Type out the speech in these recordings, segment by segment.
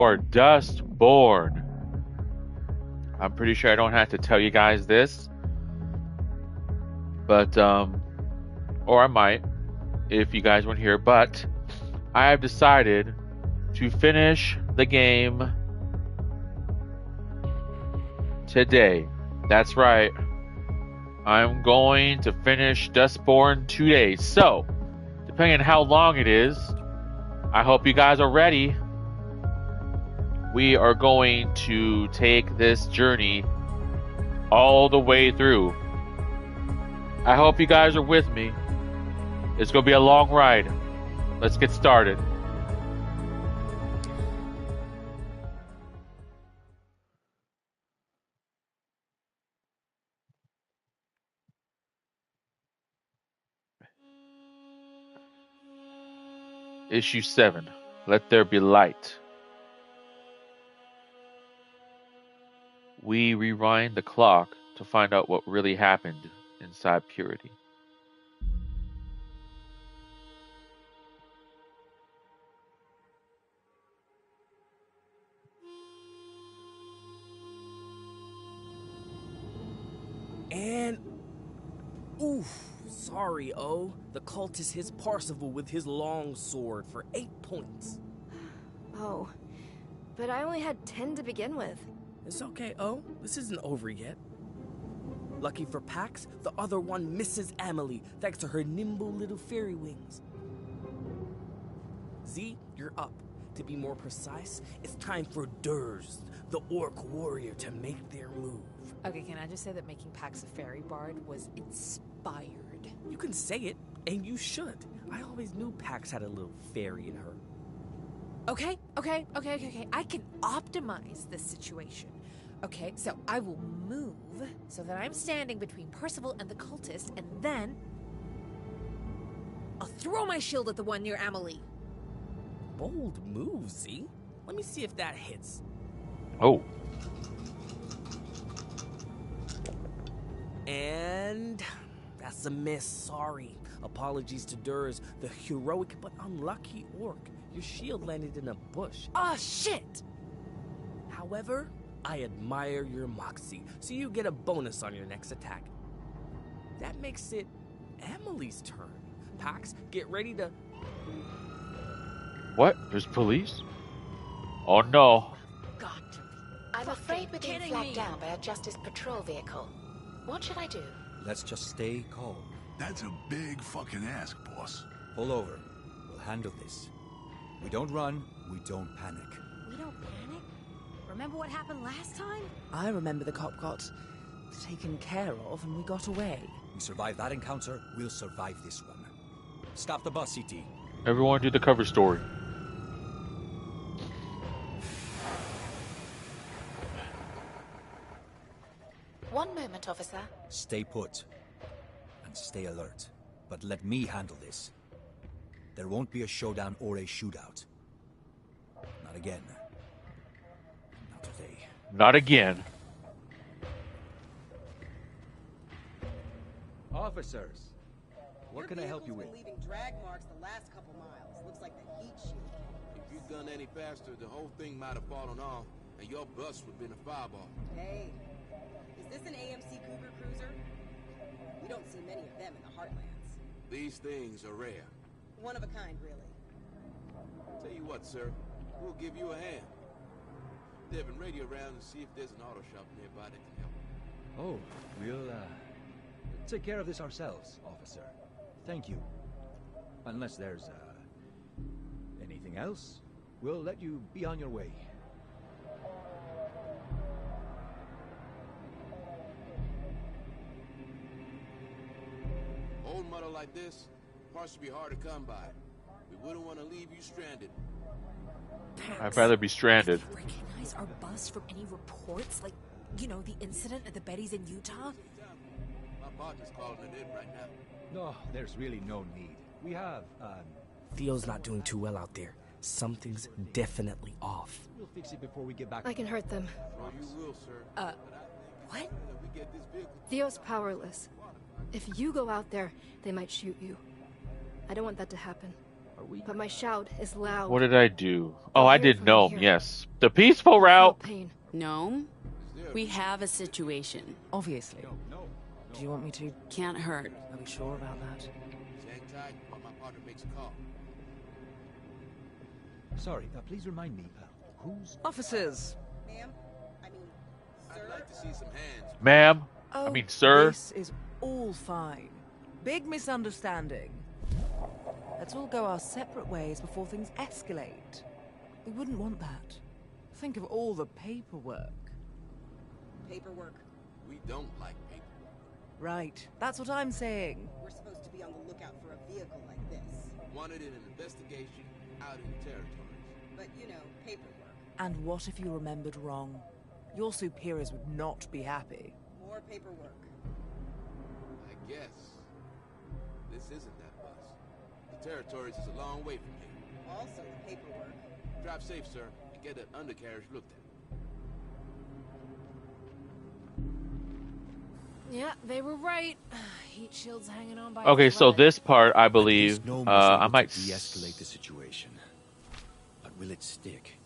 or Dustborn. I'm pretty sure I don't have to tell you guys this, but or I might if you guys weren't here. But I have decided to finish the game today. That's right. I'm going to finish Dustborn today. So, depending on how long it is, I hope you guys are ready. We are going to take this journey all the way through. I hope you guys are with me. It's going to be a long ride. Let's get started. Issue 7. Let there be light. We rewind the clock to find out what really happened inside Purity. And... oof, sorry, O. The cultist hits Parsifal with his long sword for 8 points. Oh, but I only had 10 to begin with. It's okay, O. This isn't over yet. Lucky for Pax, the other one misses Amelie, thanks to her nimble little fairy wings. Z, you're up. To be more precise, it's time for Durz, the orc warrior, to make their move. Okay, can I just say that making Pax a fairy bard was inspired? You can say it, and you should. I always knew Pax had a little fairy in her. Okay. I can optimize this situation. Okay, so I will move so that I'm standing between Percival and the cultist, and then I'll throw my shield at the one near Amelie. Bold move, Z. Let me see if that hits. Oh. And that's a miss, sorry. Apologies to Durz, the heroic but unlucky orc. Your shield landed in a bush. Oh, shit! However, I admire your moxie, so you get a bonus on your next attack. That makes it Amelie's turn. Pax, get ready to... What? There's police? Oh no. Got to be. I'm afraid we're being flagged down by a Justice Patrol vehicle. What should I do? Let's just stay calm. That's a big fucking ask, boss. Pull over. We'll handle this. We don't run, we don't panic. We don't panic? Remember what happened last time? I remember the cop got taken care of and we got away. We survive that encounter, we'll survive this one. Stop the bus, CT. Everyone do the cover story. One moment, officer. Stay put. And stay alert. But let me handle this. There won't be a showdown or a shootout. Not again. Not today. Not again. Officers, what can I help you with? Your vehicle's been leaving drag marks the last couple miles. Looks like the heat shield. If you'd done any faster, the whole thing might have fallen off, and your bus would have been a fireball. Hey, is this an AMC Cougar Cruiser? We don't see many of them in the Heartlands. These things are rare. One of a kind, really. Tell you what, sir, we'll give you a hand. Devin, radio around and see if there's an auto shop nearby that can help. Oh, we'll, take care of this ourselves, officer. Thank you. Unless there's, anything else, we'll let you be on your way. Old mother like this, parts would be hard to come by. We wouldn't want to leave you stranded. I'd rather be stranded. Recognize our bus from any reports? Like, you know, the incident at the Betty's in Utah? My partner's calling it in right now. No, there's really no need. We have, Theo's not doing too well out there. Something's definitely off. We'll fix it before we get back. I can hurt them. Oh, you will, sir. What? We get this vehicle. Theo's powerless. If you go out there, they might shoot you. I don't want that to happen. but my shout is loud. What did I do? They'll Oh, I hear did from Gnome, here. yes. The peaceful I feel route. pain. Gnome? We have a situation. Obviously. Do you want me to? Can't hurt. Are we sure about that? Hang tight while my partner makes a call. Sorry, please remind me, who's... Officers! Ma'am? I mean, sir? I'd like to see some hands. Ma'am? Oh, I mean, sir? This is all fine. Big misunderstanding. Let's all go our separate ways before things escalate. We wouldn't want that. Think of all the paperwork. Paperwork. We don't like paperwork. Right, that's what I'm saying. We're supposed to be on the lookout for a vehicle like this. Wanted in an investigation out in the territories. But, you know, paperwork. And what if you remembered wrong? Your superiors would not be happy. More paperwork. I guess. This isn't that bus. The territories is a long way from here. Also the paperwork. Drive safe, sir, and get that undercarriage looked at. Yeah, they were right. Heat shield's hanging on by a Okay, so thread. this part, I At believe, least Gnome was I able might... to de-escalate the situation. But will it stick?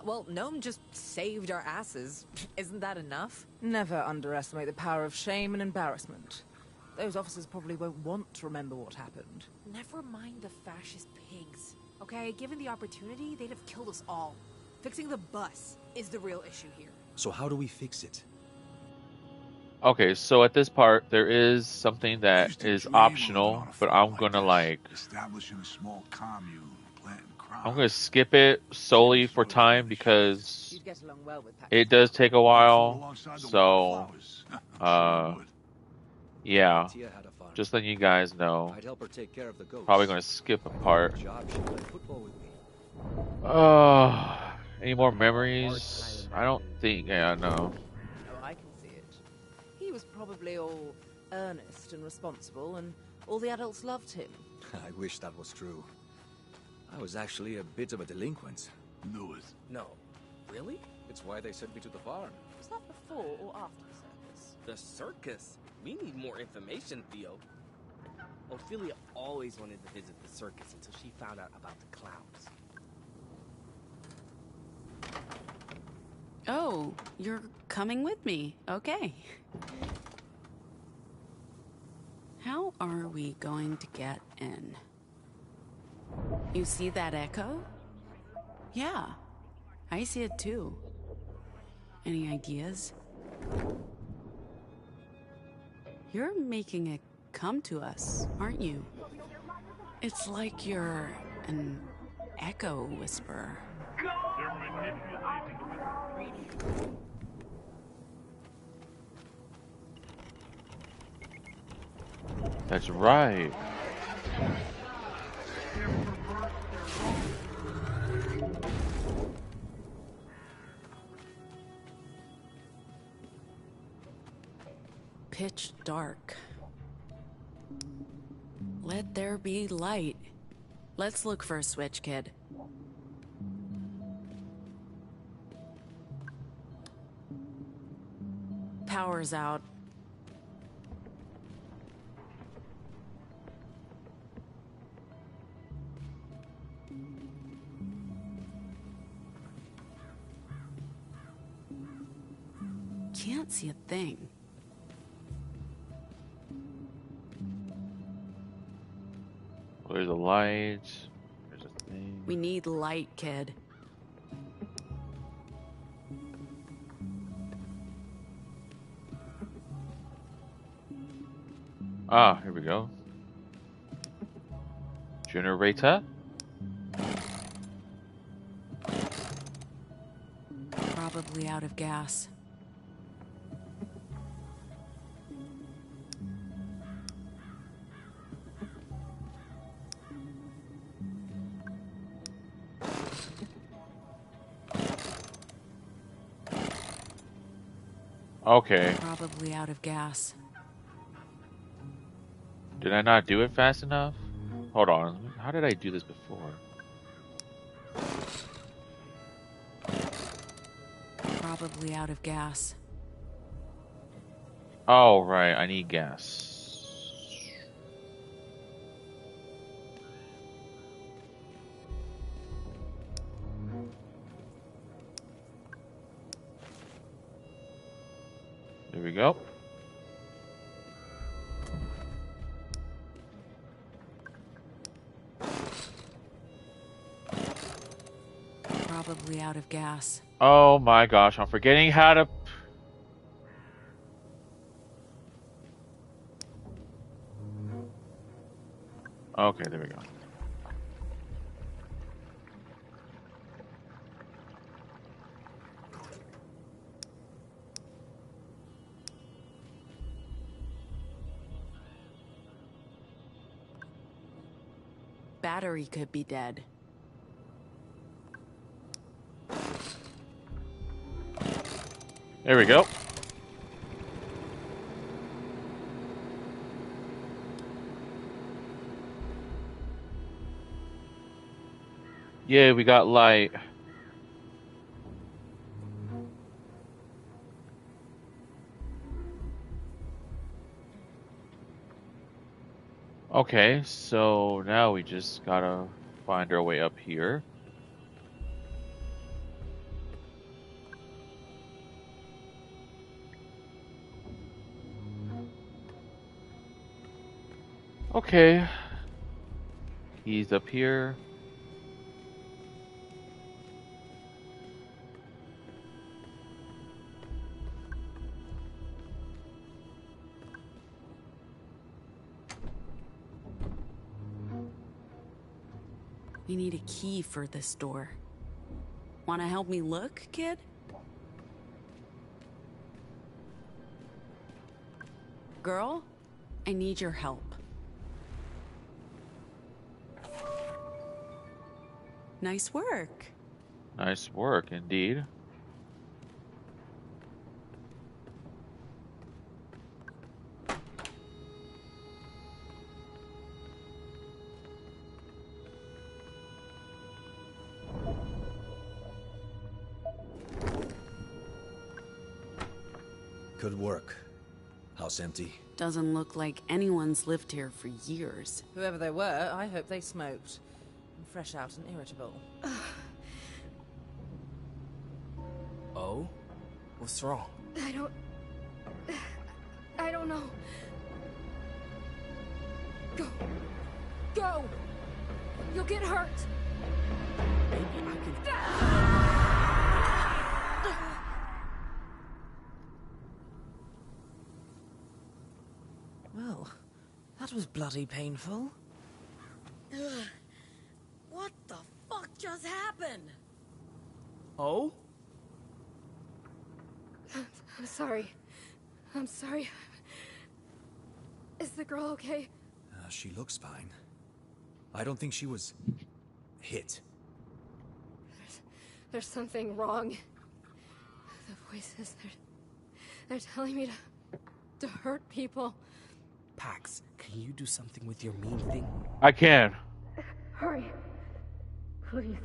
Well, Gnome just saved our asses. Isn't that enough? Never underestimate the power of shame and embarrassment. Those officers probably won't want to remember what happened. Never mind the fascist pigs. Okay, given the opportunity, they'd have killed us all. Fixing the bus is the real issue here. So how do we fix it? Okay, so at this part, there is something that is optional, but I'm gonna like... Establishing a small commune, planting crime. I'm gonna skip it solely for time because You'd get along well with it does take a while. So, yeah, Tia had a farm. just letting you guys know. I'd help her take care of the goats. Probably gonna skip a part. Job, she played football with me. Any more memories? I don't think. Yeah, no. Oh, I can see it. He was probably all earnest and responsible, and all the adults loved him. I wish that was true. I was actually a bit of a delinquent. Knew it. No. Really? It's why they sent me to the farm. Was that before or after the circus? The circus? We need more information, Theo. Ophelia always wanted to visit the circus until she found out about the clowns. Oh, you're coming with me. Okay. How are we going to get in? You see that echo? Yeah, I see it too. Any ideas? You're making it come to us, aren't you? It's like you're an echo whisperer. That's right. Pitch dark. Let there be light. Let's look for a switch, kid. Power's out. Can't see a thing. There's a light. There's a thing. We need light, kid. Ah, here we go. Generator. Probably out of gas. Okay. Probably out of gas. Did I not do it fast enough? Hold on. How did I do this before? Probably out of gas. Oh, right. I need gas. we go. Probably out of gas. Oh my gosh, I'm forgetting how to... Okay, there we go. Battery could be dead. There we go. Yeah, we got light. Okay, so now we just gotta find our way up here. Okay. He's up here. We need a key for this door. Wanna help me look, kid? Girl, I need your help. Nice work. Nice work, indeed. Good work. House empty. Doesn't look like anyone's lived here for years. Whoever they were, I hope they smoked. I'm fresh out and irritable. Oh? What's wrong? I don't know. Go. Go! You'll get hurt! Maybe I can... Well, that was bloody painful. What the fuck just happened? Oh? I'm sorry. I'm sorry. Is the girl okay? She looks fine. I don't think she was... hit. There's something wrong. The voices, they're telling me to hurt people. Pax, can you do something with your mean thing? I can. Hurry. Please.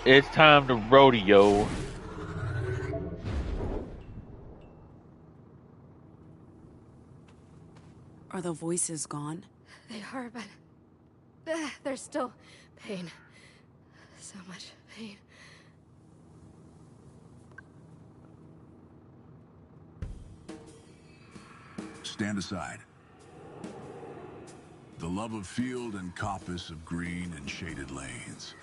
It's time to rodeo. Are the voices gone? They are, but there's still pain. So much pain. Stand aside. The love of field and coppice of green and shaded lanes,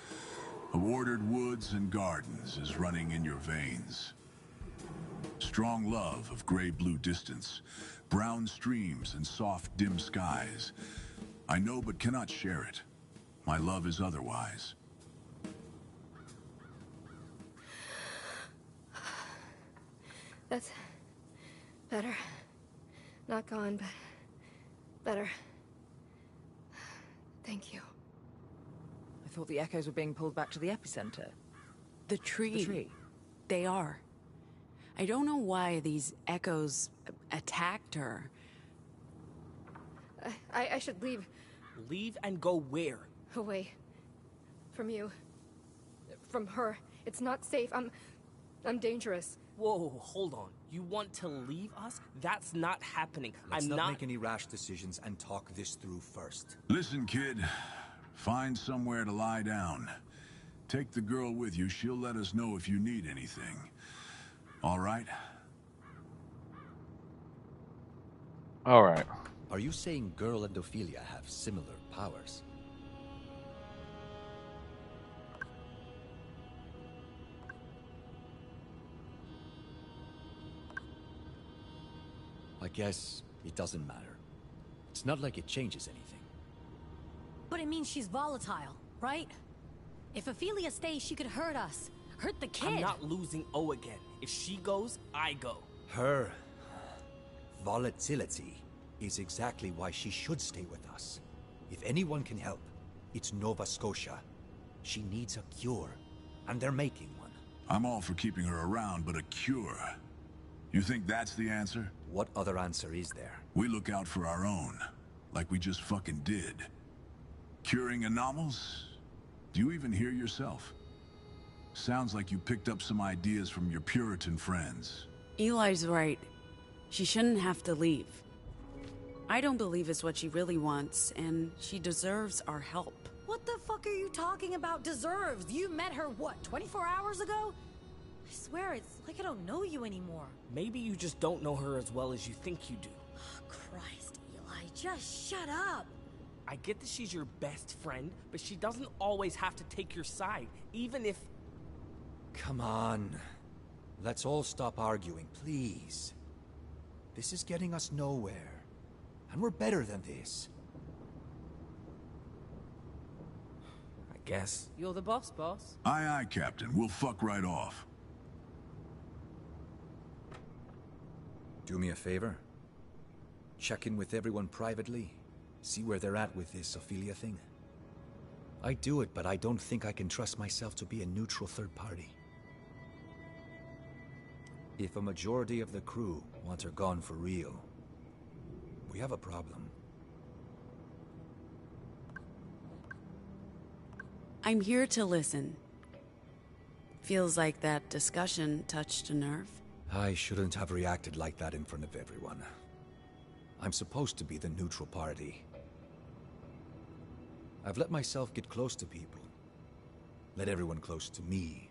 of ordered woods and gardens is running in your veins. Strong love of gray-blue distance, brown streams and soft, dim skies. I know but cannot share it. My love is otherwise. That's better. Not gone, but better. Thank you. I thought the echoes were being pulled back to the epicenter. The tree. The tree. They are. I don't know why these echoes attacked her. I should leave. Leave and go where? Away. From you. From her. It's not safe. I'm dangerous. Whoa, hold on. You want to leave us? That's not happening. Let's I'm not not make any rash decisions and talk this through first. Listen, kid. Find somewhere to lie down. Take the girl with you. She'll let us know if you need anything. All right. All right. Are you saying Girl and Ophelia have similar powers? I guess it doesn't matter. It's not like it changes anything. But it means she's volatile, right? If Ophelia stays, she could hurt us. Hurt the kid. I'm not losing O again. If she goes, I go. Her volatility is exactly why she should stay with us. If anyone can help, it's Nova Scotia. She needs a cure, and they're making one. I'm all for keeping her around, but a cure? You think that's the answer? What other answer is there? We look out for our own, like we just fucking did. Curing anomalies? Do you even hear yourself? Sounds like you picked up some ideas from your Puritan friends. Eli's right. She shouldn't have to leave. I don't believe it's what she really wants, and she deserves our help. What the fuck are you talking about deserves? You met her, what, 24 hours ago? I swear, it's like I don't know you anymore. Maybe you just don't know her as well as you think you do. Oh, Christ, Eli, just shut up. I get that she's your best friend, but she doesn't always have to take your side, even if... Come on. Let's all stop arguing, please. This is getting us nowhere. And we're better than this. I guess. You're the boss, boss. Aye, aye, Captain. We'll fuck right off. Do me a favor. Check in with everyone privately. See where they're at with this Ophelia thing. I do it, but I don't think I can trust myself to be a neutral third party. If a majority of the crew want her gone for real, we have a problem. I'm here to listen. Feels like that discussion touched a nerve. I shouldn't have reacted like that in front of everyone. I'm supposed to be the neutral party. I've let myself get close to people. Let everyone close to me.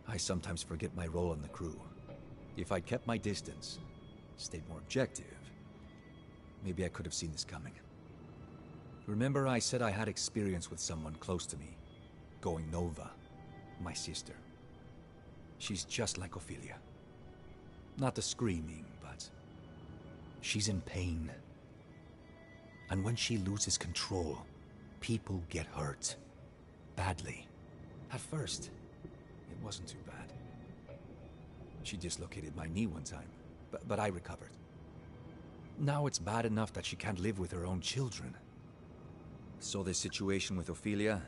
I sometimes forget my role in the crew. If I'd kept my distance, stayed more objective, maybe I could have seen this coming. Remember I said I had experience with someone close to me, going Nova, my sister. She's just like Ophelia. Not the screaming, but she's in pain. And when she loses control, people get hurt. Badly. At first, it wasn't too bad. She dislocated my knee one time, but I recovered. Now it's bad enough that she can't live with her own children. So this situation with Ophelia,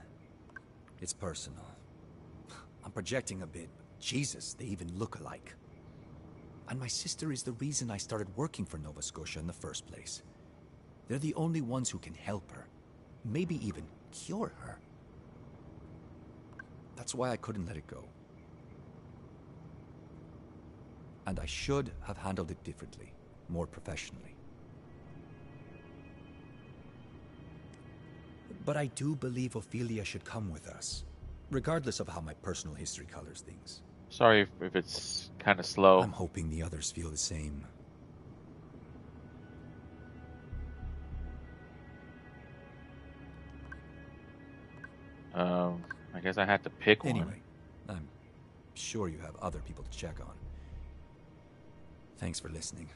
it's personal. I'm projecting a bit, but Jesus, they even look alike. And my sister is the reason I started working for Nova Scotia in the first place. They're the only ones who can help her. Maybe even cure her. That's why I couldn't let it go. And I should have handled it differently, more professionally. But I do believe Ophelia should come with us, regardless of how my personal history colors things. Sorry if it's kind of slow. I'm hoping the others feel the same. I guess I had to pick one. Anyway, I'm sure you have other people to check on. Thanks for listening.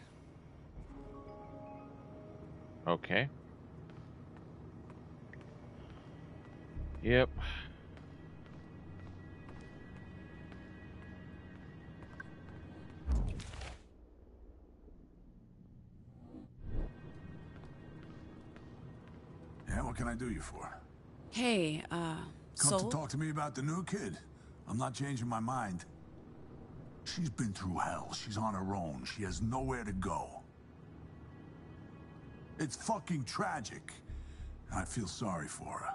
Okay. Yep. Yeah, what can I do you for? Hey, Come Soul? to talk to me about the new kid? I'm not changing my mind. She's been through hell. She's on her own. She has nowhere to go. It's fucking tragic. And I feel sorry for her.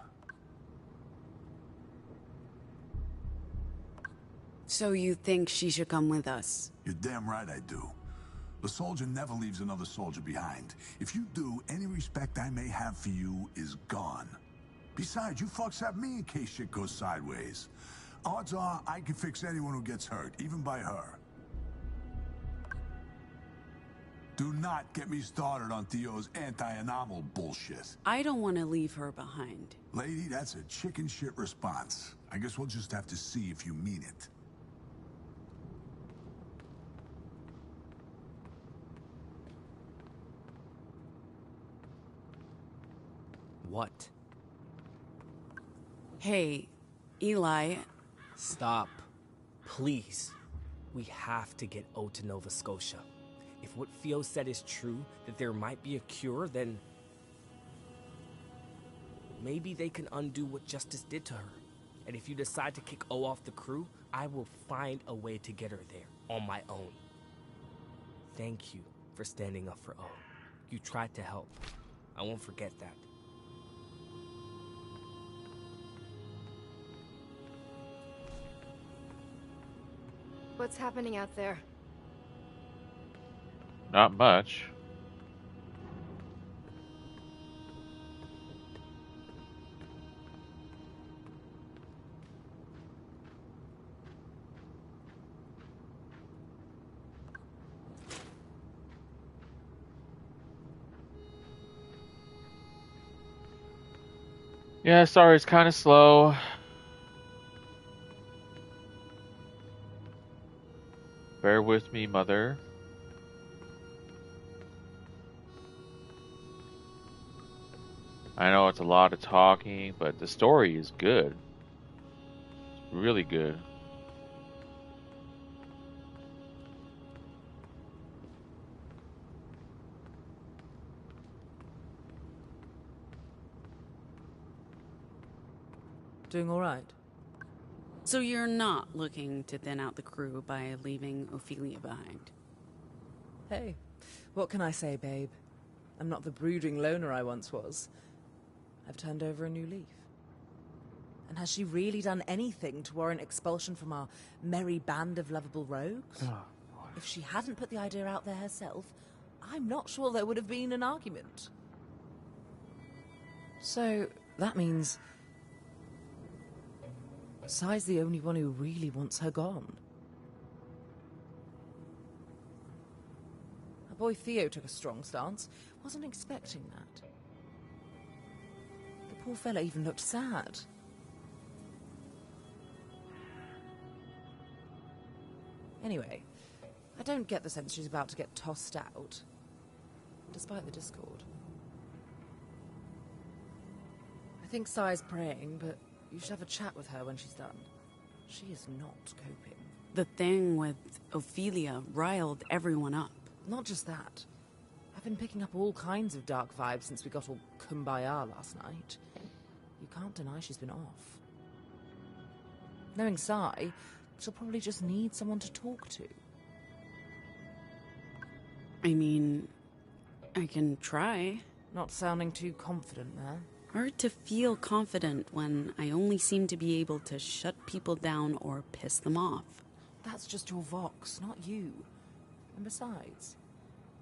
So you think she should come with us? You're damn right I do. The soldier never leaves another soldier behind. If you do, any respect I may have for you is gone. Besides, you fucks have me in case shit goes sideways. Odds are I can fix anyone who gets hurt, even by her. Do not get me started on Theo's anti-anomal bullshit. I don't want to leave her behind. Lady, that's a chicken shit response. I guess we'll just have to see if you mean it. What? Hey, Eli. Stop. Please. We have to get O to Nova Scotia. If what Theo said is true, that there might be a cure, then maybe they can undo what Justice did to her. And if you decide to kick O off the crew, I will find a way to get her there on my own. Thank you for standing up for O. You tried to help. I won't forget that. What's happening out there? Not much. Yeah, sorry, it's kind of slow. Bear with me, Mother. I know it's a lot of talking, but the story is good. It's really good. Doing all right? So you're not looking to thin out the crew by leaving Ophelia behind? Hey, what can I say, babe? I'm not the brooding loner I once was. I've turned over a new leaf. And has she really done anything to warrant expulsion from our merry band of lovable rogues? Oh, if she hadn't put the idea out there herself, I'm not sure there would have been an argument. So, that means Sai's the only one who really wants her gone. Our boy Theo took a strong stance. Wasn't expecting that. The poor fella even looked sad. Anyway, I don't get the sense she's about to get tossed out, despite the discord. I think Sai's praying, but you should have a chat with her when she's done. She is not coping. The thing with Ophelia riled everyone up. Not just that. I've been picking up all kinds of dark vibes since we got all kumbaya last night. You can't deny she's been off. Knowing Sai, she'll probably just need someone to talk to. I mean, I can try. Not sounding too confident there. Hard to feel confident when I only seem to be able to shut people down or piss them off. That's just your vox, not you. And besides,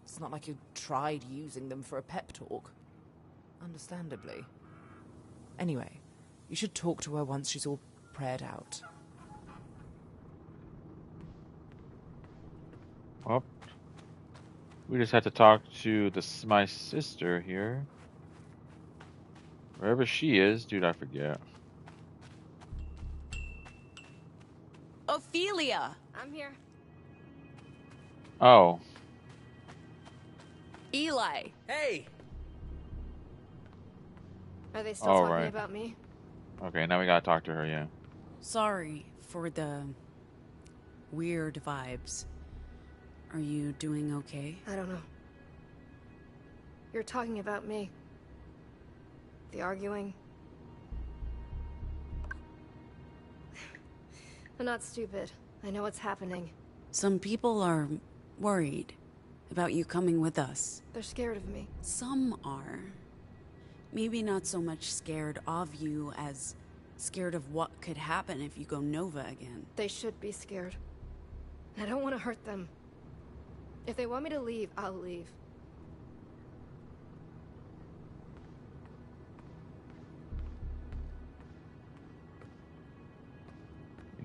it's not like you tried using them for a pep talk. Understandably. Anyway, you should talk to her once she's all prayed out. Well, we just had to talk to my sister here. Wherever she is, dude, I forget. Ophelia! I'm here. Oh. Eli! Hey! Are they still All talking right. about me? Okay, now we gotta talk to her, yeah. Sorry for the weird vibes. Are you doing okay? I don't know. You're talking about me. The arguing. I'm not stupid. I know what's happening. Some people are worried about you coming with us. They're scared of me. Some are. Maybe not so much scared of you as scared of what could happen if you go Nova again. They should be scared. I don't want to hurt them. If they want me to leave, I'll leave.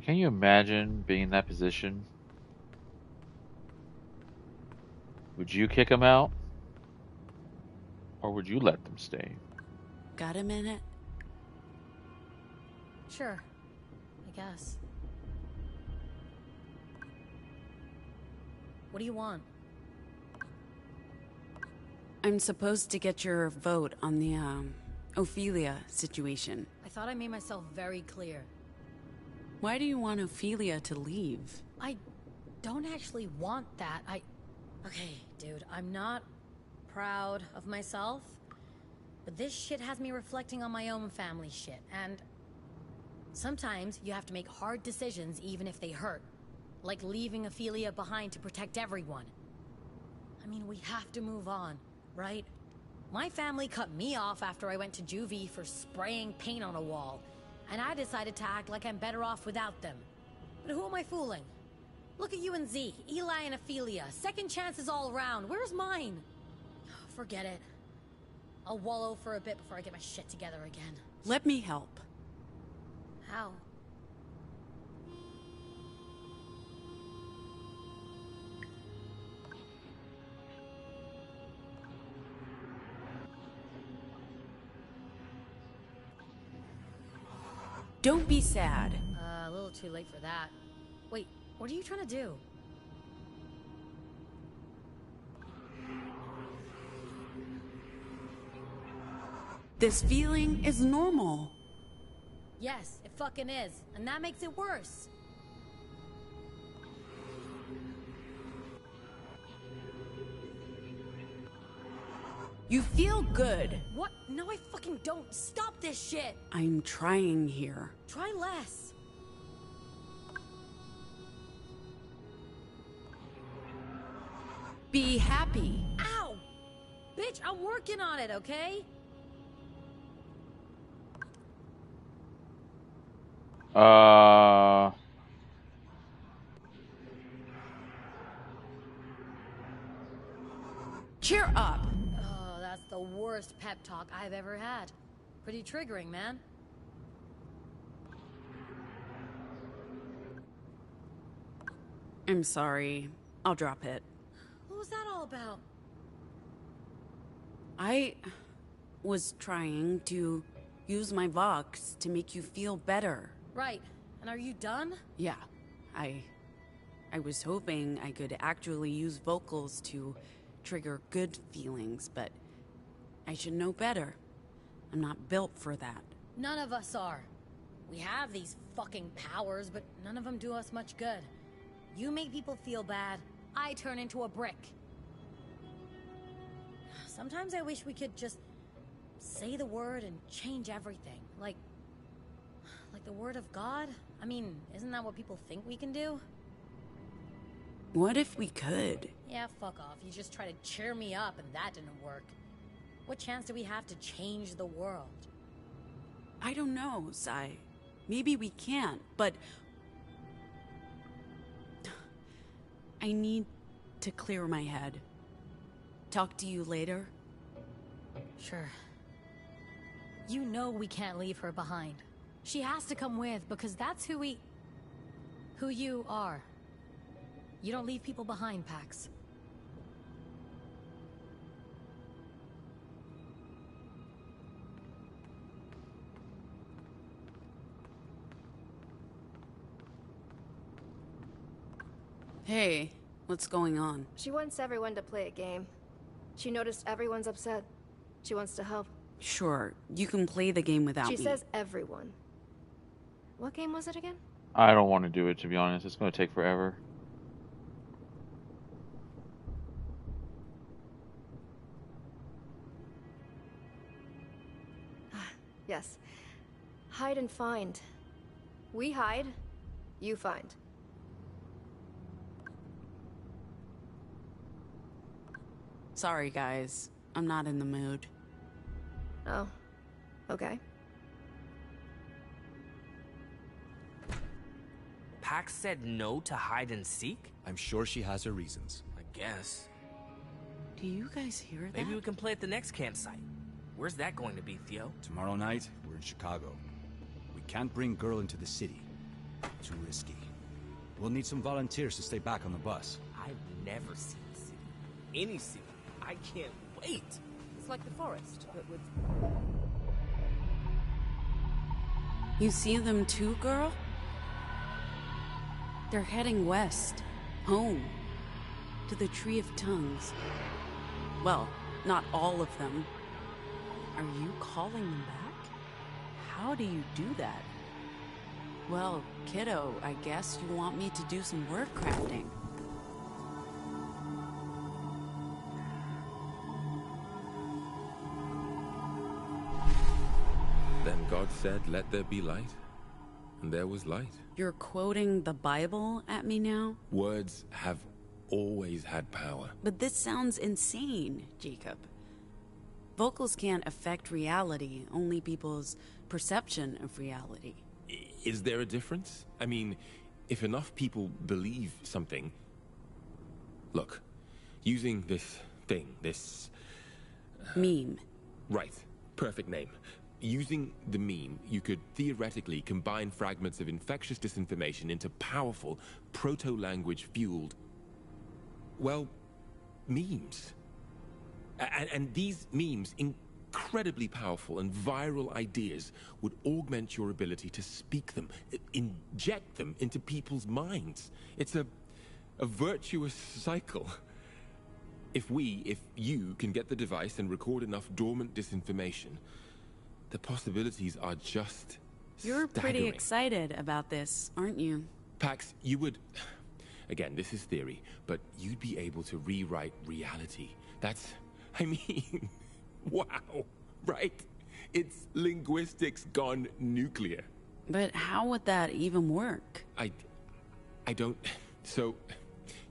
Can you imagine being in that position? Would you kick them out? Or would you let them stay? Got a minute? Sure. I guess. What do you want? I'm supposed to get your vote on the, Ophelia situation. I thought I made myself very clear. Why do you want Ophelia to leave? I don't actually want that. Okay, dude, I'm not proud of myself, but this shit has me reflecting on my own family shit, and sometimes you have to make hard decisions even if they hurt. Like leaving Ophelia behind to protect everyone. I mean, we have to move on, right? My family cut me off after I went to juvie for spraying paint on a wall, and I decided to act like I'm better off without them. But who am I fooling? Look at you and Z, Eli and Ophelia. Second chances all around. Where's mine? Forget it. I'll wallow for a bit before I get my shit together again. Let me help. How? Don't be sad. A little too late for that. Wait, what are you trying to do? This feeling is normal. Yes, it fucking is. And that makes it worse. You feel good. What? No, I fucking don't. Stop this shit. I'm trying here. Try less. Be happy. Ow! Bitch, I'm working on it, okay? Cheer up. Oh, that's the worst pep talk I've ever had. Pretty triggering, man. I'm sorry. I'll drop it. What was that all about? I was trying to use my vox to make you feel better. Right. And are you done? Yeah. I was hoping I could actually use vocals to trigger good feelings, but I should know better. I'm not built for that. None of us are. We have these fucking powers, but none of them do us much good. You make people feel bad, I turn into a brick. Sometimes I wish we could just say the word and change everything. Like the word of God? I mean, isn't that what people think we can do? What if we could? Yeah, fuck off. You just try to cheer me up and that didn't work. What chance do we have to change the world? I don't know, Sai. Maybe we can't, but I need to clear my head. Talk to you later? Sure. You know we can't leave her behind. She has to come with, because that's who you are. You don't leave people behind, Pax. Hey, what's going on? She wants everyone to play a game. She noticed everyone's upset. She wants to help. Sure, you can play the game without me. She says everyone. What game was it again? I don't want to do it, to be honest. It's going to take forever. Yes. Hide and find. We hide, you find. Sorry, guys. I'm not in the mood. Oh, okay. Pax said no to hide and seek? I'm sure she has her reasons. I guess. Do you guys hear that? Maybe we can play at the next campsite. Where's that going to be, Theo? Tomorrow night, we're in Chicago. We can't bring girl into the city. Too risky. We'll need some volunteers to stay back on the bus. I've never seen the city. any scene. I can't wait. It's like the forest, but with... You see them too, girl? They're heading west. Home. To the Tree of Tongues. Well, not all of them. Are you calling them back? How do you do that? Well, kiddo, I guess you want me to do some word crafting. Then God said, "Let there be light." And there was light. You're quoting the Bible at me now? Words have always had power. But this sounds insane, Jacob. Vocals can't affect reality, only people's perception of reality. Is there a difference? I mean, if enough people believe something... Look, using this thing, this... Meme. Right, perfect name. Using the meme, you could theoretically combine fragments of infectious disinformation into powerful, proto-language fueled... well, memes. And these memes, incredibly powerful and viral ideas, would augment your ability to speak them, inject them into people's minds. It's a virtuous cycle. If you can get the device and record enough dormant disinformation, the possibilities are just You're pretty staggering. excited about this, aren't you? Pax, you would... Again, this is theory, but you'd be able to rewrite reality. That's... I mean... Wow, right? It's linguistics gone nuclear. But how would that even work? I don't... So,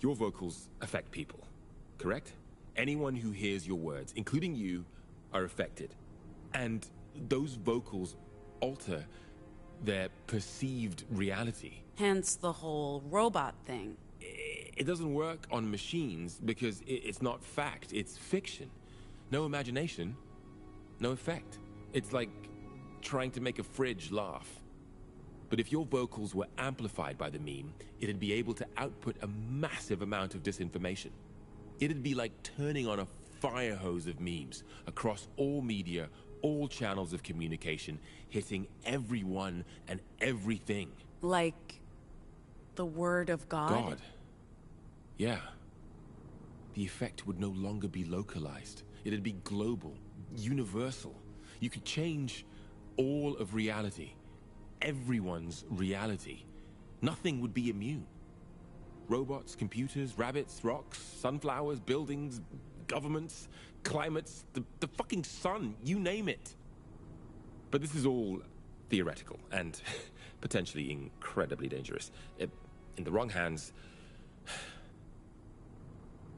your vocals affect people, correct? Anyone who hears your words, including you, are affected. And those vocals alter their perceived reality. Hence the whole robot thing. It doesn't work on machines because it's not fact, it's fiction. No imagination, no effect. It's like trying to make a fridge laugh. But if your vocals were amplified by the meme, it'd be able to output a massive amount of disinformation. It'd be like turning on a fire hose of memes across all media, all channels of communication, hitting everyone and everything. Like the word of God? God. Yeah. The effect would no longer be localized. It'd be global, universal. You could change all of reality, everyone's reality. Nothing would be immune. Robots, computers, rabbits, rocks, sunflowers, buildings, governments, climates, the fucking sun, you name it. But this is all theoretical and potentially incredibly dangerous. In the wrong hands...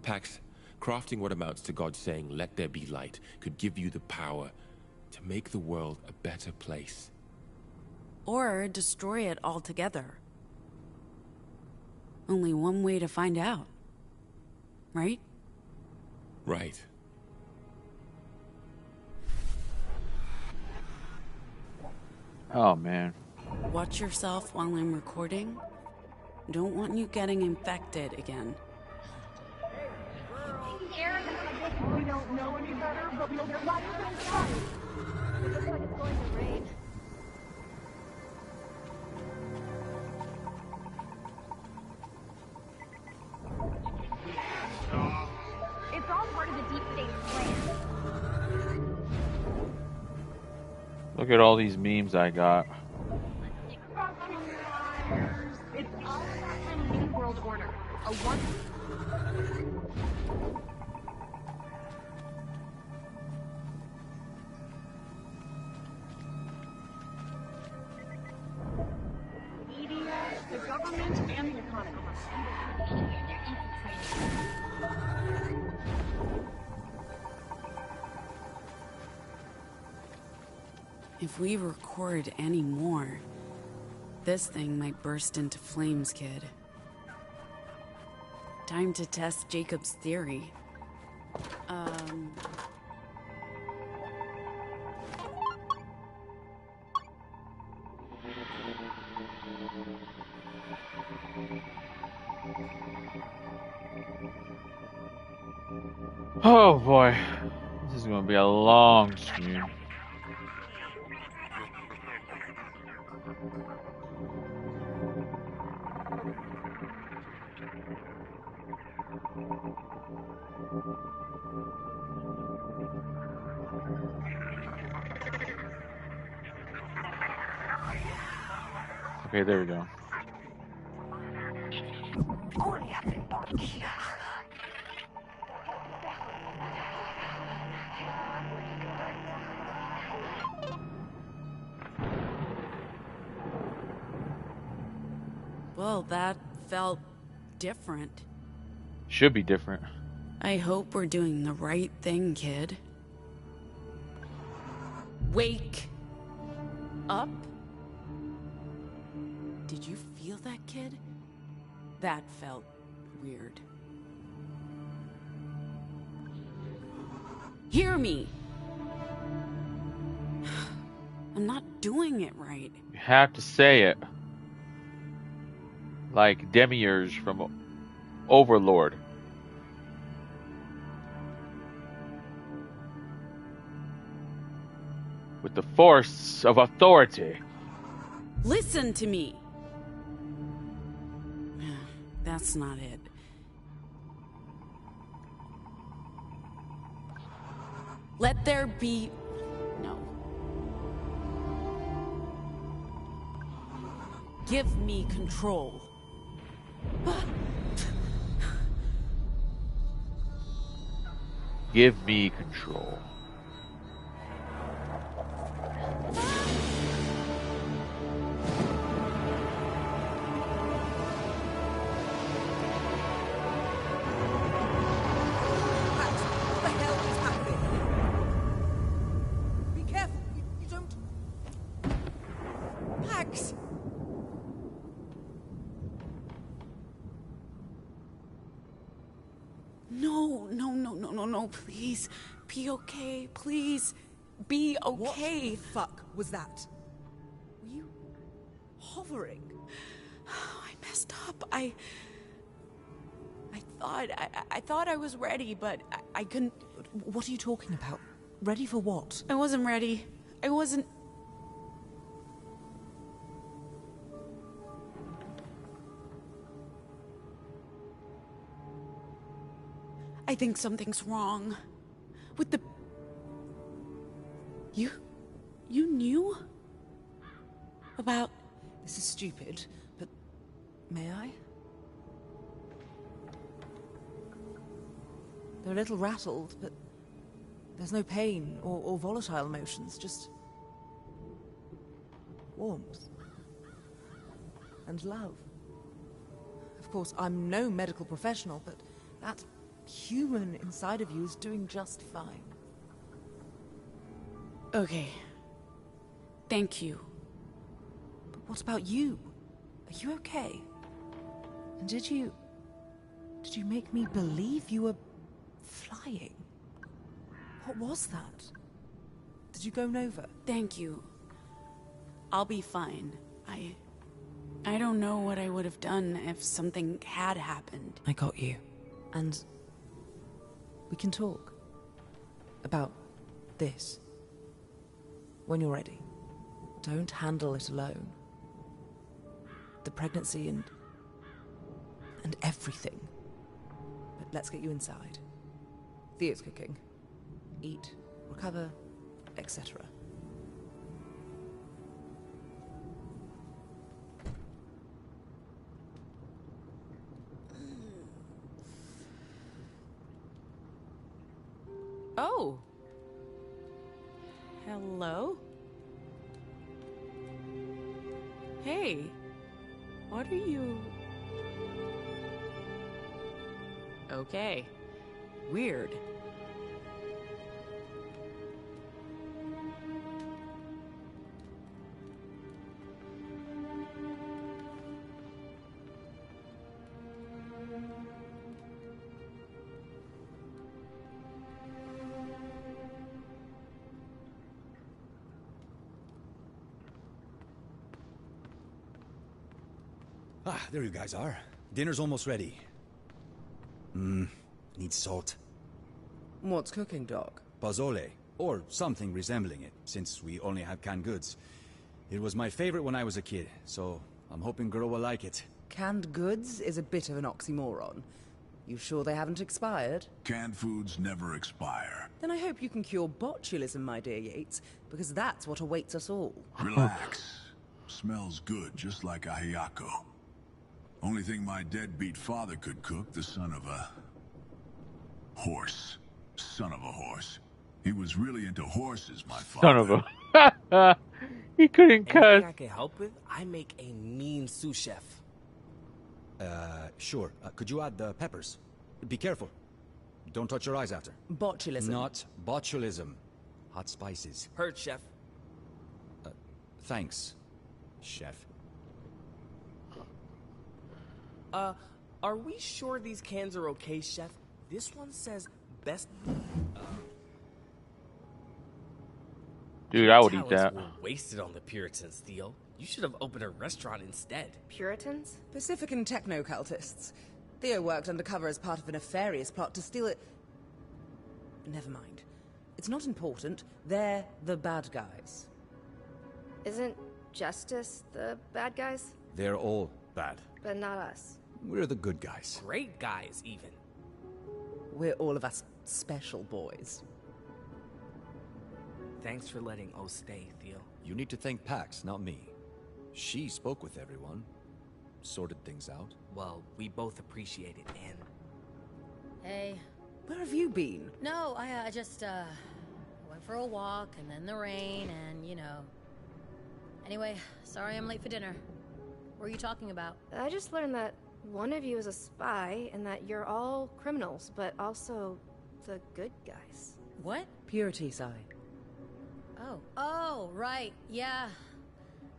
Pax, crafting what amounts to God saying, "Let there be light," could give you the power to make the world a better place. Or destroy it altogether. Only one way to find out. Right? Right. Oh, man. Watch yourself while I'm recording. Don't want you getting infected again. We don't know any better, but we'll get lots of things done. It looks like it's going to rain. It's all part of the deep state's plan. Look at all these memes I got. It's all about a new world order. A one... the government and the economy. If we record any more, this thing might burst into flames, kid. Time to test Jacob's theory. Oh boy, this is gonna be a long stream. Okay, there we go. Well, that felt different. Should be different. I hope we're doing the right thing, kid. Wake up. Did you feel that, kid? That felt weird. Hear me! I'm not doing it right. You have to say it. Like Demiurge from Overlord. With the force of authority. Listen to me! That's not it. Let there be... No. Give me control. Give me control. What the hell is happening? Be careful, you don't... Max! No, please. Be okay, please. Be okay. What the fuck was that? Were you hovering? I messed up. I thought I was ready, but I couldn't... What are you talking about? Ready for what? I wasn't ready. I wasn't... I think something's wrong with the... You knew? About... This is stupid, but may I? They're a little rattled, but there's no pain or volatile emotions, just warmth and love. Of course, I'm no medical professional, but that human inside of you is doing just fine. Okay. Thank you. But what about you? Are you okay? And did you make me believe you were flying? What was that? Did you go Nova? Thank you. I'll be fine. I don't know what I would have done if something had happened. I got you. And we can talk about this when you're ready. Don't handle it alone. The pregnancy and everything. But let's get you inside. Thea's cooking. Eat, recover, etc. Oh. Hello? Hey. What are you... Okay. Weird. Ah, there you guys are. Dinner's almost ready. Needs salt. What's cooking, Doc? Pozole, or something resembling it, since we only have canned goods. It was my favorite when I was a kid, so I'm hoping girl will like it. Canned goods is a bit of an oxymoron. You sure they haven't expired? Canned foods never expire. Then I hope you can cure botulism, my dear Yates, because that's what awaits us all. Relax. Smells good, just like a Hayako. Only thing my deadbeat father could cook, the son of a... horse. Son of a horse. He was really into horses, my father. Son of a... He couldn't cuss. Anything I can help with? I make a mean sous chef. Sure. Could you add the peppers? Be careful. Don't touch your eyes after. Botulism. Not botulism. Hot spices. Heard, chef. Thanks, chef. Are we sure these cans are okay, chef? This one says best... Dude, I would eat talents that. were wasted on the Puritans, Theo. You should have opened a restaurant instead. Puritans? Pacific and techno-cultists. Theo worked undercover as part of a nefarious plot to steal it. Never mind. It's not important. They're the bad guys. Isn't Justice the bad guys? They're all bad. But not us. We're the good guys. Great guys, even. We're all of us special boys. Thanks for letting O stay, Theo. You need to thank Pax, not me. She spoke with everyone. Sorted things out. Well, we both appreciate it, and... Hey. Where have you been? No, I just, went for a walk, and then the rain, and, you know. Anyway, sorry I'm late for dinner. What are you talking about? I just learned that one of you is a spy, and that you're all criminals, but also the good guys. What? Purity side. Oh, right, yeah.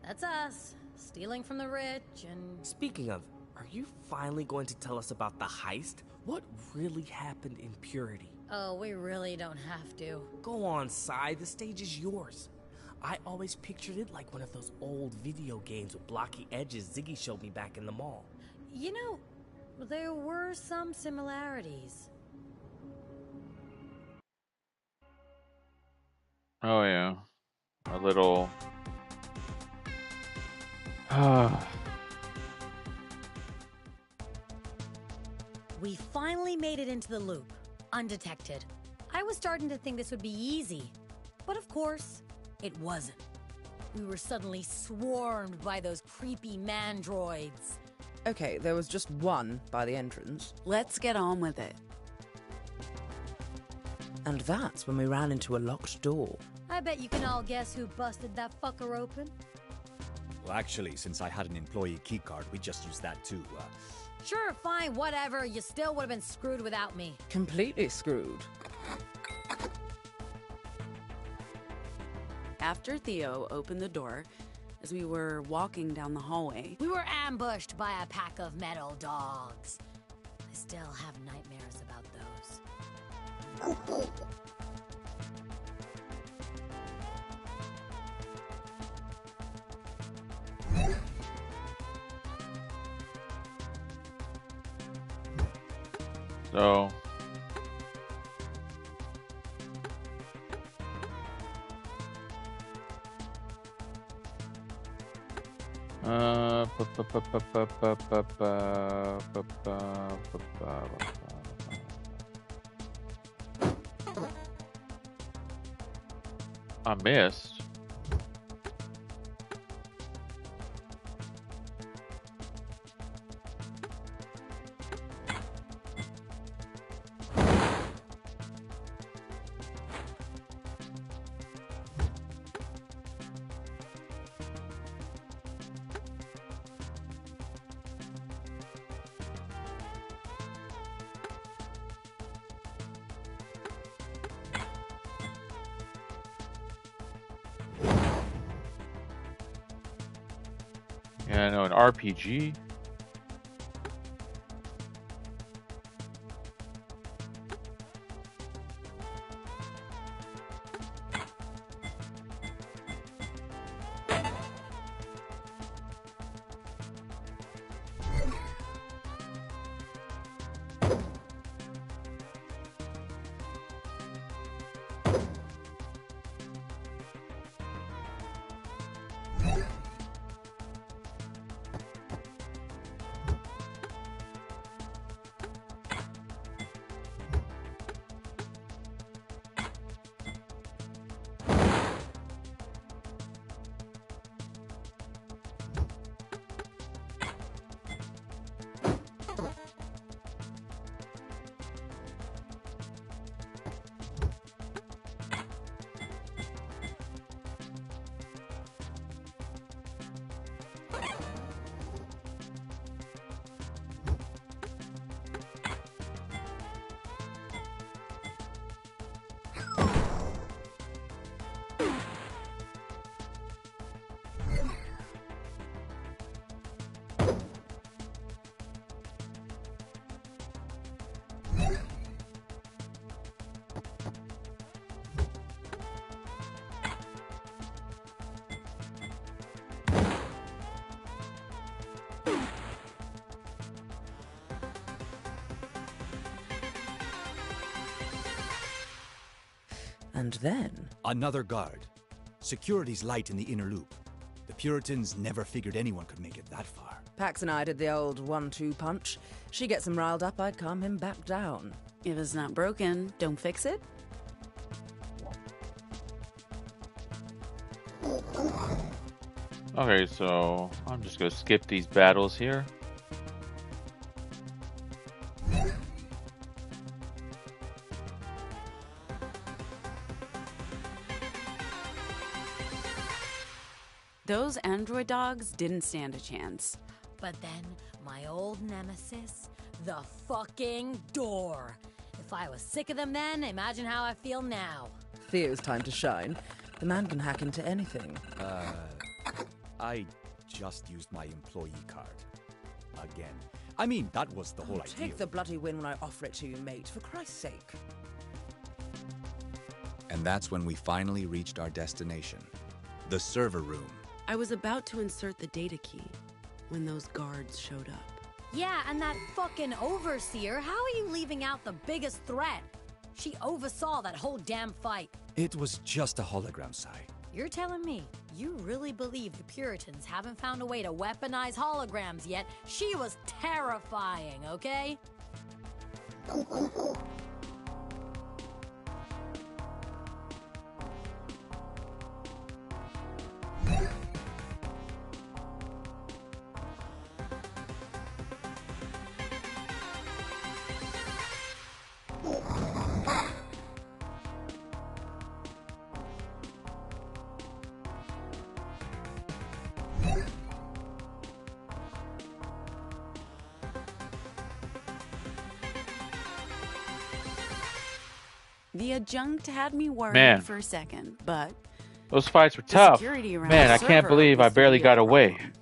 That's us. Stealing from the rich and... Speaking of, are you finally going to tell us about the heist? What really happened in Purity? Oh, we really don't have to. Go on, Sai. The stage is yours. I always pictured it like one of those old video games with blocky edges Ziggy showed me back in the mall. You know, there were some similarities. Oh, yeah. A little... We finally made it into the loop, undetected. I was starting to think this would be easy, but of course, it wasn't. We were suddenly swarmed by those creepy mandroids. Okay, there was just one by the entrance. Let's get on with it. And that's when we ran into a locked door. I bet you can all guess who busted that fucker open. Well, actually, since I had an employee keycard, we just used that too. Sure, fine, whatever. You still would have been screwed without me. Completely screwed. After Theo opened the door, as we were walking down the hallway, We were ambushed by a pack of metal dogs. I still have nightmares about those. So... I missed. Yeah, I know, an RPG. And then? Another guard. Security's light in the inner loop. The Puritans never figured anyone could make it that far. Pax and I did the old 1-2 punch. She gets him riled up, I calm him back down. If it's not broken, don't fix it. Okay, so I'm just gonna skip these battles here. Those android dogs didn't stand a chance. But then, my old nemesis, the fucking door. If I was sick of them then, imagine how I feel now. Theo's time to shine. The man can hack into anything. I just used my employee card. Again. I mean, that was the whole idea. Take the bloody win when I offer it to you, mate, for Christ's sake. And that's when we finally reached our destination. The server room. I was about to insert the data key when those guards showed up. Yeah, and that fucking overseer, how are you leaving out the biggest threat? She oversaw that whole damn fight. It was just a hologram, Sai. You're telling me you really believe the Puritans haven't found a way to weaponize holograms yet? She was terrifying, okay? The adjunct had me worried Man. for a second, but Those fights were the tough. security around Man, the I can't server believe I was the barely real got away. problem.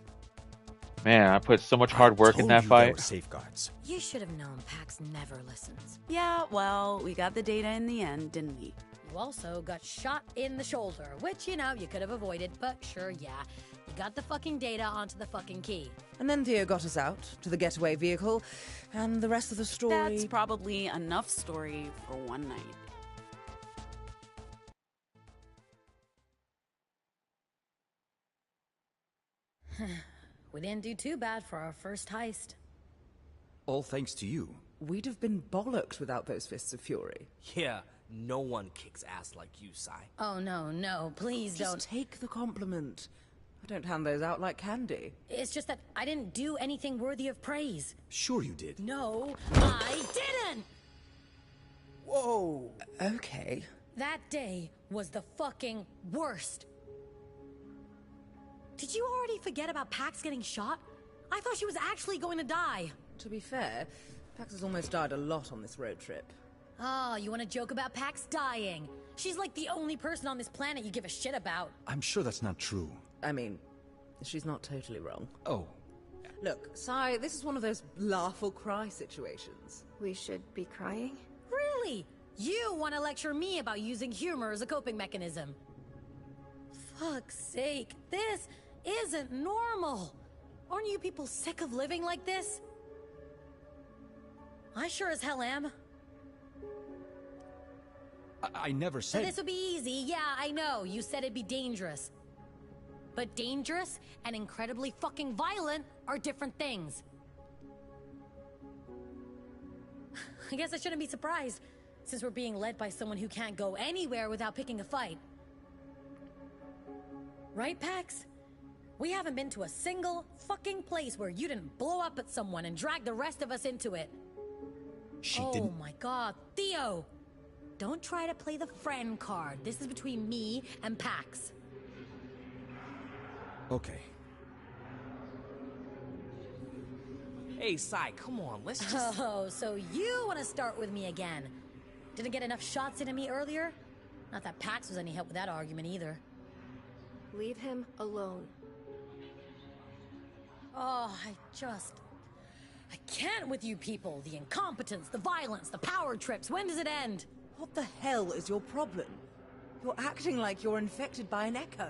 Man, I put so much hard work in that fight. Safeguards. You should have known Pax never listens. Yeah, well, we got the data in the end, didn't we? You also got shot in the shoulder, which, you know, you could have avoided, but sure, yeah. You got the fucking data onto the fucking key. And then Theo got us out to the getaway vehicle, and the rest of the story... That's probably enough story for one night. We didn't do too bad for our first heist. All thanks to you. We'd have been bollocked without those fists of fury. Yeah, no one kicks ass like you, Sai. Oh, no, please Just don't. take the compliment. I don't hand those out like candy. It's just that I didn't do anything worthy of praise. Sure you did. No, I didn't! Whoa. Okay. That day was the fucking worst. Did you already forget about Pax getting shot? I thought she was actually going to die. To be fair, Pax has almost died a lot on this road trip. Oh, you want to joke about Pax dying? She's like the only person on this planet you give a shit about. I'm sure that's not true. I mean, she's not totally wrong. Oh. Look, Sai, this is one of those laugh or cry situations. We should be crying? Really? You want to lecture me about using humor as a coping mechanism? Fuck's sake, this isn't normal. Aren't you people sick of living like this? I sure as hell am. I never So said... this would be easy. Yeah, I know. You said it'd be dangerous. But dangerous and incredibly fucking violent are different things. I guess I shouldn't be surprised, since we're being led by someone who can't go anywhere without picking a fight. Right, Pax? We haven't been to a single fucking place where you didn't blow up at someone and drag the rest of us into it. She oh didn't... my god, Theo! Don't try to play the friend card. This is between me and Pax. Okay. Hey, Sai, come on, let's just... Oh, so you want to start with me again? Didn't get enough shots into me earlier? Not that Pax was any help with that argument either. Leave him alone. Oh, I can't with you people. The incompetence, the violence, the power trips. When does it end? What the hell is your problem? You're acting like you're infected by an echo.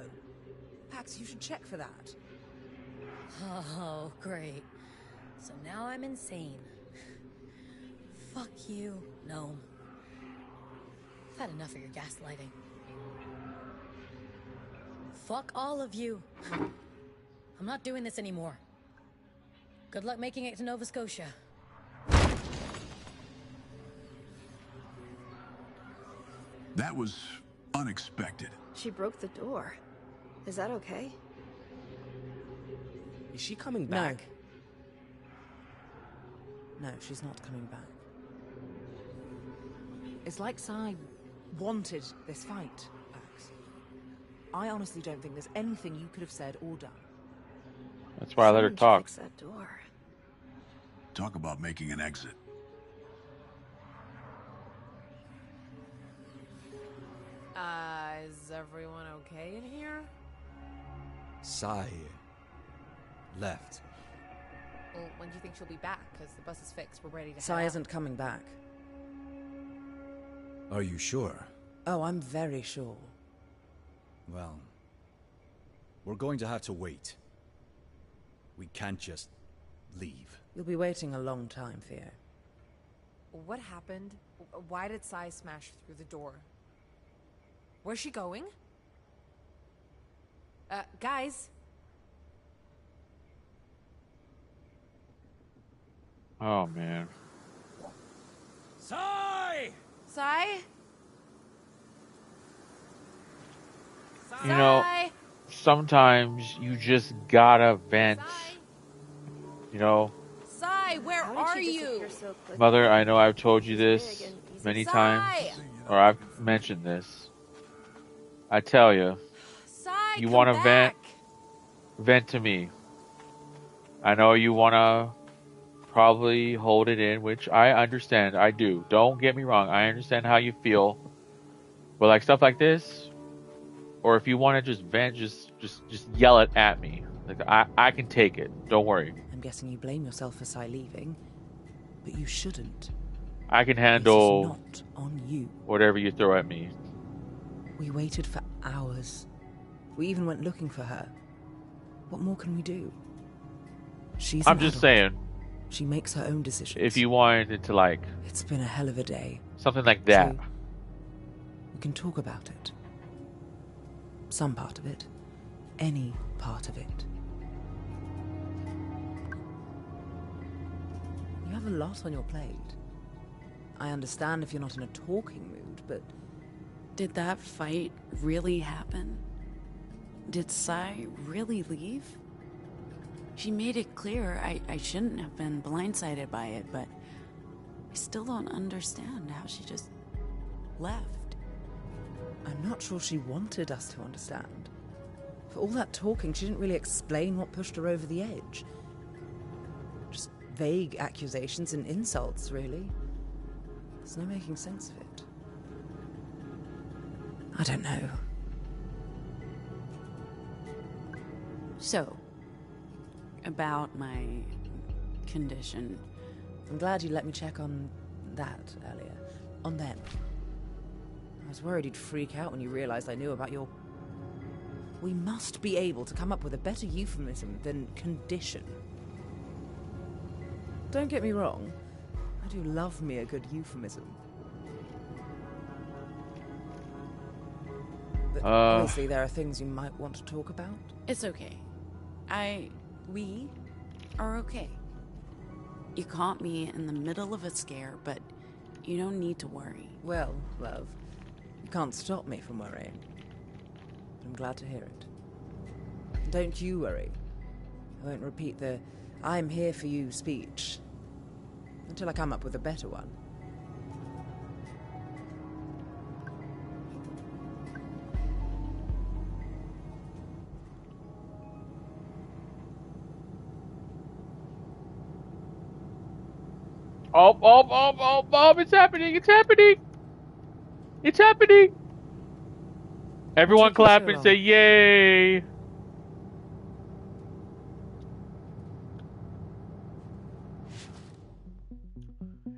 Pax, you should check for that. Oh, great. So now I'm insane. Fuck you, Gnome. I've had enough of your gaslighting. Fuck all of you. I'm not doing this anymore. Good luck making it to Nova Scotia. That was unexpected. She broke the door. Is that okay? Is she coming back? No, she's not coming back. It's like Sai wanted this fight, Max. I honestly don't think there's anything you could have said or done. That's why I let her talk. Fix that door. Talk about making an exit. Is everyone okay in here? Sai left. Well, when do you think she'll be back? Because the bus is fixed. We're ready to Sai head out. isn't coming back. Are you sure? Oh, I'm very sure. Well, we're going to have to wait. We can't just leave. You'll be waiting a long time, Theo. What happened? Why did Sai smash through the door? Where's she going? Guys? Oh, man. Sai! Sai? You know, sometimes you just gotta vent. You know? Sai, where are you? Mother, I know I've told you this many times, or I've mentioned this. I tell you, you want to vent? Vent to me. I know you want to probably hold it in, which I understand. I do. Don't get me wrong. I understand how you feel. But like stuff like this, or if you want to just vent, just yell it at me. Like I can take it. Don't worry. I'm guessing you blame yourself for Sai leaving, but you shouldn't. I can handle this is not on you. Whatever you throw at me. We waited for hours. We even went looking for her. What more can we do? I'm just saying. She makes her own decisions. If you wanted to, like... It's been a hell of a day. Something like that. So we can talk about it. Some part of it. Any part of it. You have a lot on your plate. I understand if you're not in a talking mood, but... Did that fight really happen? Did Sai really leave? She made it clear I shouldn't have been blindsided by it, but I still don't understand how she just left. I'm not sure she wanted us to understand. For all that talking, she didn't really explain what pushed her over the edge. Just vague accusations and insults, really. There's no making sense of it. I don't know. So, about my condition. I'm glad you let me check on that earlier. On them. I was worried you'd freak out when you realized I knew about your... We must be able to come up with a better euphemism than condition. Don't get me wrong. I do love me a good euphemism. But obviously there are things you might want to talk about. It's okay. We are okay. You caught me in the middle of a scare, but you don't need to worry. Well, love, you can't stop me from worrying. I'm glad to hear it. Don't you worry. I won't repeat the "I'm here for you" speech until I come up with a better one. Oh, it's happening, it's happening! It's happening! Everyone clap and say yay!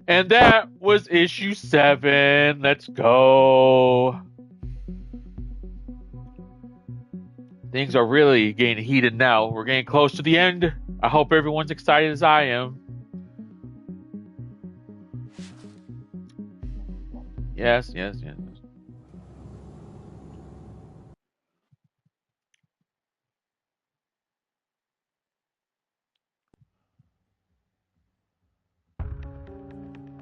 And that was issue 7. Let's go. Things are really getting heated now. We're getting close to the end. I hope everyone's excited as I am. Yes.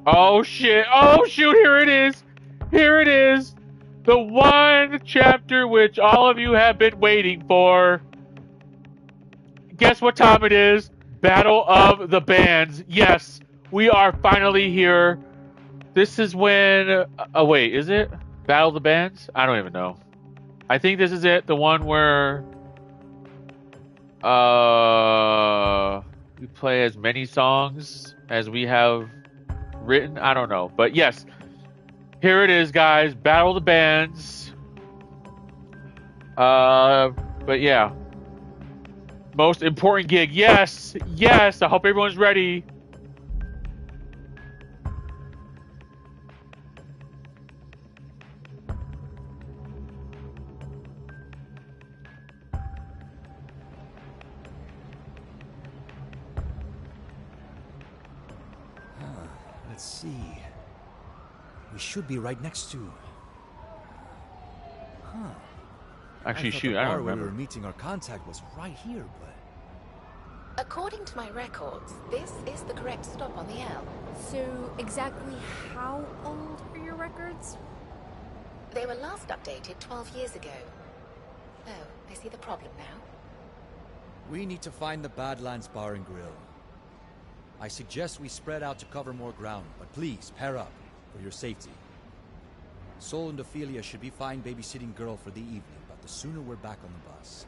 Oh shit! Oh shoot! Here it is! Here it is! The one chapter which all of you have been waiting for. Guess what time it is? Battle of the Bands. Yes, we are finally here. This is when... Oh wait, is it? Battle of the Bands? I don't even know. I think this is it. The one where... we play as many songs as we have written. I don't know. But yes, here it is, guys. Battle of the Bands. But yeah. Most important gig. Yes. Yes. I hope everyone's ready. Let's see. We should be right next to... Huh. Actually, shoot, I don't remember. Where we were meeting our contact was right here, but... According to my records, this is the correct stop on the L. So, exactly how old are your records? They were last updated 12 years ago. Oh, I see the problem now. We need to find the Badlands Bar and Grill. I suggest we spread out to cover more ground, but please, pair up, for your safety. Sol and Ophelia should be fine babysitting girl for the evening, but the sooner we're back on the bus,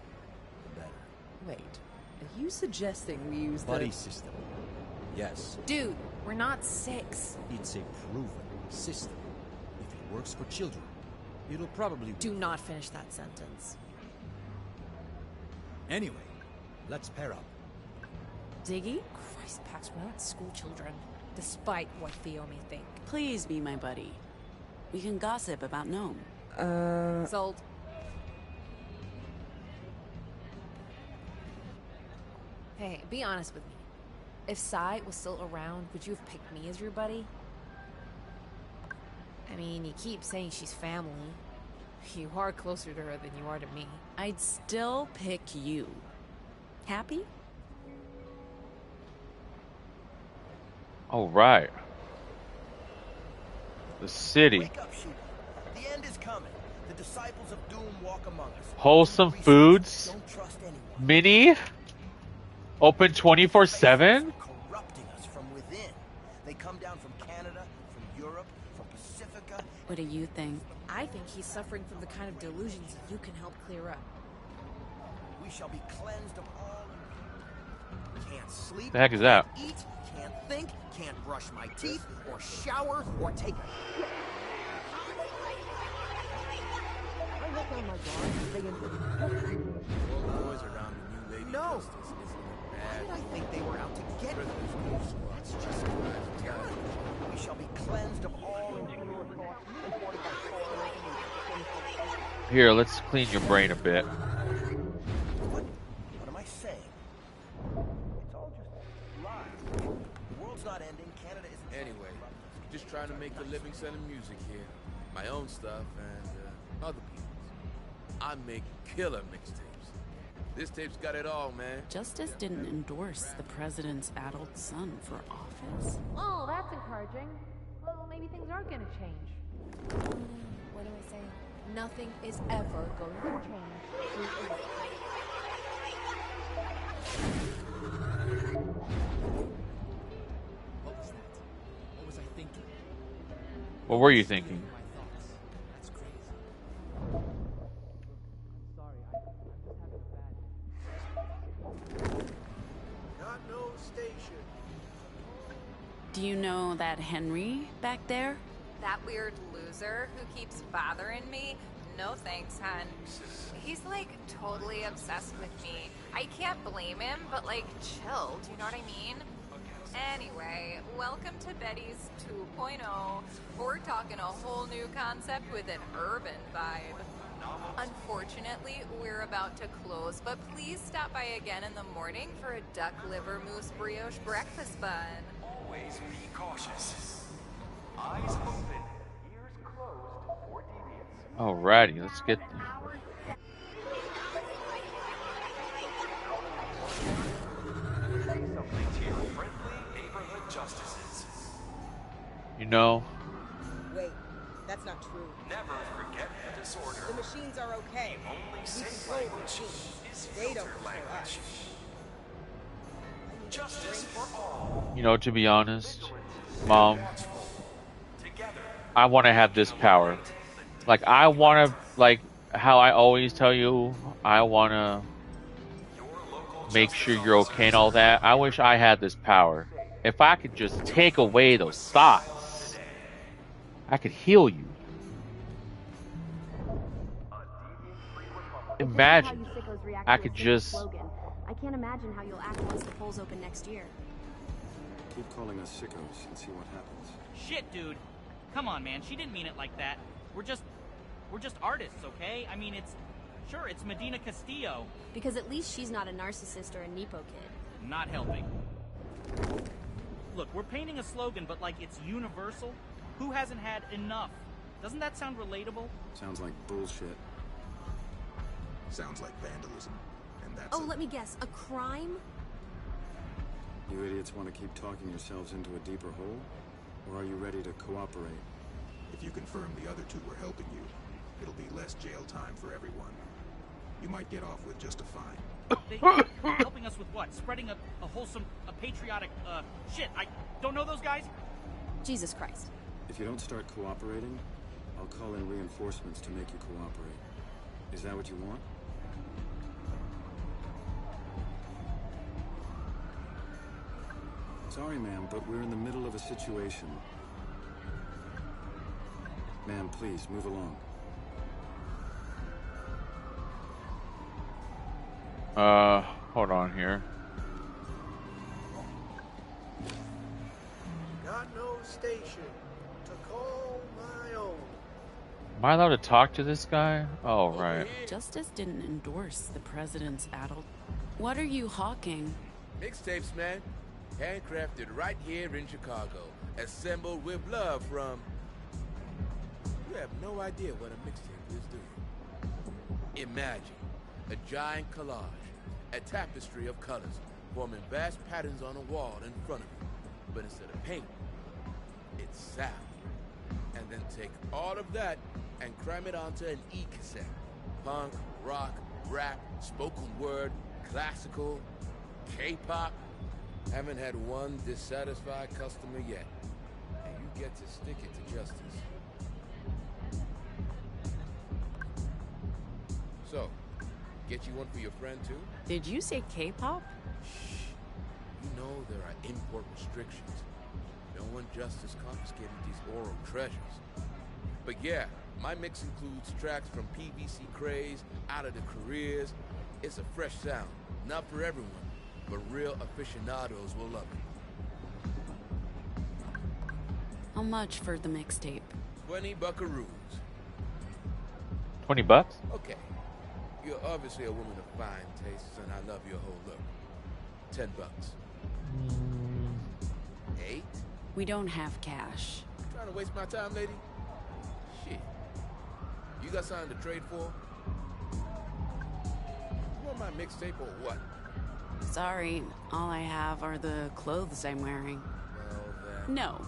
the better. Wait, are you suggesting we use Buddy system. Yes. Dude, we're not 6. It's a proven system. If it works for children, it'll probably... Do not finish that sentence. Anyway, let's pair up. Diggy? Christ, Pax, we're not school children. Despite what Theo may think. Please be my buddy. We can gossip about Gnome. Sold. Hey, be honest with me. If Sai was still around, would you have picked me as your buddy? I mean, you keep saying she's family. You are closer to her than you are to me. I'd still pick you. Happy? All right. The city. Wake up, shooter. The end is coming. The disciples of doom walk among us. Wholesome foods. Don't trust anyone. Mini. Open 24/7. Corrupting us from within. They come down from Canada, from Europe, from Pacifica. What do you think? I think he's suffering from the kind of delusions you can help clear up. We shall be cleansed of all. Can't sleep. The heck is that? Can't eat. Can't think. Can't brush my teeth, or shower, or take a shit. I look on my guard. Boys around the new lady No. justice isn't Why bad. did I think they were out to get me? That's just terrible. We shall be cleansed of all impure thoughts, imported by foreigners. Here, let's clean your brain a bit. What am I saying? It's all just lies. The world's not ending. Canada isn't. Anyway, just trying to make a living selling music here. My own stuff and other people's. I make killer mixtapes. This tape's got it all, man. Justice didn't endorse the president's adult son for office. Oh, that's encouraging. Well, maybe things are gonna change. What do I say? Nothing is ever going to change. What was that? What was I thinking? What were you thinking? That's crazy. Sorry, I'm just having a bad. Not no station. Do you know that Henry back there? That weird loser who keeps bothering me? No thanks, hon. He's like totally obsessed with me. I can't blame him, but like chill, do you know what I mean? Anyway, welcome to Betty's 2.0. We're talking a whole new concept with an urban vibe. Unfortunately, we're about to close, but please stop by again in the morning for a duck liver mousse brioche breakfast bun. Always be cautious. Eyes open, ears closed for deviants. Alrighty, let's get. Say something to your friendly neighborhood justices. know. Wait, that's not true. Never forget the disorder. The machines are okay. The only We safe control the language machines. is They don't filter control language. us. Justice for all. You know, to be honest, Mom, I want to have this power. Like, I want to, like, how I always tell you, I want to make sure you're okay and all that. I wish I had this power. If I could just take away those thoughts, I could heal you. Imagine, I could just... I can't imagine how you'll act once the polls open next year. Keep calling us sickos and see what happens. Shit, dude. Come on, man. She didn't mean it like that. We're just artists, okay? I mean, it's Medina Castillo. Because at least she's not a narcissist or a Nepo kid. Not helping. Look, we're painting a slogan, but like it's universal. Who hasn't had enough? Doesn't that sound relatable? Sounds like bullshit. Sounds like vandalism. And that's let me guess. A crime? You idiots want to keep talking yourselves into a deeper hole? Or are you ready to cooperate? If you confirm the other two were helping you, it'll be less jail time for everyone. You might get off with just a fine. Helping us with what? Spreading a wholesome, patriotic, shit. I don't know those guys? Jesus Christ. If you don't start cooperating, I'll call in reinforcements to make you cooperate. Is that what you want? Sorry, ma'am, but we're in the middle of a situation. Ma'am, please, move along. Hold on here. Got no station to call my own. Am I allowed to talk to this guy? Oh, right. Justice didn't endorse the president's adult. What are you hawking? Mixtapes, man. Handcrafted right here in Chicago. Assembled with love from... You have no idea what a mixtape is doing. Imagine a giant collage, a tapestry of colors, forming vast patterns on a wall in front of you. But instead of paint, it's sound. And then take all of that and cram it onto an e-cassette. Punk, rock, rap, spoken word, classical, K-pop. Haven't had one dissatisfied customer yet. And you get to stick it to Justice. So, get you one for your friend too? Did you say K-pop? Shh. You know there are import restrictions. No one Justice confiscated these oral treasures. But yeah, my mix includes tracks from PVC Craze, Out of the Careers. It's a fresh sound. Not for everyone, but real aficionados will love it. How much for the mixtape? 20 buckaroos. 20 bucks? Okay. You're obviously a woman of fine tastes, and I love your whole look. 10 bucks. 8? We don't have cash. Trying to waste my time, lady? Shit. You got something to trade for? You want my mixtape or what? Sorry, all I have are the clothes I'm wearing. Well, then... No.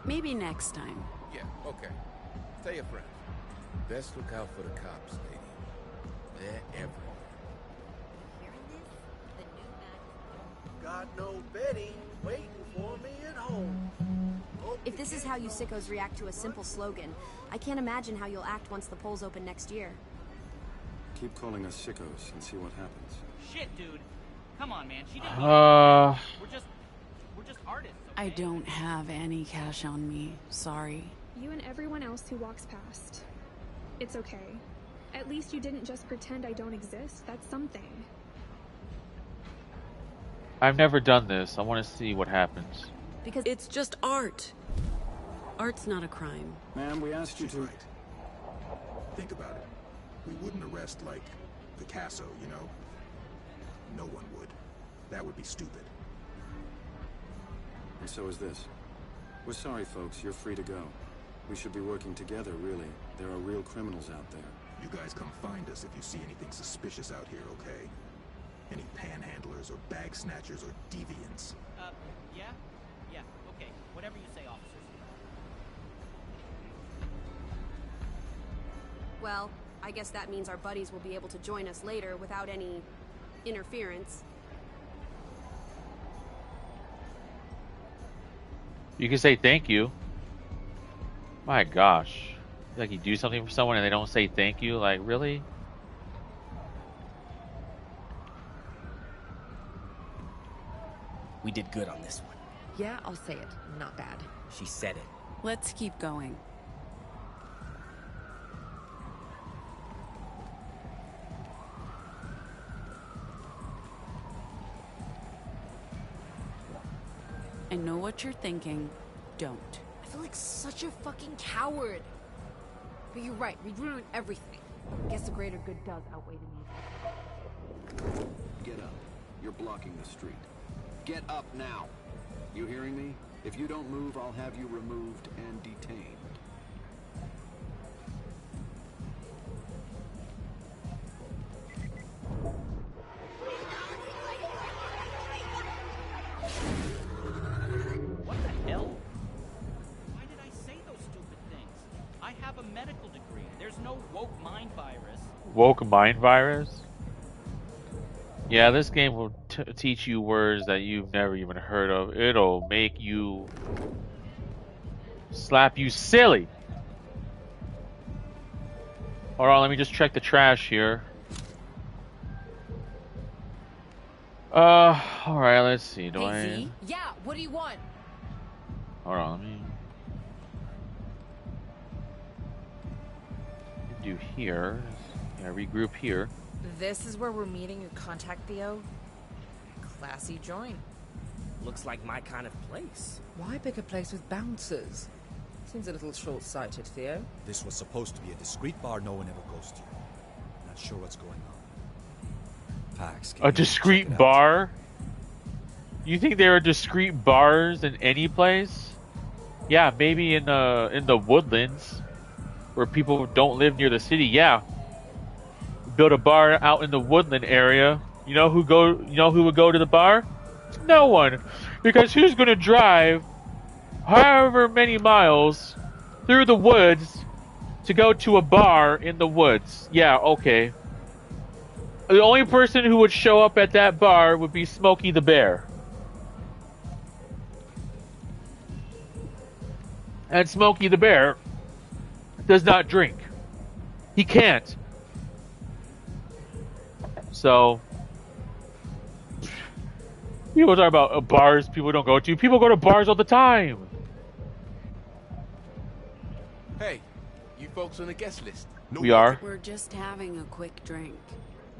Maybe next time. Yeah, okay. Tell your friends. Best look out for the cops, lady. They're everywhere. Got no Betty waiting for me at home. If this is how you sickos react to a simple slogan, I can't imagine how you'll act once the polls open next year. Keep calling us sickos and see what happens. Shit, dude. Come on, man. She didn't. We're just artists. Okay? I don't have any cash on me. Sorry. You and everyone else who walks past. It's okay. At least you didn't just pretend I don't exist. That's something. I've never done this. I want to see what happens. Because it's just art. Art's not a crime. Ma'am, we asked you to... Right. Think about it. We wouldn't arrest, like, Picasso, you know? No one would. That would be stupid. And so is this. We're sorry, folks. You're free to go. We should be working together, really. There are real criminals out there. You guys come find us if you see anything suspicious out here, okay? Any panhandlers or bag snatchers or deviants? Yeah? Yeah, okay. Whatever you say, officers. Well, I guess that means our buddies will be able to join us later without any interference. You can say thank you. My gosh. Like you do something for someone and they don't say thank you? Like, really? We did good on this one. Yeah, I'll say it. Not bad. She said it. Let's keep going. I know what you're thinking. Don't. I feel like such a fucking coward. But you're right, we'd ruin everything. I guess the greater good does outweigh the evil. Get up. You're blocking the street. Get up now. You hearing me? If you don't move, I'll have you removed and detained. What the hell? Why did I say those stupid things? I have a medical degree. There's no woke mind virus. Woke mind virus? Yeah, this game will teach you words that you've never even heard of. It'll make you slap you silly. Hold on, let me just check the trash here. Alright, let's see. Do Hey, Z? Yeah, what do you want? Hold on, let me do here. Yeah, regroup here. This is where we're meeting your contact, Theo? Classy joint. Looks like my kind of place. Why pick a place with bouncers? Seems a little short-sighted, Theo. This was supposed to be a discreet bar no one ever goes to. Not sure what's going on. Pax, A discreet bar? You think there are discreet bars in any place? Yeah, maybe in the woodlands where people don't live near the city. Yeah, build a bar out in the woodland area. You know who would go to the bar? No one, because who's gonna drive however many miles through the woods to go to a bar in the woods? Yeah, okay. The only person who would show up at that bar would be Smokey the Bear. And Smokey the Bear does not drink. He can't. So, people talk about bars people don't go to. People go to bars all the time. Hey, you folks on the guest list? We are. We're just having a quick drink.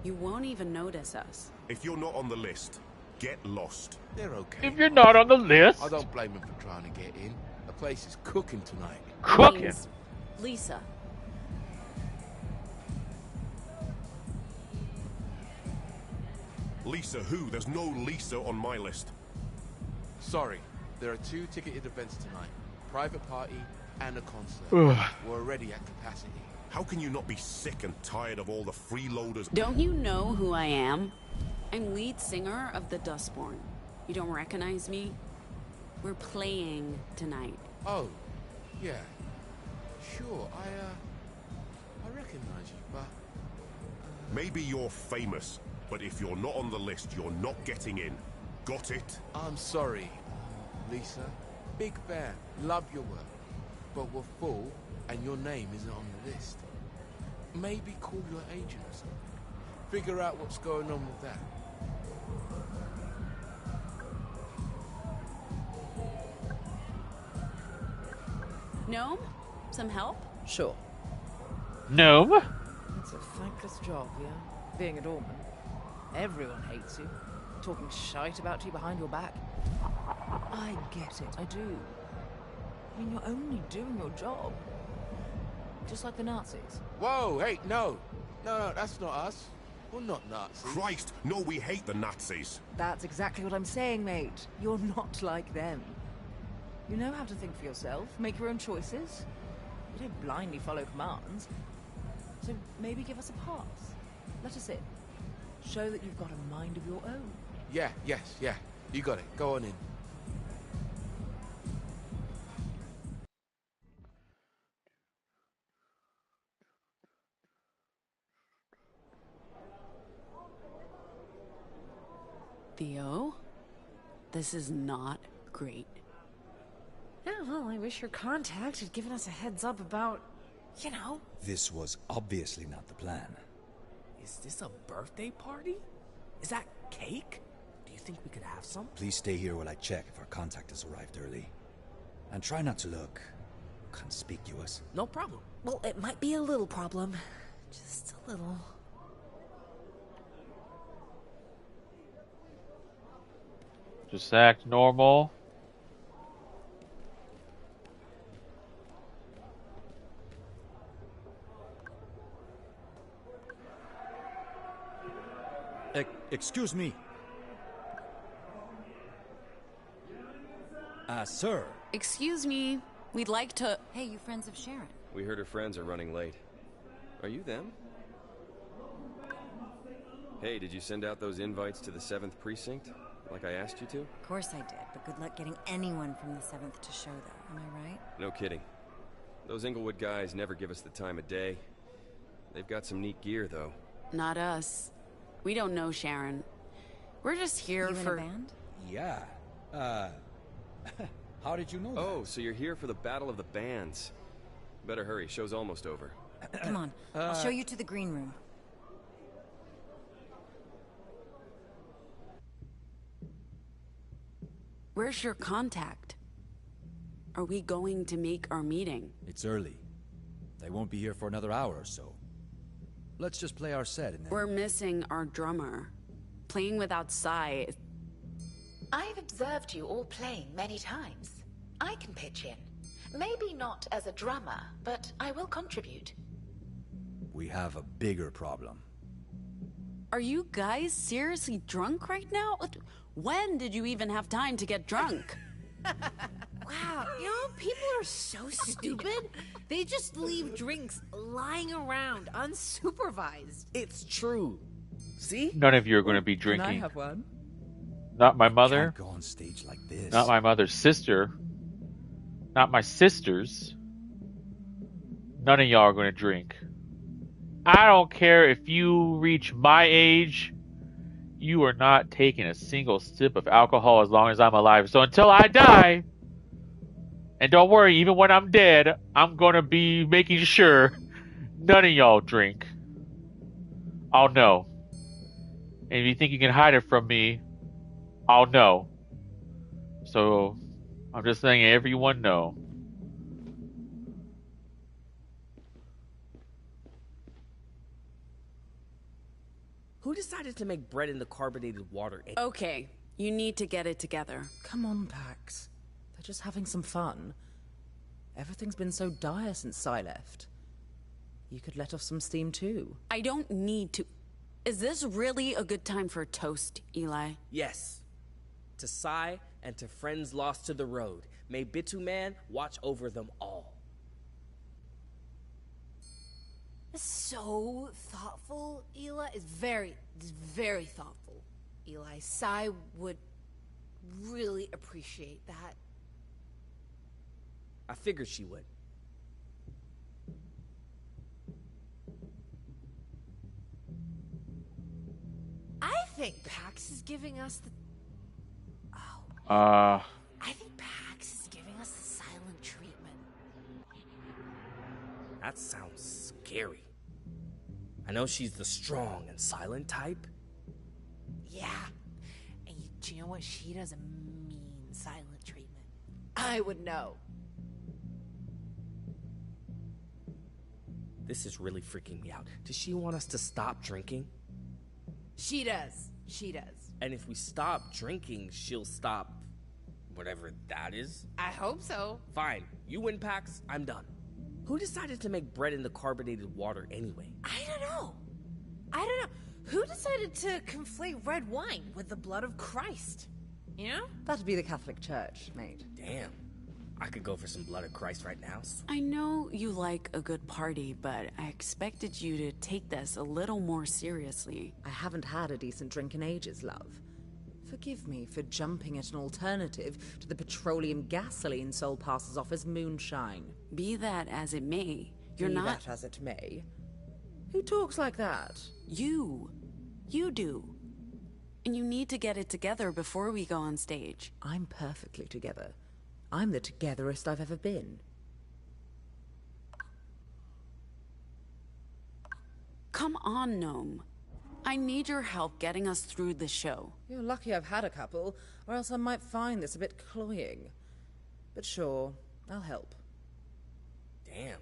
You won't even notice us. If you're not on the list, get lost. They're okay. If you're not on the list. I don't blame them for trying to get in. The place is cooking tonight. Cooking? Lisa. Lisa who? There's no Lisa on my list. Sorry, there are 2 ticketed events tonight. Private party and a concert. Ugh. We're already at capacity. How can you not be sick and tired of all the freeloaders? Don't you know who I am? I'm lead singer of the Dustborn. You don't recognize me? We're playing tonight. Oh, yeah. Sure, I recognize you, but... Maybe you're famous, but if you're not on the list, you're not getting in. Got it? I'm sorry, Lisa. Big fan. Love your work. But we're full, and your name isn't on the list. Maybe call your agent or something. Figure out what's going on with that. Gnome? Some help? Sure. Gnome? It's a thankless job, yeah. Being a doorman. Everyone hates you. Talking shite about you behind your back. I get it, I do. I mean, you're only doing your job. Just like the Nazis. Whoa, hey, no. No, that's not us. We're not Nazis. Christ, no, we hate the Nazis. That's exactly what I'm saying, mate. You're not like them. You know how to think for yourself, make your own choices. You don't blindly follow commands. So maybe give us a pass. Let us in. Show that you've got a mind of your own. Yeah. You got it. Go on in. Theo, this is not great. Yeah, well, I wish your contact had given us a heads up about, you know. This was obviously not the plan. Is this a birthday party? Is that cake? Do you think we could have some? Please stay here while I check if our contact has arrived early. And try not to look conspicuous. No problem. Well, it might be a little problem. Just a little. Just act normal. Excuse me. Sir. Excuse me. We'd like to... Hey, you friends of Sharon? We heard her friends are running late. Are you them? Hey, did you send out those invites to the 7th Precinct? Like I asked you to? Of course I did, but good luck getting anyone from the 7th to show there, am I right? No kidding. Those Inglewood guys never give us the time of day. They've got some neat gear, though. Not us. We don't know Sharon. We're just here for... You in a band? Yeah. How did you know that? Oh, so you're here for the Battle of the Bands. Better hurry, show's almost over. Come on, I'll show you to the green room. Where's your contact? Are we going to make our meeting? It's early. They won't be here for another hour or so. Let's just play our set and then... We're missing our drummer. Playing without Sai. I've observed you all playing many times. I can pitch in. Maybe not as a drummer, but I will contribute. We have a bigger problem. Are you guys seriously drunk right now? When did you even have time to get drunk? Wow, you know, people are so stupid. They just leave drinks lying around, unsupervised. It's true. See? None of you are going to be drinking. Can I have one? Not my mother. Can't go on stage like this. Not my mother's sister. Not my sisters. None of y'all are going to drink. I don't care if you reach my age. You are not taking a single sip of alcohol as long as I'm alive. So until I die, and don't worry, even when I'm dead, I'm going to be making sure none of y'all drink. I'll know. And if you think you can hide it from me, I'll know. So I'm just letting everyone know. Who decided to make bread in the carbonated water? Okay, you need to get it together. Come on, Pax. They're just having some fun. Everything's been so dire since Sai left. You could let off some steam too. I don't need to... Is this really a good time for a toast, Eli? Yes. To Sai and to friends lost to the road. May Bituman watch over them all. So thoughtful, Eli. It's very thoughtful. Eli, Sai would really appreciate that. I figured she would. I think Pax is giving us the... I think Pax is giving us the silent treatment. That sounds scary. I know she's the strong and silent type. Yeah. And do you know what? She doesn't mean silent treatment. I would know. This is really freaking me out. Does she want us to stop drinking? She does. She does. And if we stop drinking, she'll stop whatever that is? I hope so. Fine. You win, Pax. I'm done. Who decided to make bread in the carbonated water anyway? I don't know. Who decided to conflate red wine with the blood of Christ? You know? That'd be the Catholic Church, mate. Damn. I could go for some blood of Christ right now. I know you like a good party, but I expected you to take this a little more seriously. I haven't had a decent drink in ages, love. Forgive me for jumping at an alternative to the petroleum gasoline Sol passes off as moonshine. Be that as it may, you're Be not... that as it may? Who talks like that? You. You do. And you need to get it together before we go on stage. I'm perfectly together. I'm the togetherest I've ever been. Come on, Gnome. I need your help getting us through the show. You're lucky I've had a couple, or else I might find this a bit cloying. But sure, I'll help. Damn.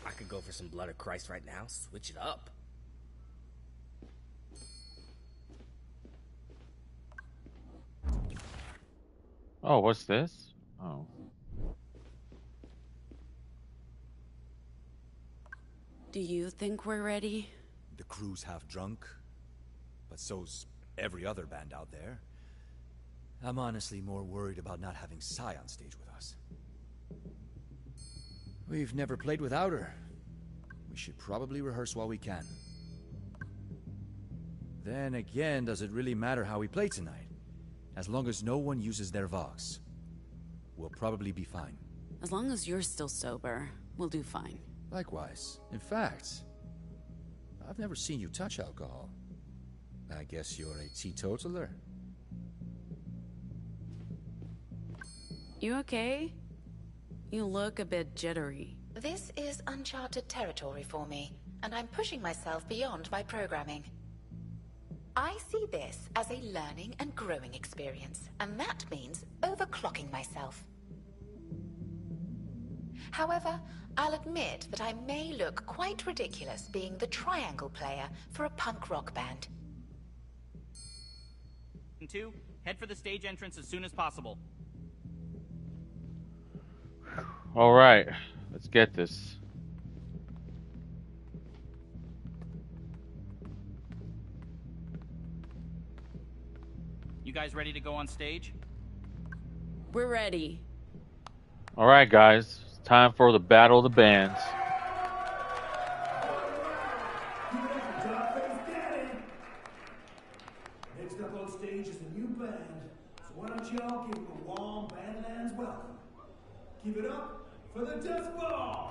I could go for some blood of Christ right now. Switch it up. Oh, what's this? Oh. Do you think we're ready? The crew's half drunk, but so's every other band out there. I'm honestly more worried about not having Sai on stage with us. We've never played without her. We should probably rehearse while we can. Then again, does it really matter how we play tonight? As long as no one uses their Vox, we'll probably be fine. As long as you're still sober, we'll do fine. Likewise. In fact, I've never seen you touch alcohol. I guess you're a teetotaler. You okay? You look a bit jittery. This is uncharted territory for me, and I'm pushing myself beyond my programming. I see this as a learning and growing experience, and that means overclocking myself. However, I'll admit that I may look quite ridiculous being the triangle player for a punk rock band. 2, head for the stage entrance as soon as possible. All right, let's get this. You guys ready to go on stage? We're ready. All right, guys. It's time for the Battle of the Bands. Next up on stage is a new band, so why don't y'all give them a warm Badlands welcome. Give it up for the Dustborn!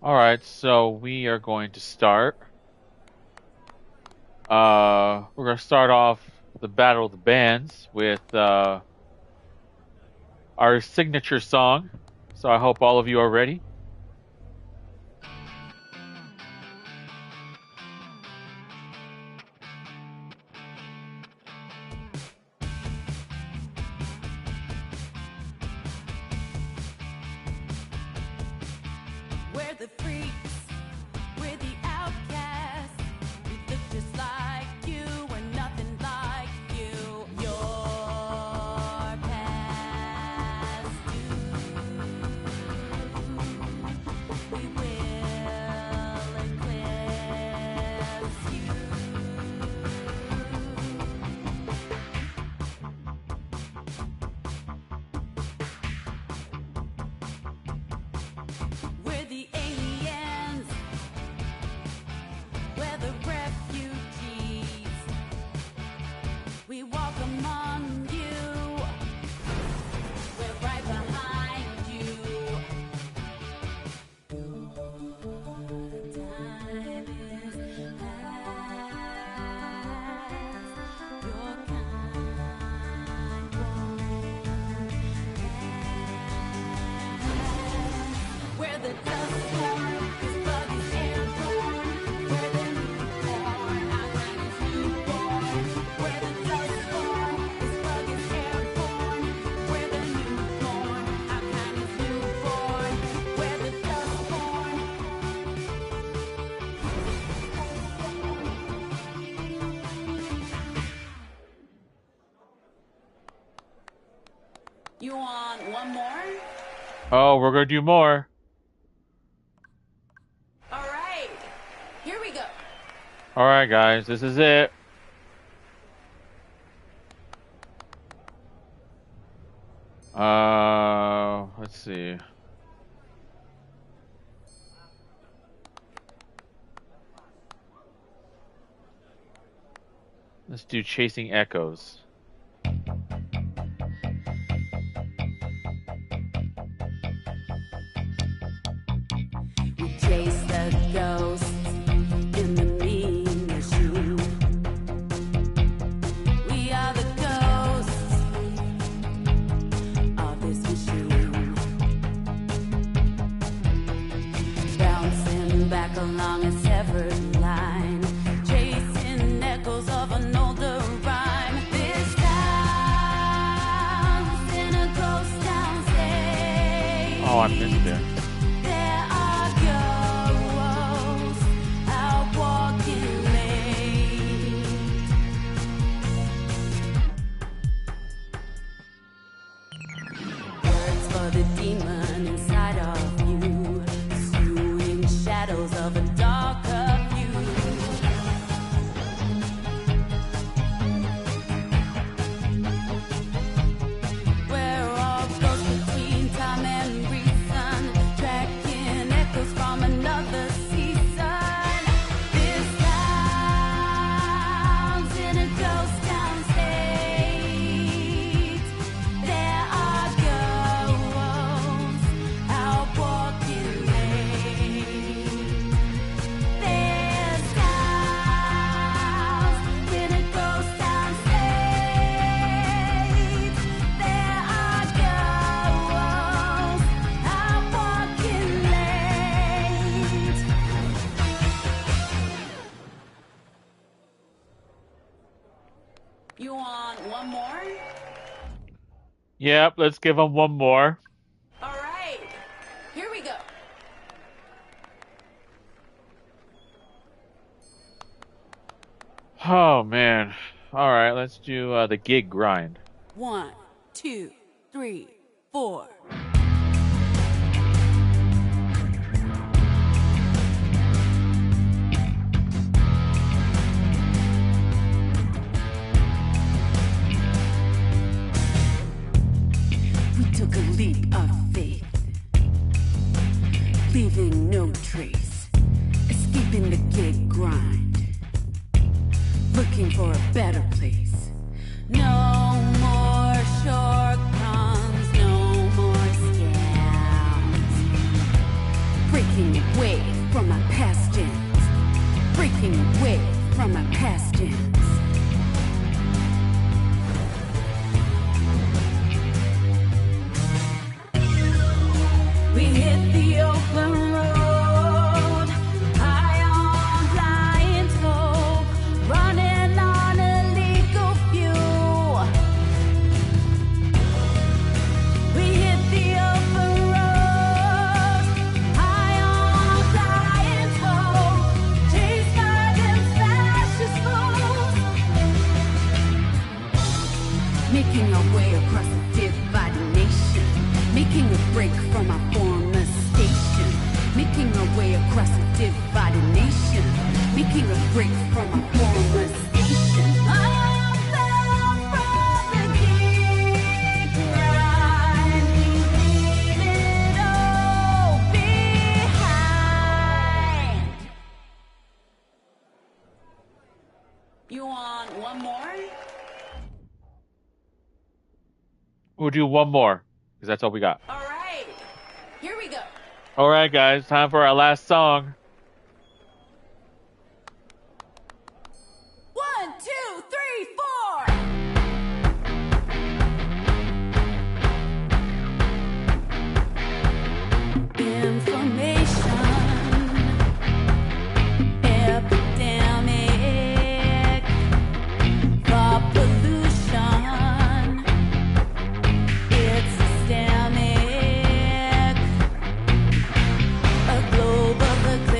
Alright, so we are going to start. We're going to start off the Battle of the Bands with our signature song. So I hope all of you are ready. We're the freaks, we're the outcasts. We look just like you, we're nothing like you. Your past we will eclipse you. We're the aliens, we're the refugees. We walk among you, we're right behind you. The time is past, your kind won't last. We're the You want one more? Oh, we're gonna do more. All right. Here we go. All right, guys, this is it. Let's see. Let's do Chasing Echoes. We chase the ghosts in the mean machine. We are the ghosts of this machine. Bouncing back along a severed line, chasing echoes of an older rhyme. This town's in a ghost town state. Oh, I missed it. There are ghosts out walking late. Words for the demon inside of you, pursuing shadows of a darker view. We're all ghosts between time and reason, tracking echoes from another season. This town's in a ghost town state. There are ghosts out walking late. This town's in a ghost town state. There are ghosts out walking late. You want one more? Yep, let's give them one more. All right, here we go. Oh, man. All right, let's do the gig grind. 1, 2, 3, 4. We took a leap of faith, leaving no trace, escaping the gig grind, looking for a better place. No more shortcuts, no more scams. Breaking away from my past gens, breaking away from my past gens. We hit the open road, high on blind hope, running on illegal fuel. We hit the open road, high on blind hope, chased by them fascist fools. Making our way across a divided nation, making a break from our former station, making our way across a divided nation, making a break from our former station. I fell from the gig grind, leaving it all behind. You want one more? We'll do one more, because that's all we got. All right, here we go. All right, guys, time for our last song. 1, 2, 3, 4. Information epidemic, thought pollution, it's systemic, a global eclipse.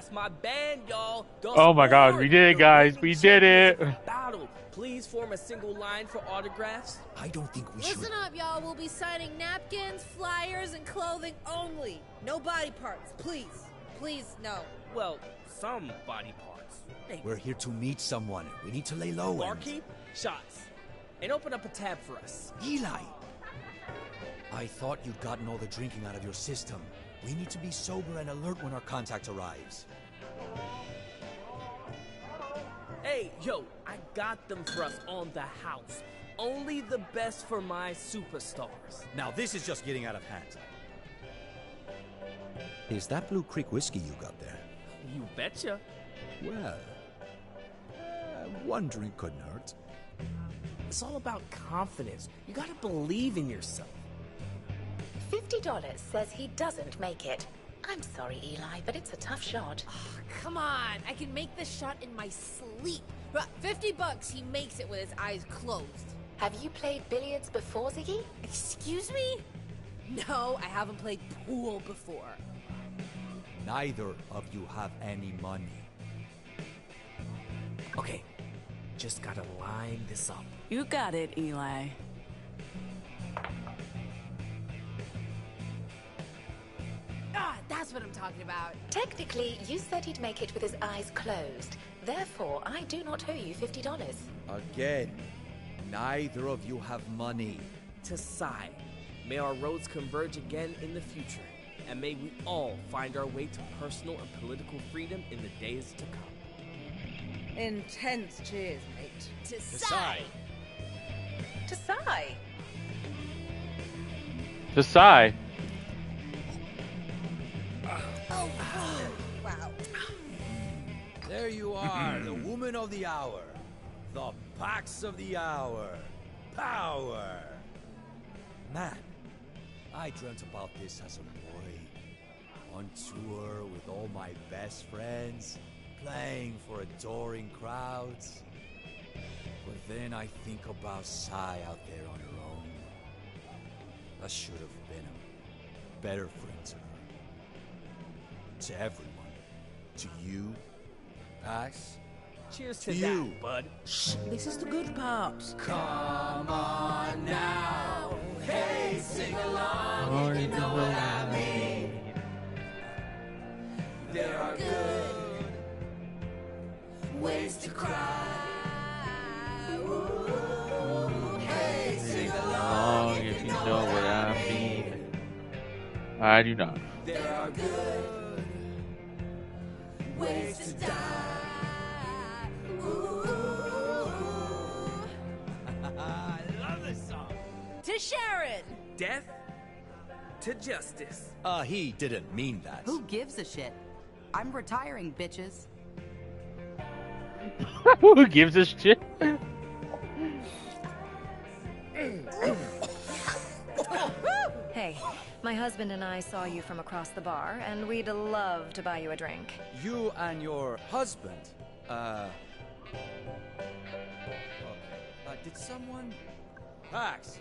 That's my band, y'all. Oh my God, we did it, guys. We did it. Battle. Please form a single line for autographs. I don't think we should. Listen up, y'all. We'll be signing napkins, flyers, and clothing only. No body parts, please. Please, no. Well, some body parts. Hey, We're here to meet someone. We need to lay low. Barkeep, shots. And open up a tab for us. Eli! I thought you'd gotten all the drinking out of your system. We need to be sober and alert when our contact arrives. Hey, yo, I got them for us on the house. Only the best for my superstars. Now this is just getting out of hand. Is that Blue Creek whiskey you got there? You betcha. Well, one drink couldn't hurt. It's all about confidence. You gotta believe in yourself. $50 says he doesn't make it. I'm sorry, Eli, but it's a tough shot. Oh, come on, I can make this shot in my sleep. But $50, he makes it with his eyes closed. Have you played billiards before, Ziggy? Excuse me? No, I haven't played pool before. Neither of you have any money. Okay, just gotta line this up. You got it, Eli. Ah, that's what I'm talking about. Technically, you said he'd make it with his eyes closed. Therefore, I do not owe you $50. Again, neither of you have money. To Sai, may our roads converge again in the future, and may we all find our way to personal and political freedom in the days to come. Intense cheers, mate. To Sai. To Sai. To Sai. Oh, wow. There you are, the woman of the hour. The Pax of the hour. Power. Man, I dreamt about this as a boy. On tour with all my best friends, playing for adoring crowds. But then I think about Sai out there on her own. I should have been a better friend to her. To everyone. To you, Pax. Cheers to you. that, bud. Shh, this is the good part. Come on now, hey, sing along if you know what I mean. There are good ways to cry. Ooh, hey, sing along If you know what I mean. I do not. There are good ways to die. I love this song. To Sharon. Death to justice. He didn't mean that. Who gives a shit? I'm retiring, bitches. Who gives a shit? Hey, my husband and I saw you from across the bar, and we'd love to buy you a drink. You and your husband, did someone... Pax,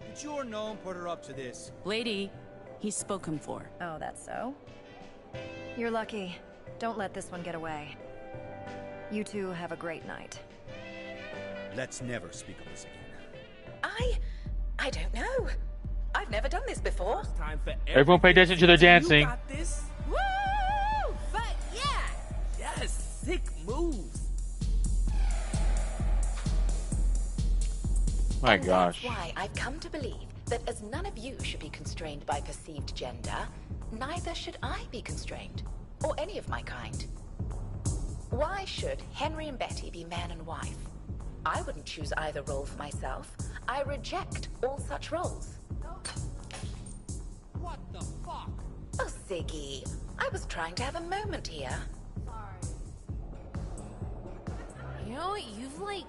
did your gnome put her up to this? Lady, he's spoken for. Oh, that's so? You're lucky. Don't let this one get away. You two have a great night. Let's never speak of this again. I don't know. I've never done this before. Time for Everyone pay attention to the dancing. You got this. Woo! But yeah! Yes, sick moves. My And gosh. That's why I've come to believe that as none of you should be constrained by perceived gender, neither should I be constrained, or any of my kind. Why should Henry and Betty be man and wife? I wouldn't choose either role for myself. I reject all such roles. What the fuck? Oh, Ziggy, I was trying to have a moment here. You know what? You've, like,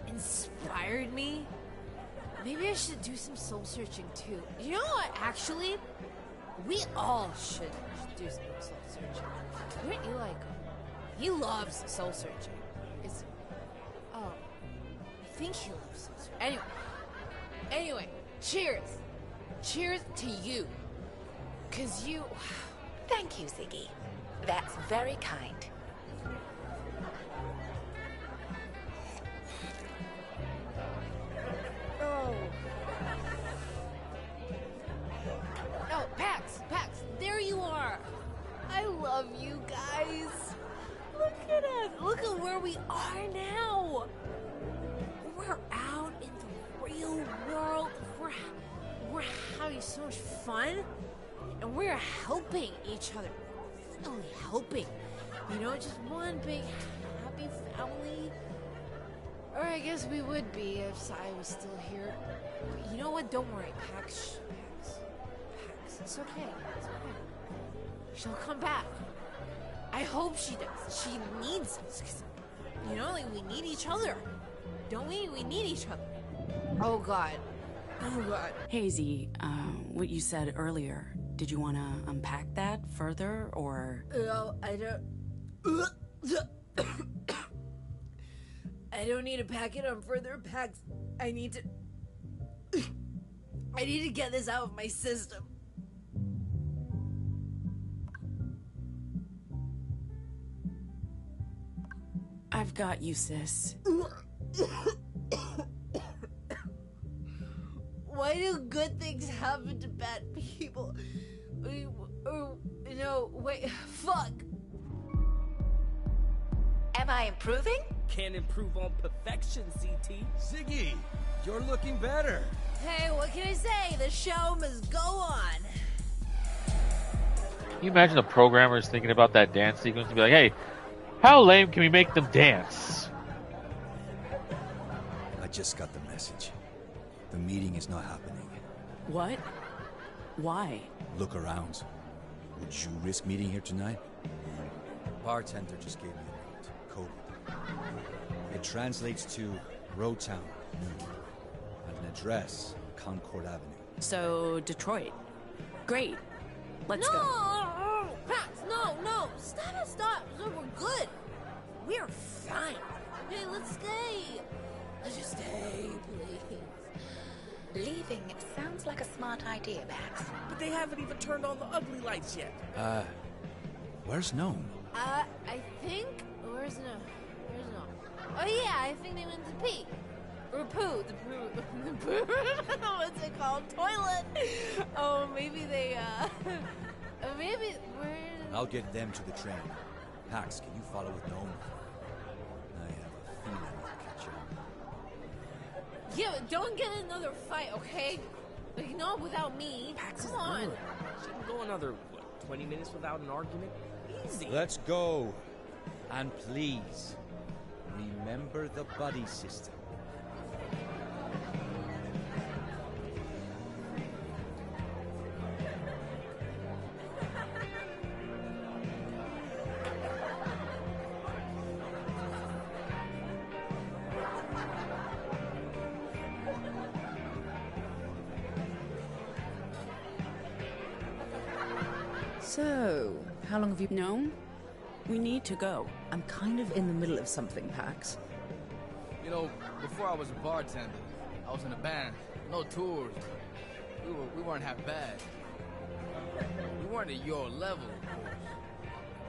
inspired me. Maybe I should do some soul searching, too. You know what, actually? We all should do some soul searching. Wouldn't you like... He loves soul searching. Oh, I think he loves soul searching. Anyway, cheers. Cheers to you. 'Cause you... Thank you, Ziggy. That's very kind. Oh. Oh, Pax, there you are. I love you guys. Look at us. Look at where we are now. We're out in the real world. We're having so much fun. And we're helping each other. Really helping. You know, just one big happy family. Or I guess we would be if Sai was still here. But you know what? Don't worry, Pax. It's okay. It's okay. She'll come back. I hope she does. She needs us. 'Cause, you know, like, we need each other. Don't we? We need each other. Oh, God. Oh, God. Hazy, what you said earlier, did you want to unpack that further, or...? No, I don't... I don't need to pack it on further packs. I need to get this out of my system. I've got you, sis. Why do good things happen to bad people? No, wait, fuck. Am I improving? Can't improve on perfection, CT. Ziggy, you're looking better. Hey, what can I say? The show must go on. Can you imagine the programmers thinking about that dance sequence and be like, hey, how lame can we make them dance? I just got the message. The meeting is not happening. What? Why? Look around. Would you risk meeting here tonight? Bartender just gave me a note. Code. It translates to Road Town, and an address, Concord Avenue. So, Detroit. Great. Let's go. No! Pax, no! Stop! No, we're good. We're fine. Hey, let's stay. Let's just stay, please. Leaving sounds like a smart idea, Pax. But they haven't even turned on the ugly lights yet. Where's Gnome? I think... Where's no? Oh yeah, I think they went to pee. Or poo. The poo. What's it called? Toilet. Oh, maybe they, maybe we're... I'll get them to the train. Pax, can you follow with Gnome? I have a feeling we'll catch up. Yeah, but don't get another fight, okay? Like, not without me. Pax Come is on. good. She can go another, 20 minutes without an argument? Easy. Let's go. And please, remember the buddy system. So, how long have you... No, we need to go. I'm kind of in the middle of something, Pax. You know, before I was a bartender, I was in a band. No tours. We weren't half bad. We weren't at your level, of course.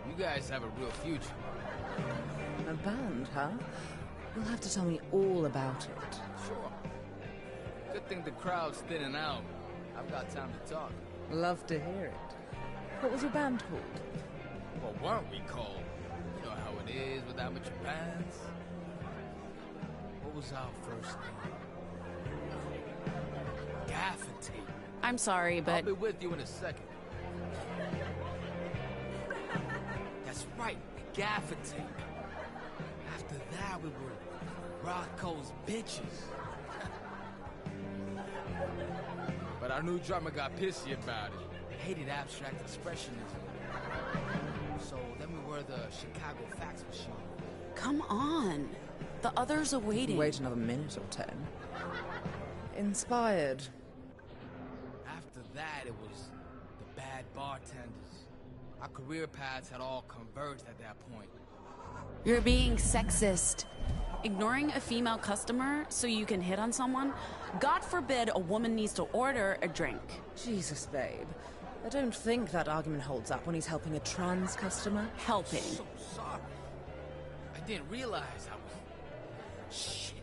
You guys have a real future. A band, huh? You'll have to tell me all about it. Sure. Good thing the crowd's thinning out. I've got time to talk. Love to hear it. What was your band called? What weren't we called? You know how it is with amateur bands. What was our first name? Gaffer tape. I'm sorry, but... I'll be with you in a second. That's right, the gaffer tape. After that, we were Rocco's bitches. But our new drummer got pissy about it. Hated abstract expressionism. So then we were the Chicago fax machine. Come on. The others are waiting. Wait another minute or 10. Inspired. After that, it was the bad bartenders. Our career paths had all converged at that point. You're being sexist. Ignoring a female customer so you can hit on someone? God forbid a woman needs to order a drink. Jesus, babe. I don't think that argument holds up when he's helping a trans customer. Helping. So sorry. I didn't realize I was... Shit.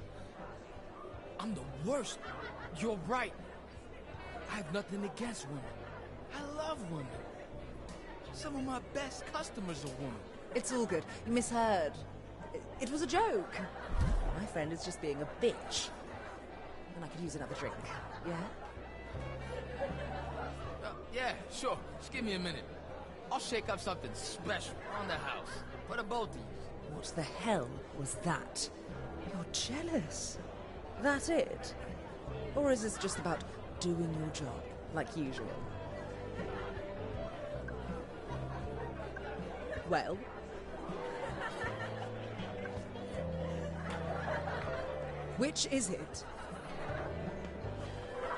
I'm the worst. You're right. I have nothing against women. I love women. Some of my best customers are women. It's all good. You misheard. It was a joke. My friend is just being a bitch. And I could use another drink. Yeah? Yeah, sure. Just give me a minute. I'll shake up something special on the house. For the both of you. What the hell was that? You're jealous. That it? Or is this just about doing your job, like usual? Well? Which is it?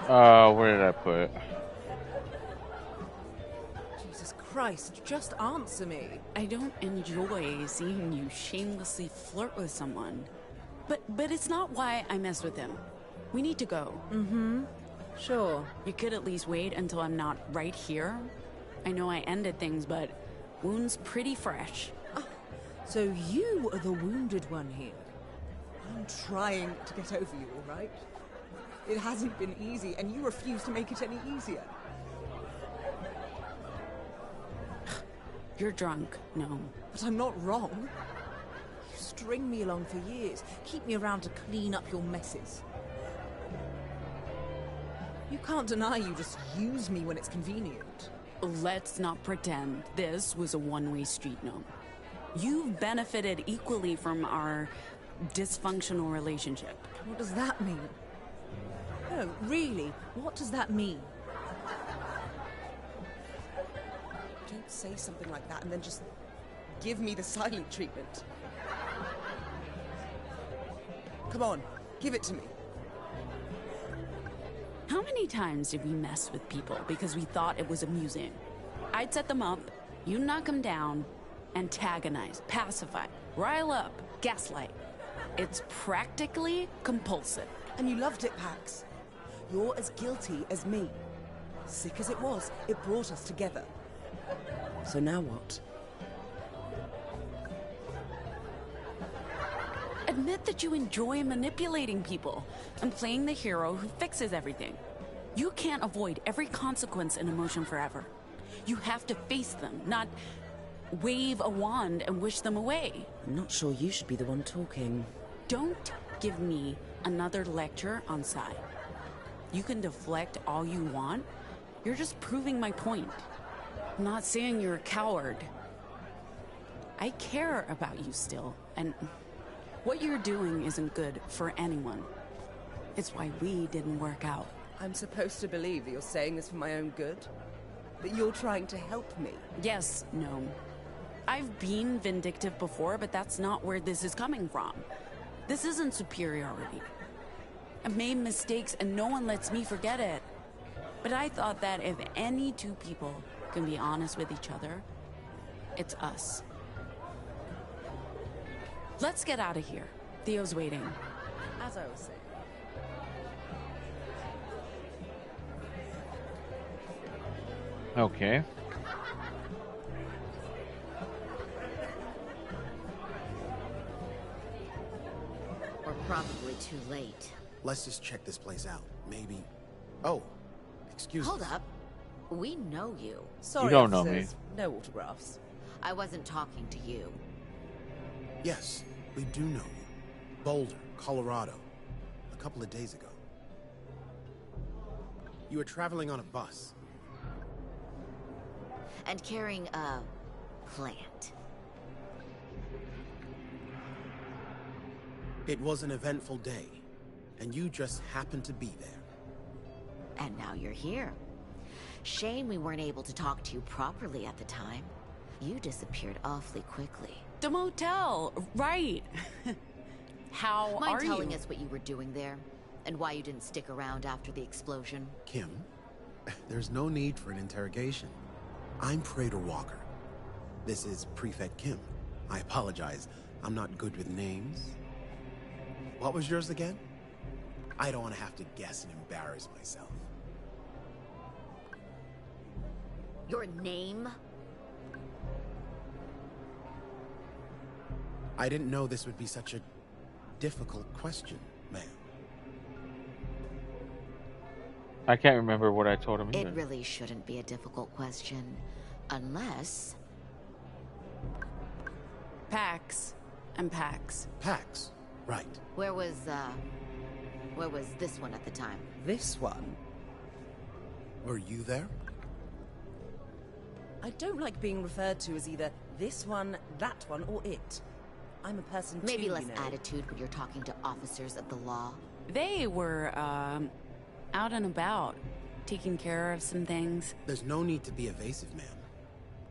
Where did I put it? Jesus Christ, just answer me. I don't enjoy seeing you shamelessly flirt with someone. But it's not why I messed with him. We need to go. Mm-hmm. Sure. You could at least wait until I'm not right here. I know I ended things, but wound's pretty fresh. Oh, so you are the wounded one here. I'm trying to get over you, all right? It hasn't been easy, and you refuse to make it any easier. You're drunk, no. But I'm not wrong. You string me along for years, keep me around to clean up your messes. You can't deny you just use me when it's convenient. Let's not pretend this was a one-way street, no. You've benefited equally from our dysfunctional relationship. What does that mean? No, really, what does that mean? Don't say something like that and then just give me the silent treatment. Come on, give it to me. How many times did we mess with people because we thought it was amusing? I'd set them up, you knock them down, antagonize, pacify, rile up, gaslight. It's practically compulsive. And you loved it, Pax. You're as guilty as me. Sick as it was, it brought us together. So now what? Admit that you enjoy manipulating people and playing the hero who fixes everything. You can't avoid every consequence and emotion forever. You have to face them, not wave a wand and wish them away. I'm not sure you should be the one talking. Don't give me another lecture on Psy. You can deflect all you want. You're just proving my point. I'm not saying you're a coward. I care about you still, and what you're doing isn't good for anyone. It's why we didn't work out. I'm supposed to believe that you're saying this for my own good? That you're trying to help me? Yes, no. I've been vindictive before, but that's not where this is coming from. This isn't superiority. I've made mistakes and no one lets me forget it. But I thought that if any two people can be honest with each other, it's us. Let's get out of here. Theo's waiting. As I was saying. Okay. We're probably too late. Let's just check this place out. Maybe... Oh, excuse me. Hold up. We know you. Sorry, you don't know officers. me. No autographs. I wasn't talking to you. Yes, we do know you. Boulder, Colorado. A couple of days ago. You were traveling on a bus. And carrying a plant. It was an eventful day, and you just happened to be there. And now you're here. Shame we weren't able to talk to you properly at the time. You disappeared awfully quickly. The motel, right. How Mind are you? telling us what you were doing there? And why you didn't stick around after the explosion? Kim, there's no need for an interrogation. I'm Praetor Walker. This is Prefect Kim. I apologize. I'm not good with names. What was yours again? I don't want to have to guess and embarrass myself. Your name? I didn't know this would be such a difficult question, ma'am. I can't remember what I told him either. It really shouldn't be a difficult question. Unless... Pax. I'm Pax. Pax, right. Where was this one at the time? This one? Were you there? I don't like being referred to as either this one, that one, or it. I'm a person too, Maybe less you know. attitude when you're talking to officers of the law. They were, out and about, taking care of some things. There's no need to be evasive, ma'am.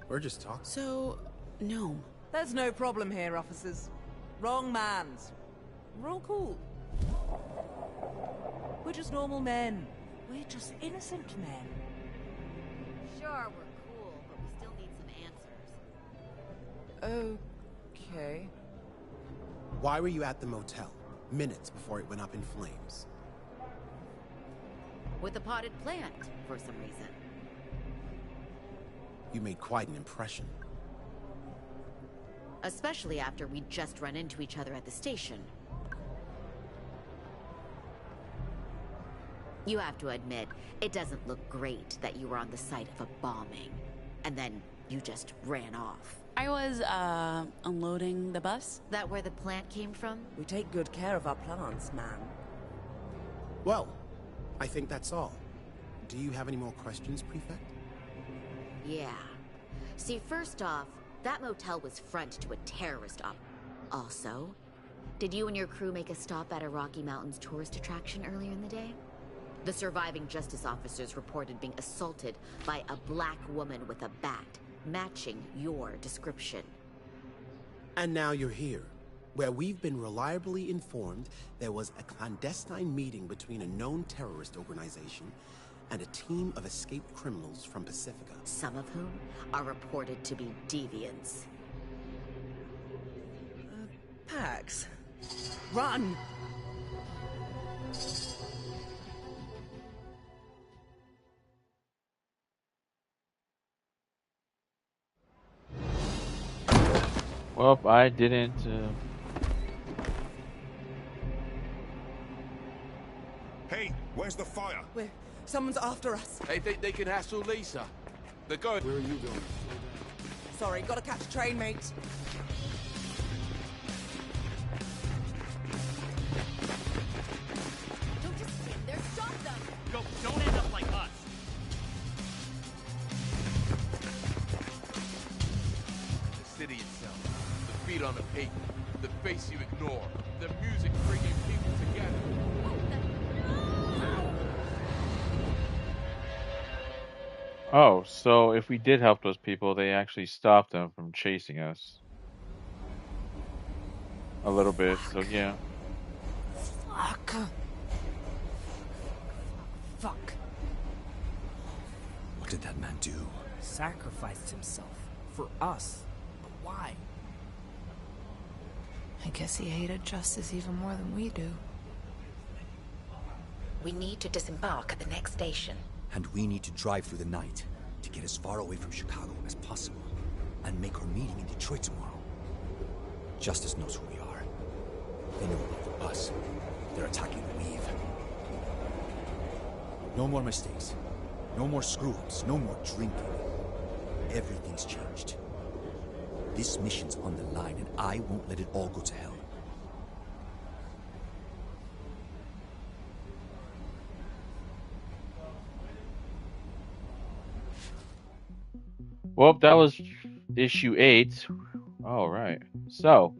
We're just talking. So, no. There's no problem here, officers. Wrong mans. We're all cool. We're just normal men. We're just innocent men. Sure, we're cool, but we still need some answers. Okay. Why were you at the motel minutes before it went up in flames? With a potted plant, for some reason. You made quite an impression. Especially after we'd just run into each other at the station. You have to admit, it doesn't look great that you were on the site of a bombing, and then you just ran off. I was, unloading the bus. That where the plant came from? We take good care of our plants, ma'am. Well, I think that's all. Do you have any more questions, Prefect? Yeah. See, first off, that motel was front to a terrorist op. Also, did you and your crew make a stop at a Rocky Mountains tourist attraction earlier in the day? The surviving justice officers reported being assaulted by a black woman with a bat, matching your description. And now you're here, where we've been reliably informed there was a clandestine meeting between a known terrorist organization and a team of escaped criminals from Pacifica. Some of whom are reported to be deviants. Pax, run! Well, I didn't. Hey, where's the fire? Someone's after us. They think they can hassle Lisa. They're going. Where are you going? Sorry, gotta catch a train, mate. Don't just stand there, stop them! Go, don't end up like us. The city itself, the feet on the pavement, the face you ignore, the music bringing people together. Oh, so if we did help those people, they actually stopped them from chasing us. A little bit, so yeah. Fuck. Fuck. What did that man do? Sacrificed himself. For us. But why? I guess he hated justice even more than we do. We need to disembark at the next station. And we need to drive through the night to get as far away from Chicago as possible and make our meeting in Detroit tomorrow. Justice knows who we are. They know about us. They're attacking the Weave. No more mistakes. No more screw-ups. No more drinking. Everything's changed. This mission's on the line, and I won't let it all go to hell. Well, that was issue 8. All right. So,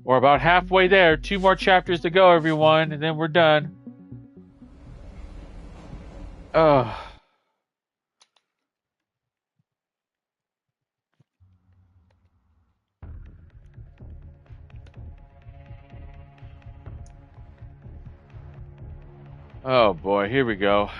we're about halfway there. 2 more chapters to go, everyone, and then we're done. Oh boy, here we go.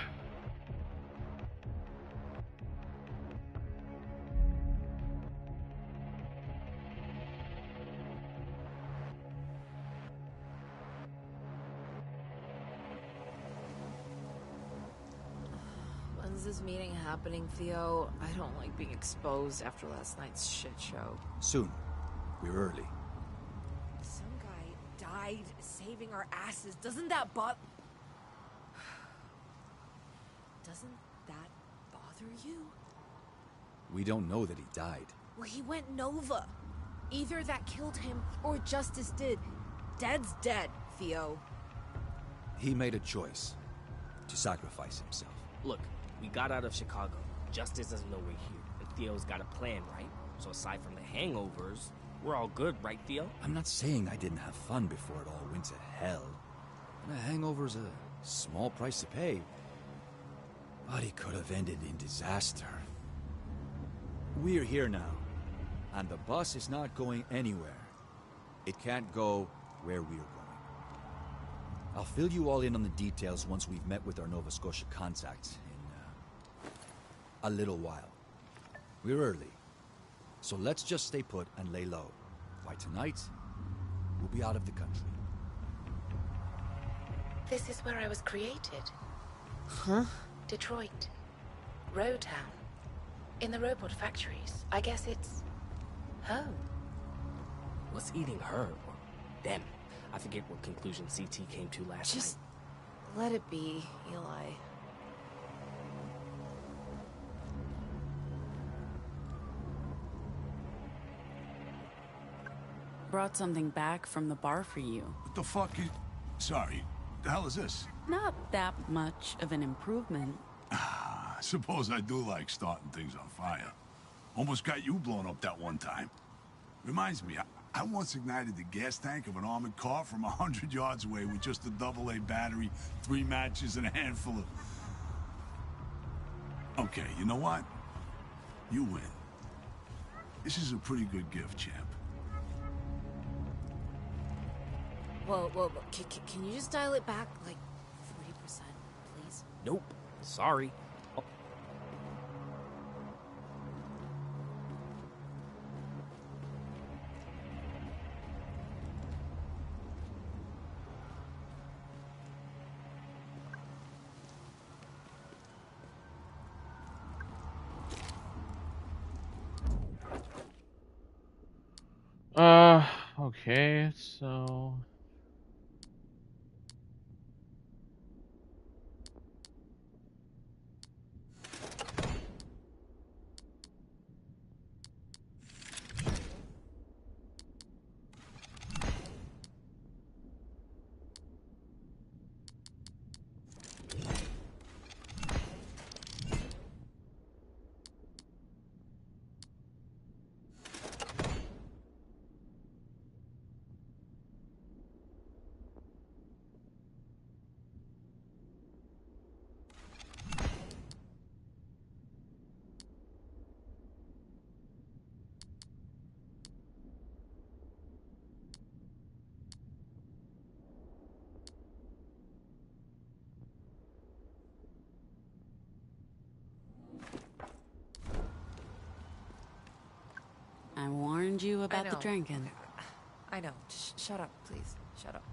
Is this meeting happening, Theo? I don't like being exposed after last night's shit show. Soon. We're early. Some guy died saving our asses. Doesn't that bother you? We don't know that he died. Well, he went Nova. Either that killed him or Justice did. Dead's dead, Theo. He made a choice to sacrifice himself. Look, we got out of Chicago. Justice doesn't know we're here. And Theo's got a plan, right? So aside from the hangovers, we're all good, right, Theo? I'm not saying I didn't have fun before it all went to hell. And a hangover's a small price to pay. But it could have ended in disaster. We're here now, and the bus is not going anywhere. It can't go where we're going. I'll fill you all in on the details once we've met with our Nova Scotia contacts in a little while. We're early, so let's just stay put and lay low. By tonight, we'll be out of the country. This is where I was created. Huh? Detroit. Road town. In the robot factories. I guess it's... home. What's eating her? Or them? I forget what conclusion CT came to last night. Just let it be, Eli. Brought something back from the bar for you. What the fuck is... Sorry, the hell is this? Not that much of an improvement. I suppose I do like starting things on fire. Almost got you blown up that one time. Reminds me, I once ignited the gas tank of an armored car from 100 yards away with just a AA battery, 3 matches, and a handful of... Okay, you know what? You win. This is a pretty good gift, champ. Well, can you just dial it back, like, 40%, please? Nope. Sorry. Okay, so... I warned you about the drinking. I know. Just shut up, please. Shut up.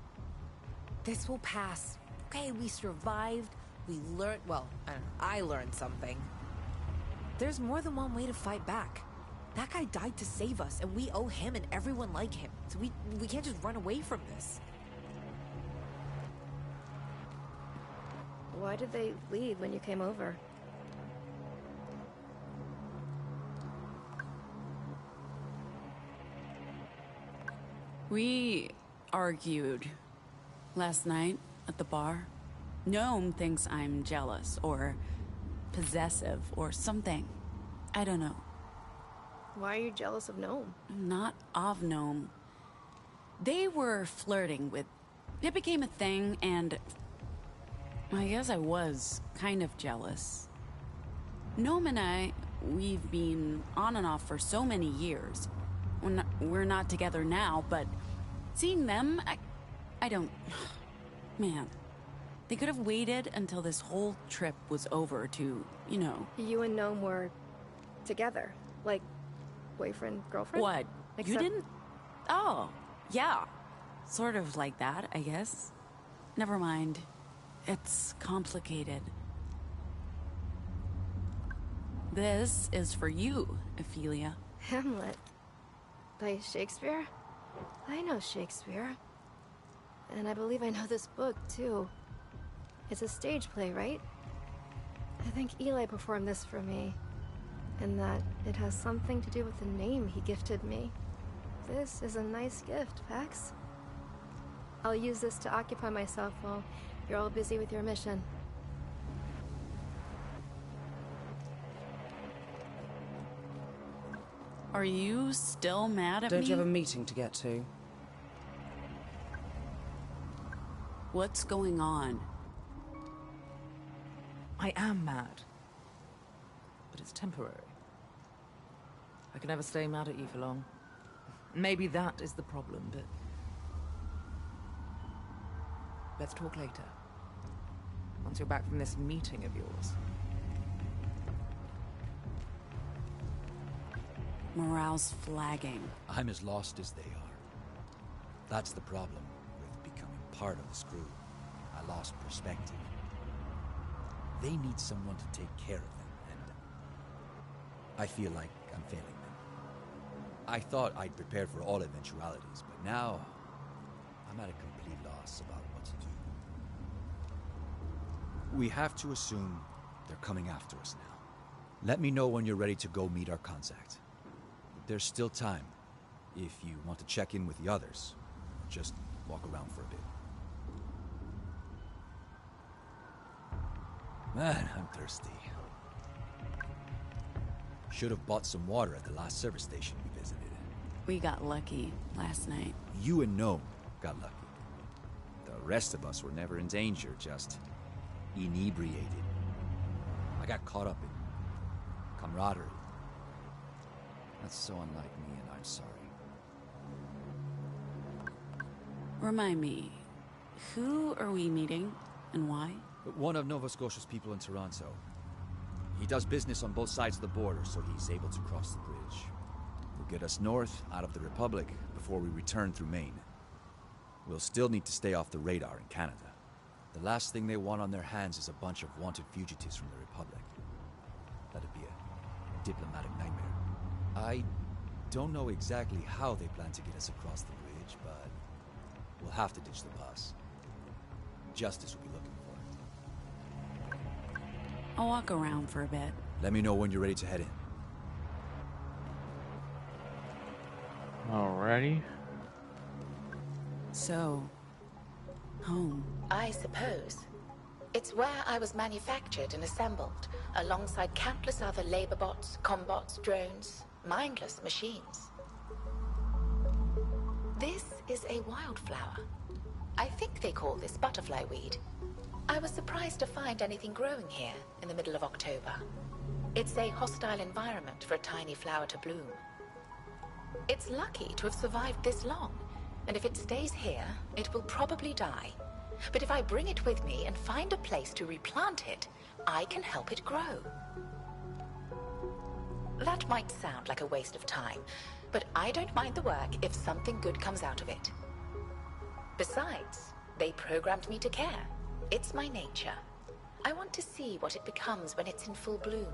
This will pass. Okay, we survived. We learned... Well, I don't know. I learned something. There's more than one way to fight back. That guy died to save us, and we owe him and everyone like him. So we can't just run away from this. Why did they leave when you came over? We argued last night at the bar. Gnome thinks I'm jealous or possessive or something. I don't know. Why are you jealous of Gnome? Not of Gnome. They were flirting with... It became a thing, and I guess I was kind of jealous. Gnome and I, we've been on and off for so many years. We're not together now, but seeing them, I don't... Man, they could have waited until this whole trip was over to, you know... You and Gnome were together, like boyfriend, girlfriend? What? Except... You didn't? Oh, yeah. Sort of like that, I guess. Never mind. It's complicated. This is for you, Ophelia. Hamlet. By Shakespeare? I know Shakespeare. And I believe I know this book, too. It's a stage play, right? I think Eli performed this for me. And that it has something to do with the name he gifted me. This is a nice gift, Pax. I'll use this to occupy myself while you're all busy with your mission. Are you still mad at me? Don't you have a meeting to get to? What's going on? I am mad. But it's temporary. I can never stay mad at you for long. Maybe that is the problem, but... let's talk later. Once you're back from this meeting of yours. Morale's flagging. I'm as lost as they are. That's the problem with becoming part of this crew. I lost perspective. They need someone to take care of them, and I feel like I'm failing them. I thought I'd prepared for all eventualities, but now I'm at a complete loss about what to do. We have to assume they're coming after us now. Let me know when you're ready to go meet our contact. There's still time. If you want to check in with the others, just walk around for a bit. Man, I'm thirsty. Should have bought some water at the last service station we visited. We got lucky last night. You and Gnome got lucky. The rest of us were never in danger, just inebriated. I got caught up in camaraderie. That's so unlike me, and I'm sorry. Remind me, who are we meeting and why? One of Nova Scotia's people in Toronto. He does business on both sides of the border, so he's able to cross the bridge. He'll get us north, out of the Republic, before we return through Maine. We'll still need to stay off the radar in Canada. The last thing they want on their hands is a bunch of wanted fugitives from the Republic. That'd be a diplomatic nightmare. I don't know exactly how they plan to get us across the bridge, but we'll have to ditch the bus. Justice will be looking for it. I'll walk around for a bit. Let me know when you're ready to head in. Alrighty. So, home. I suppose. It's where I was manufactured and assembled, alongside countless other labor bots, combots, drones, mindless machines. This is a wildflower. I think they call this butterfly weed. I was surprised to find anything growing here in the middle of October. It's a hostile environment for a tiny flower to bloom. It's lucky to have survived this long, and if it stays here, it will probably die. But if I bring it with me and find a place to replant it, I can help it grow. That might sound like a waste of time, but I don't mind the work if something good comes out of it. Besides, they programmed me to care. It's my nature. I want to see what it becomes when it's in full bloom.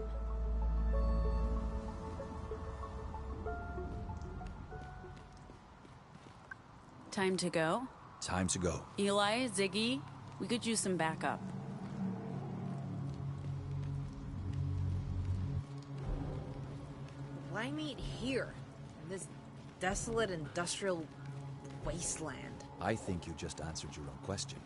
Time to go? Time to go. Eli, Ziggy, we could use some backup. Why meet here? In this desolate industrial wasteland? I think you just answered your own question.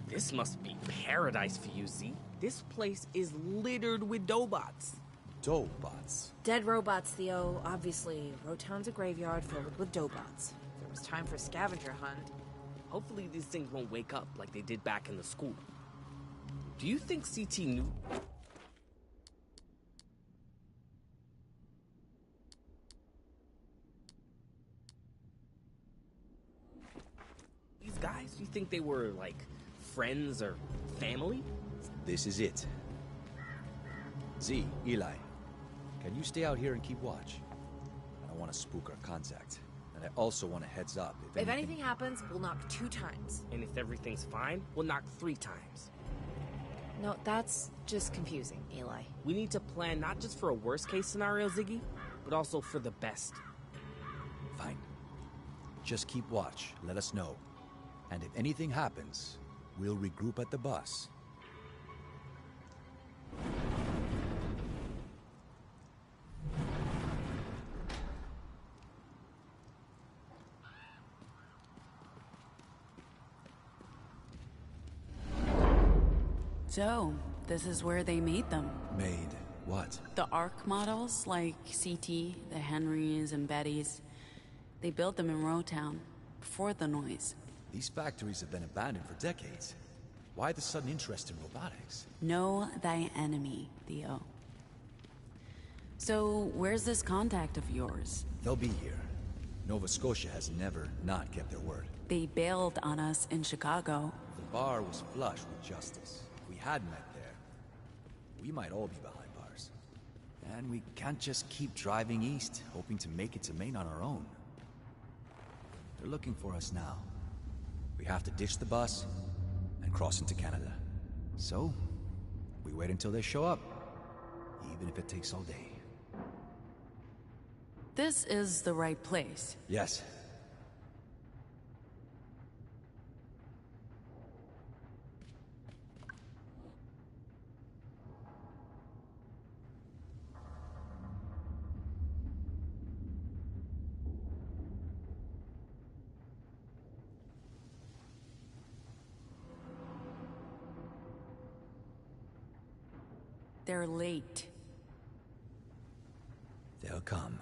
This must be paradise for you, Z. This place is littered with doughbots. Doughbots? Dead robots, Theo. Obviously, Rotown's a graveyard filled with doughbots. If there was time for a scavenger hunt. Hopefully these things won't wake up like they did back in the school. Do you think CT knew? These guys, you think they were, like, friends or family? This is it. Z, Eli, can you stay out here and keep watch? I don't want to spook our contact. And I also want a heads up If anything happens, we'll knock 2 times. And if everything's fine, we'll knock 3 times. No, that's just confusing, Eli. We need to plan not just for a worst case scenario, Ziggy, but also for the best. Fine. Just keep watch, let us know. And if anything happens, we'll regroup at the bus. So, this is where they made them. Made what? The ARC models, like CT, the Henrys and Bettys. They built them in Rowtown, before the noise. These factories have been abandoned for decades. Why the sudden interest in robotics? Know thy enemy, Theo. So, where's this contact of yours? They'll be here. Nova Scotia has never not kept their word. They bailed on us in Chicago. The bar was flush with justice. If we had met there, we might all be behind bars. And we can't just keep driving east, hoping to make it to Maine on our own. They're looking for us now. We have to ditch the bus and cross into Canada. So, we wait until they show up, even if it takes all day. This is the right place. Yes. They're late. They'll come.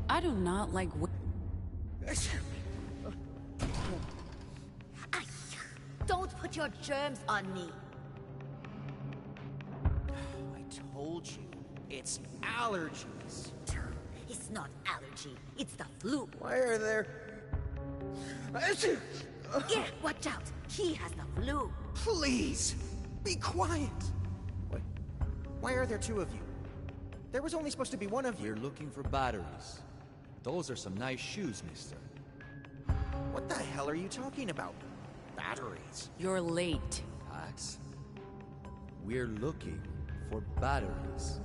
I do not like... Don't put your germs on me. I told you, it's allergies. It's not allergy, it's the flu. Why are there... Yeah, watch out. He has the flu. Please, be quiet. What? Why are there two of you? There was only supposed to be one of you. We're looking for batteries. Those are some nice shoes, mister. What the hell are you talking about? Batteries. You're late. Pax. We're looking for batteries.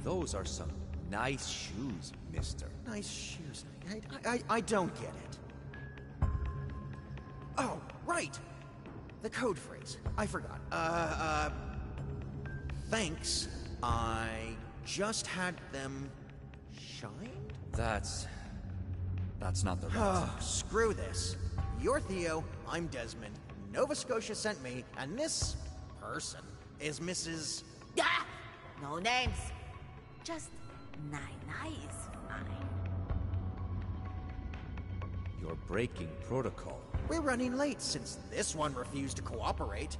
Those are some nice shoes, mister. Nice shoes. I don't get it. Oh, right. The code phrase. I forgot. Thanks. I just had them shined? That's not the right. Oh, screw this. You're Theo, I'm Desmond. Nova Scotia sent me, and this person is Mrs. Ah! No names. Just Nai is fine. You're breaking protocol. We're running late since this one refused to cooperate.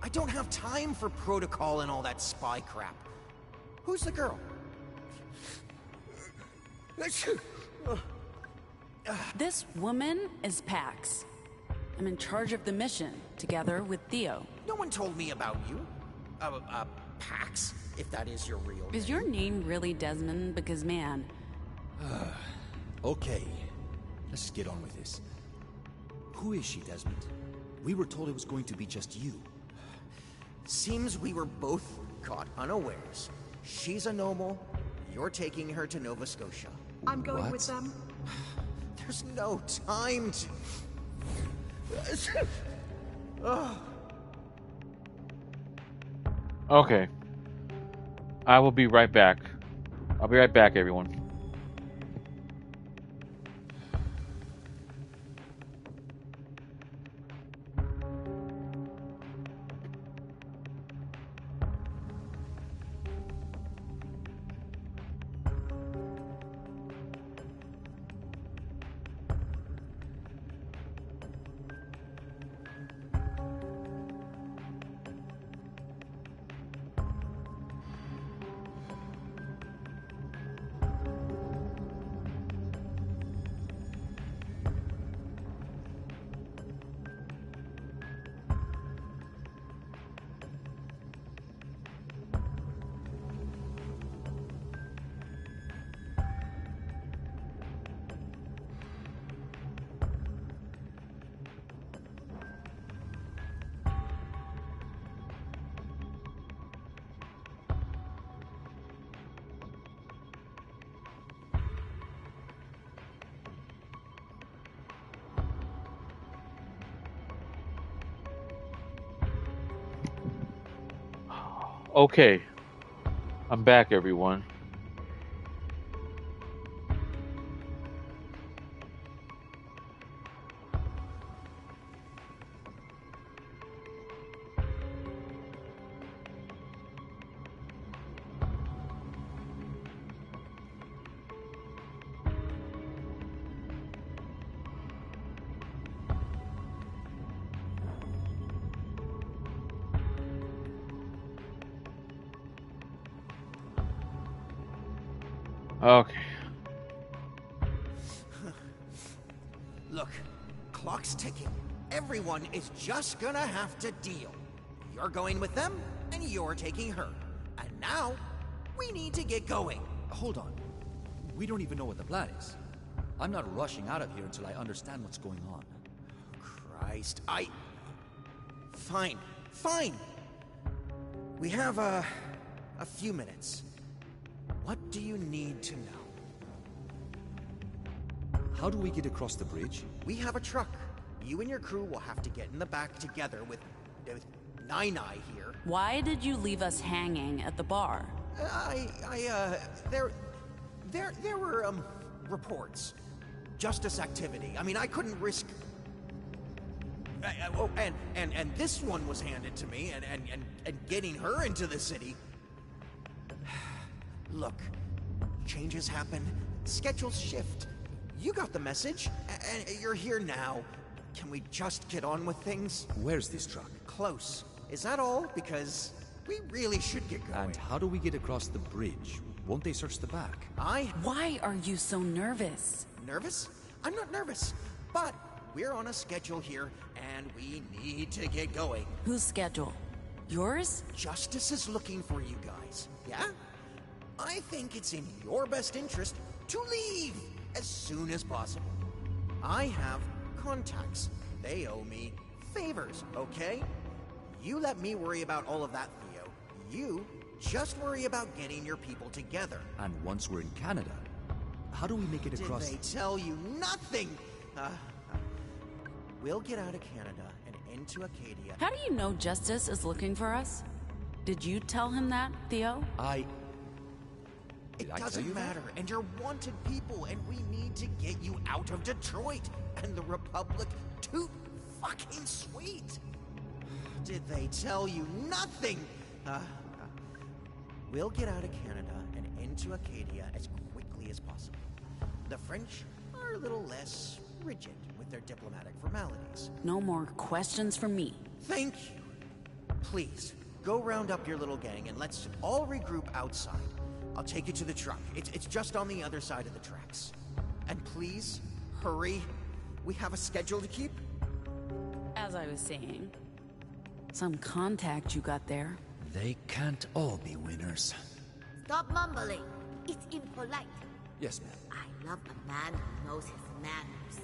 I don't have time for protocol and all that spy crap. Who's the girl? This woman is Pax. I'm in charge of the mission, together with Theo. No one told me about you. Pax, if that is your real name. Is your name really Desmond? Because, man... Okay, let's get on with this. Who is she, Desmond? We were told it was going to be just you. Seems we were both caught unawares. She's a noble. You're taking her to Nova Scotia. I'm going with them. There's no time to... Okay. I will be right back. I'll be right back, everyone. Okay. I'm back, everyone. Okay. Look, clock's ticking. Everyone is just gonna have to deal. You're going with them, and you're taking her. And now, we need to get going. Hold on. We don't even know what the plan is. I'm not rushing out of here until I understand what's going on. Christ, Fine, fine. We have, a few minutes. What do you need to know? How do we get across the bridge? We have a truck. You and your crew will have to get in the back together with Nai here. Why did you leave us hanging at the bar? There were, reports. Justice activity. I mean, I couldn't risk... and this one was handed to me, and getting her into the city... Look, changes happen, schedules shift. You got the message, and you're here now. Can we just get on with things? Where's this truck? Close. Is that all? Because we really should get going. And how do we get across the bridge? Won't they search the back? Why are you so nervous? Nervous? I'm not nervous, but we're on a schedule here, and we need to get going. Whose schedule? Yours? Justice is looking for you guys, yeah? I think it's in your best interest to leave as soon as possible. I have contacts. They owe me favors, okay? You let me worry about all of that, Theo. You just worry about getting your people together. And once we're in Canada, how do we make it across? Did they tell you nothing? We'll get out of Canada and into Acadia. How do you know Justice is looking for us? Did you tell him that, Theo? It doesn't matter, and you're wanted people, and we need to get you out of Detroit and the Republic too fucking sweet. Did they tell you nothing? We'll get out of Canada and into Acadia as quickly as possible. The French are a little less rigid with their diplomatic formalities. No more questions from me. Thank you. Please, go round up your little gang and let's all regroup outside. I'll take you to the truck. It's just on the other side of the tracks. And please, hurry. We have a schedule to keep. As I was saying, some contact you got there. They can't all be winners. Stop mumbling. It's impolite. Yes, ma'am. I love a man who knows his manners.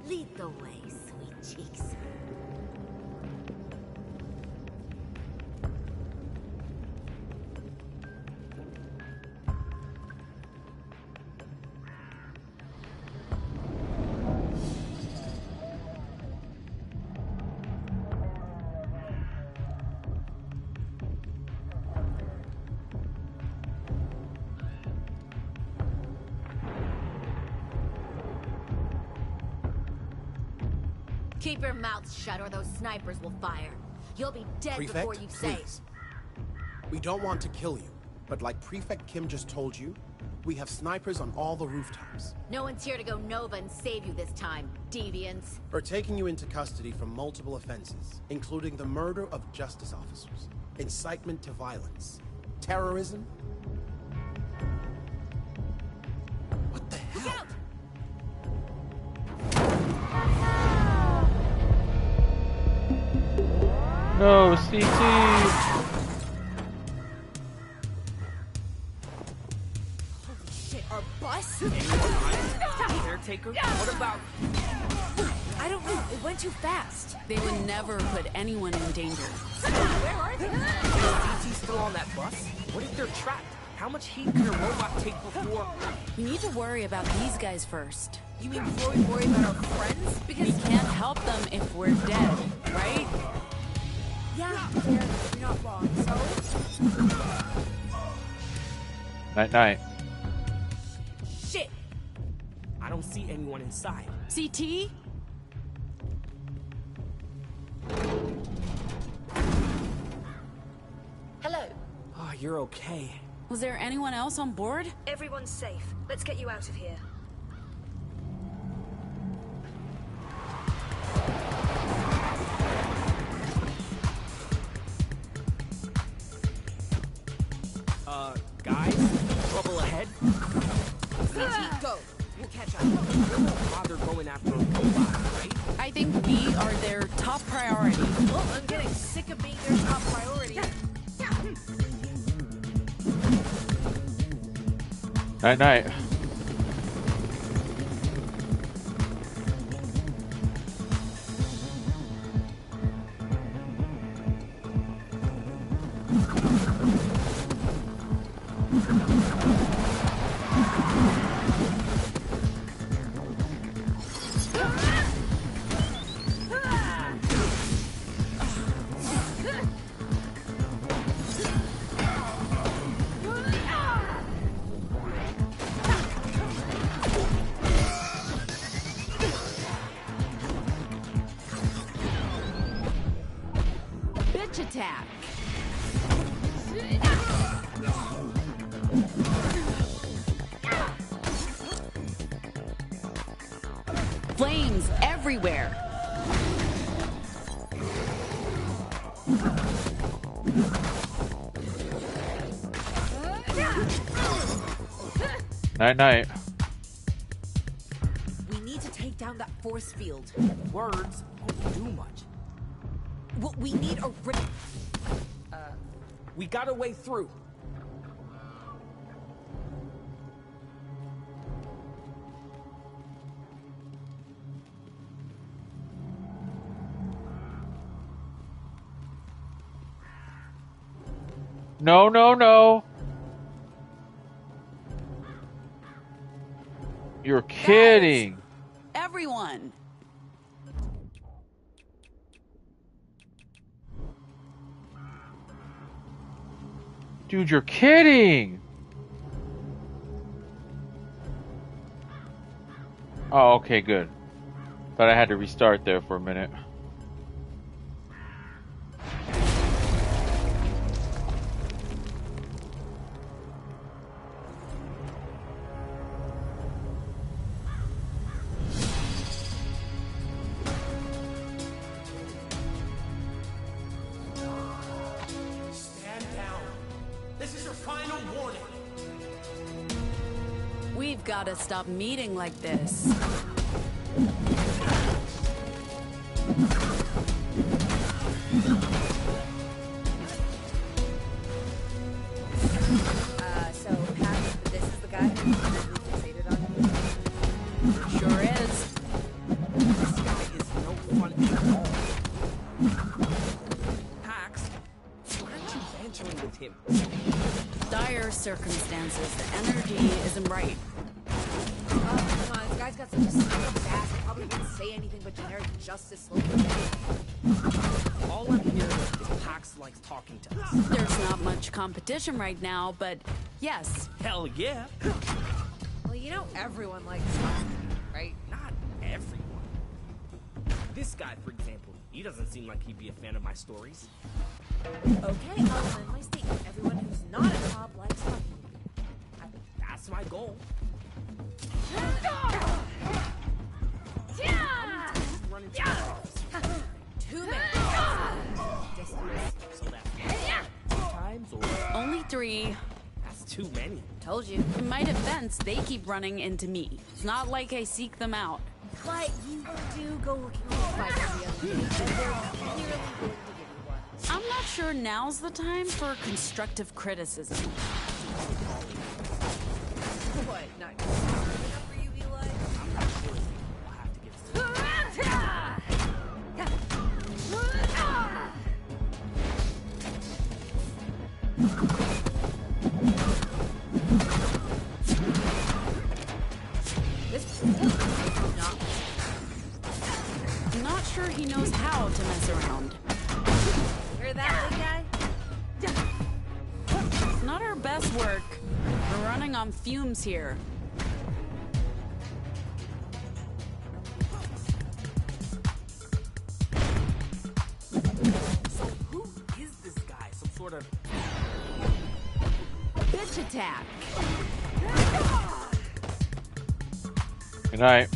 Lead the way, sweet cheeks. Keep your mouths shut or those snipers will fire. You'll be dead Prefect, before you say. please. We don't want to kill you, but like Prefect Kim just told you, we have snipers on all the rooftops. No one's here to go Nova and save you this time, deviants. We're taking you into custody for multiple offenses, including the murder of justice officers, incitement to violence, terrorism. What the hell? Look out! No, CT! Holy shit, our bus? Caretaker? What about... I don't know, it went too fast. They would never put anyone in danger. Where are they? Is CT still on that bus? What if they're trapped? How much heat can a robot take before... We need to worry about these guys first. You mean before we worry about our friends? Because we can't help them if we're dead, right? Yeah, fair. You're not wrong. So? Night night. Shit! I don't see anyone inside. CT? Hello. Oh, you're okay. Was there anyone else on board? Everyone's safe. Let's get you out of here. Guys? Trouble ahead? CT, go. We'll catch up. You won't bother going after a robot, right? I think we are their top priority. Well, I'm getting sick of being their top priority. Night night. Bitch attack. Flames everywhere. Night night. We need to take down that force field. Words don't do much. Well, we need a We got a way through. No, no, no. You're kidding. Everyone. Dude, you're kidding. Oh, okay, good. Thought I had to restart there for a minute. Stand down. This is your final warning. We've got to stop meeting like this. So, Pat, this is the guy who fixated on you? Sure is. This guy is no fun at all. Pax, why aren't you bantering with him? Dire circumstances. The energy isn't right. Oh, come on, this guy's got such a stupid ass. He probably wouldn't say anything but generic justice slogan. All I'm hearing is Pax likes talking to us. There's not much competition right now, but yes. Hell yeah. Well, you know everyone likes talking, right? Not everyone. This guy, for example, he doesn't seem like he'd be a fan of my stories. Okay, I'll amend my statement. Everyone who's not a cop likes talking to me. That's my goal. Too many. So that's 2 times or Only 3. that's too many. Told you. In my defense, they keep running into me. It's not like I seek them out. But you do go looking for fights the other day, and they're clearly willing to give you one. I'm not sure now's the time for constructive criticism. What? Not enough for you, Eli? I'm not sure if we'll have to get This is not. I'm not sure he knows how to mess around. Hear that, big guy? It's not our best work. We're running on fumes here. So who is this guy? Some sort of Bitch attack. Good night.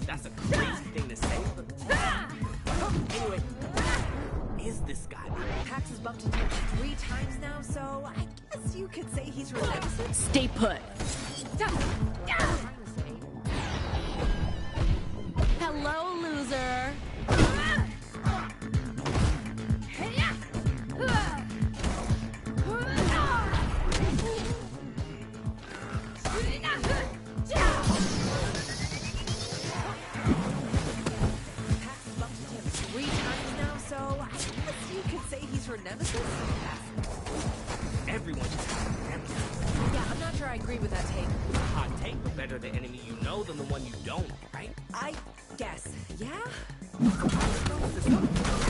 That's a crazy thing to say. Anyway, is this guy? Pax has bumped into him 3 times now, so I guess you could say he's her nemesis. Stay put. Hello, loser. Nemesis? Everyone just has a nemesis. Yeah, I'm not sure I agree with that take. Hot take, but better the enemy you know than the one you don't, right? I guess. Yeah? And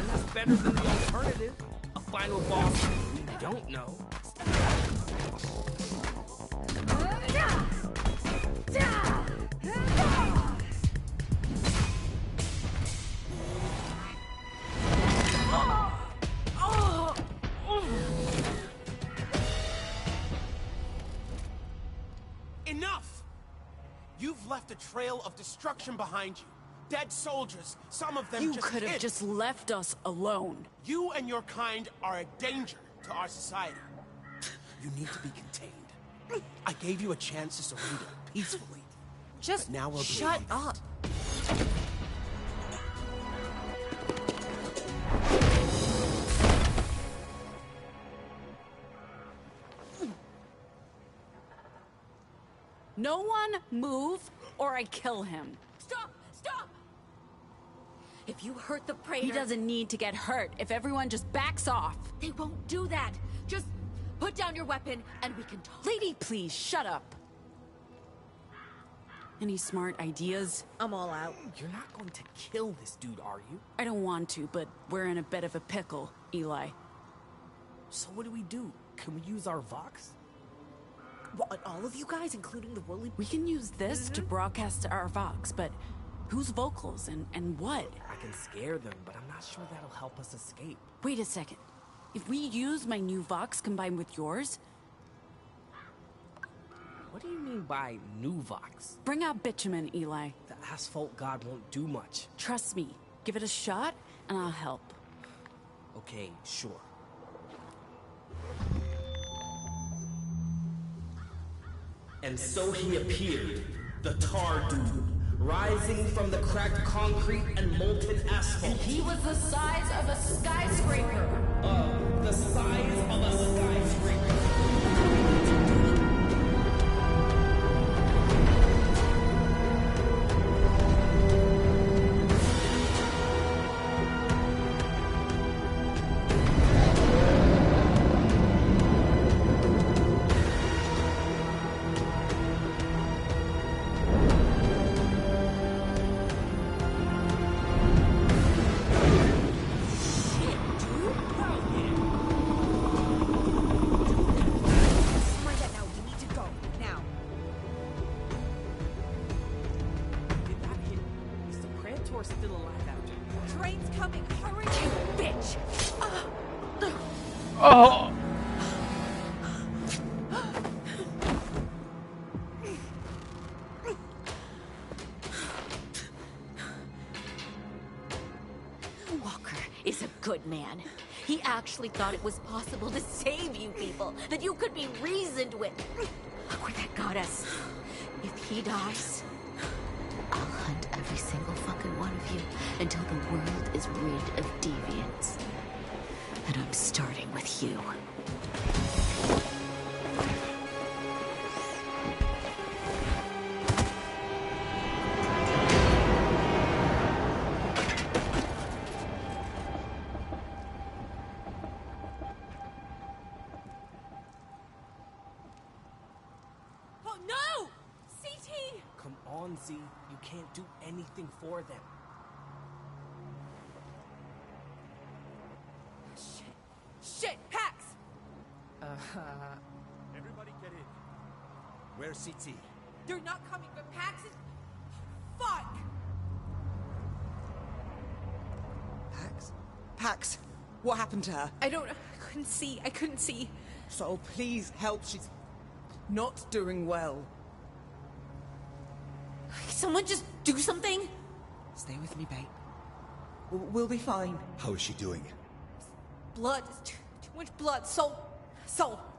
that's better than the alternative. A final boss we don't know. Enough! You've left a trail of destruction behind you. Dead soldiers, some of them You just could have kids. just left us alone. You and your kind are a danger to our society. You need to be contained. I gave you a chance to surrender peacefully. Just but now we'll shut up. No one move or I kill him. Stop! Stop! If you hurt the Praetor... He doesn't need to get hurt if everyone just backs off. They won't do that. Just put down your weapon and we can talk. Lady, please, shut up. Any smart ideas? I'm all out. You're not going to kill this dude, are you? I don't want to, but we're in a bit of a pickle, Eli. So what do? Can we use our Vox? What, all of you guys, including the woolly... We can use this to broadcast our Vox, but whose vocals and what? I can scare them, but I'm not sure that'll help us escape. Wait a second. If we use my new Vox combined with yours... What do you mean by new Vox? Bring out bitumen, Eli. The asphalt god won't do much. Trust me. Give it a shot, and I'll help. Okay, sure. And so he appeared, the tar dude, rising from the cracked concrete and molten asphalt. And he was the size of a skyscraper. The size of a skyscraper. Still alive out there. Train's coming. Hurry, you bitch! Oh! Walker is a good man. He actually thought it was possible to save you people, that you could be reasoned with. Look where that got us. If he dies, I'll hunt every single fucking one of you until the world is rid of deviants. And I'm starting with you. Z. You can't do anything for them. Shit, Pax! Everybody get in. Where's CT? They're not coming, but Pax is... Fuck! Pax, what happened to her? I don't know. I couldn't see. So please help. She's not doing well. Someone just do something? Stay with me, babe. We'll be fine. How is she doing? Blood. Too much blood. Sol,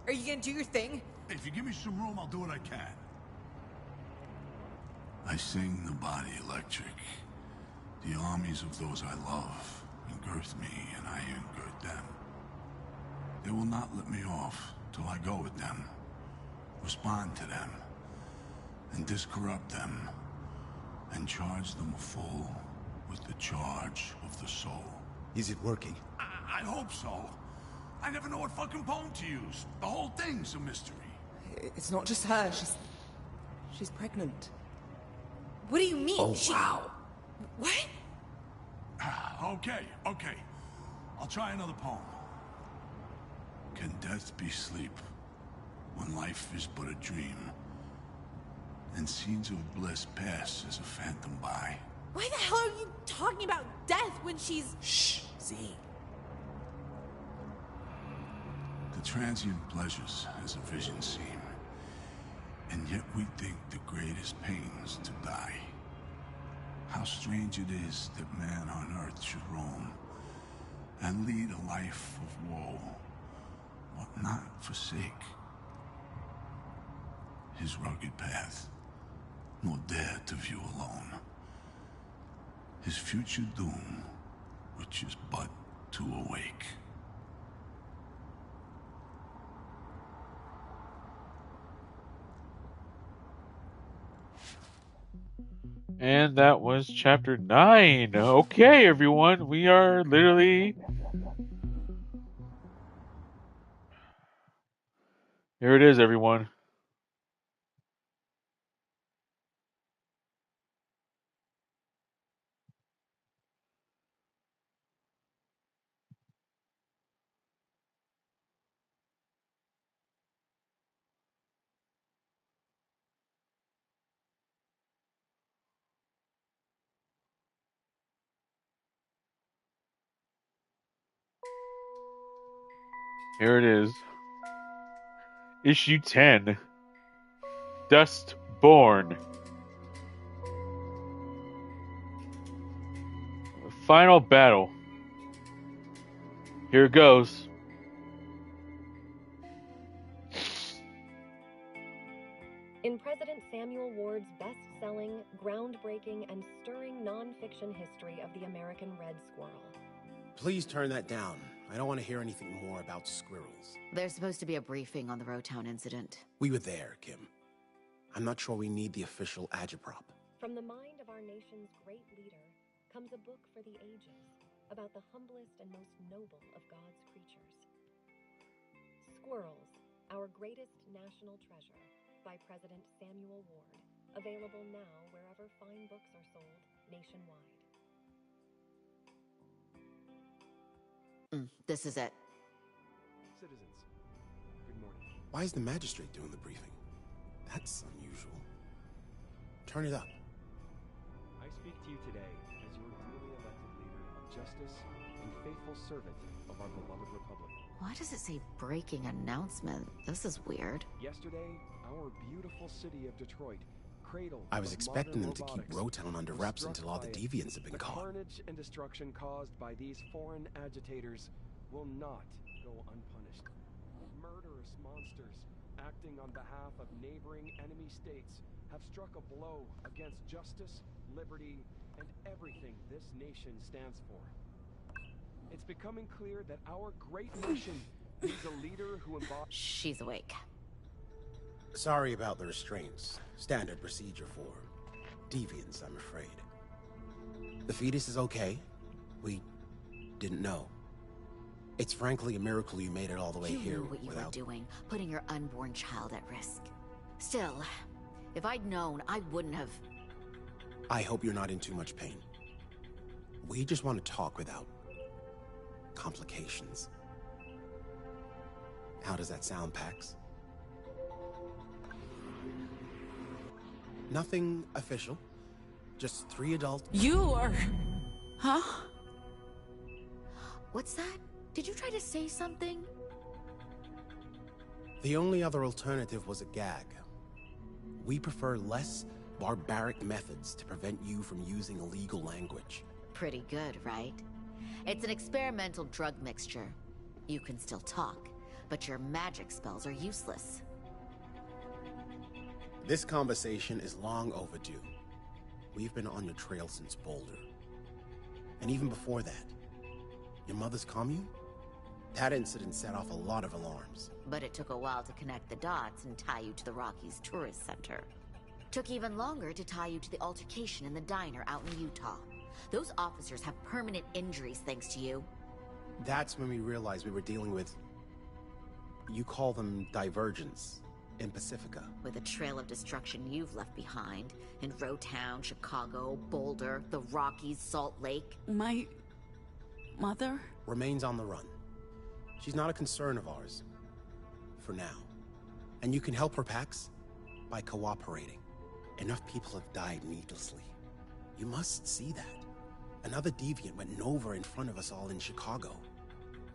are you gonna do your thing? If you give me some room, I'll do what I can. I sing the body electric. The armies of those I love engirth me, and I engird them. They will not let me off till I go with them, respond to them, and discorrupt them, and charge them full with the charge of the soul. Is it working? I hope so. I never know what fucking poem to use. The whole thing's a mystery. It's not just her. She's pregnant. What do you mean? Oh, wow. What? Okay. I'll try another poem. Can death be sleep when life is but a dream, and scenes of bliss pass as a phantom by? Why the hell are you talking about death when she's... Shh, Z. The transient pleasures as a vision seem, and yet we think the greatest pains to die. How strange it is that man on earth should roam and lead a life of woe, but not forsake his rugged path, nor dare to view alone his future doom, which is but to awake. And that was chapter 9. Okay, everyone, we are literally... Here it is, everyone. Here it is. Issue 10. Dustborn. Final battle. Here it goes. In President Samuel Ward's best-selling, groundbreaking, and stirring non-fiction history of the American red squirrel. Please turn that down. I don't want to hear anything more about squirrels. There's supposed to be a briefing on the Rotown incident. We were there, Kim. I'm not sure we need the official agitprop. From the mind of our nation's great leader comes a book for the ages about the humblest and most noble of God's creatures. Squirrels, Our Greatest National Treasure, by President Samuel Ward. Available now wherever fine books are sold nationwide. This is it. Citizens, good morning. Why is the magistrate doing the briefing? That's unusual. Turn it up. I speak to you today as your duly elected leader of justice and faithful servant of our beloved republic. Why does it say breaking announcement? This is weird. Yesterday, our beautiful city of Detroit, cradled I was of expecting them modern to keep robotics, Rotown under was wraps struck until all the by deviants have been the caught. carnage and destruction caused by these foreign agitators will not go unpunished. Murderous monsters, acting on behalf of neighboring enemy states, have struck a blow against justice, liberty, and everything this nation stands for. It's becoming clear that our great nation needs a leader who embodies... She's awake. Sorry about the restraints. Standard procedure for deviants, I'm afraid. The fetus is okay. We didn't know. It's frankly a miracle you made it all the way You here knew what you without... were doing, putting your unborn child at risk. Still, if I'd known, I wouldn't have... I hope you're not in too much pain. We just want to talk without complications. How does that sound, Pax? Nothing official. Just 3 adults. You are... Huh? What's that? Did you try to say something? The only other alternative was a gag. We prefer less barbaric methods to prevent you from using illegal language. Pretty good, right? It's an experimental drug mixture. You can still talk, but your magic spells are useless. This conversation is long overdue. We've been on your trail since Boulder. And even before that, your mother's commune? That incident set off a lot of alarms. But it took a while to connect the dots and tie you to the Rockies Tourist Center. Took even longer to tie you to the altercation in the diner out in Utah. Those officers have permanent injuries thanks to you. That's when we realized we were dealing with... You call them divergents in Pacifica. With a trail of destruction you've left behind in Rowtown, Chicago, Boulder, the Rockies, Salt Lake. My... mother? Remains on the run. She's not a concern of ours. For now. And you can help her, Pax, by cooperating. Enough people have died needlessly. You must see that. Another deviant went nova in front of us all in Chicago.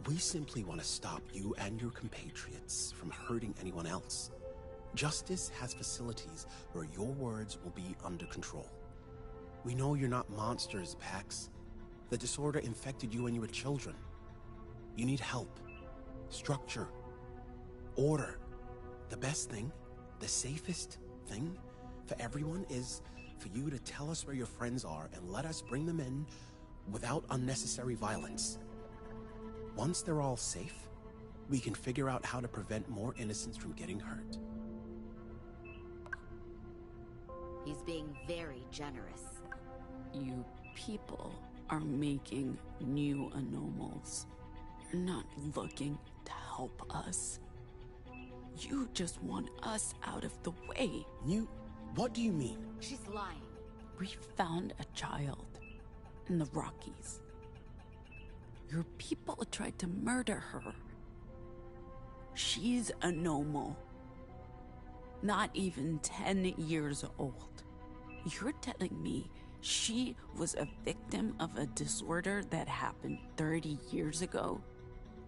We simply want to stop you and your compatriots from hurting anyone else. Justice has facilities where your words will be under control. We know you're not monsters, Pax. The disorder infected you when you were children. You need help, structure, order. The best thing, the safest thing for everyone is for you to tell us where your friends are and let us bring them in without unnecessary violence. Once they're all safe, we can figure out how to prevent more innocents from getting hurt. He's being very generous. You people are making new anomals. You're not looking to help us. You just want us out of the way. What do you mean? She's lying. We found a child in the Rockies. Your people tried to murder her. She's a nomal. Not even 10 years old. You're telling me she was a victim of a disorder that happened 30 years ago?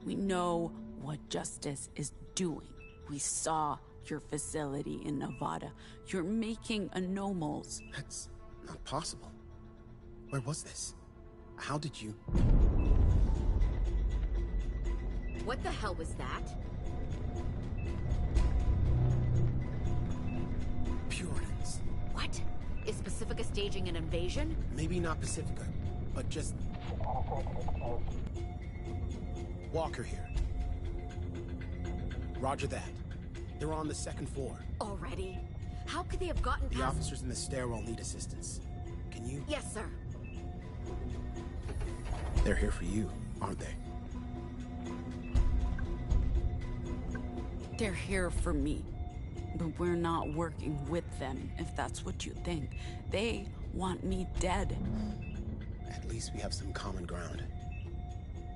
We know what justice is doing. We saw your facility in Nevada. You're making anomals. That's not possible. Where was this? How did you... What the hell was that? Puritans. What? Is Pacifica staging an invasion? Maybe not Pacifica, but just... Walker here. Roger that. They're on the 2nd floor. Already? How could they have gotten past... The officers in the stairwell need assistance. Can you... Yes, sir. They're here for you, aren't they? They're here for me. But we're not working with them, if that's what you think. They want me dead. At least we have some common ground.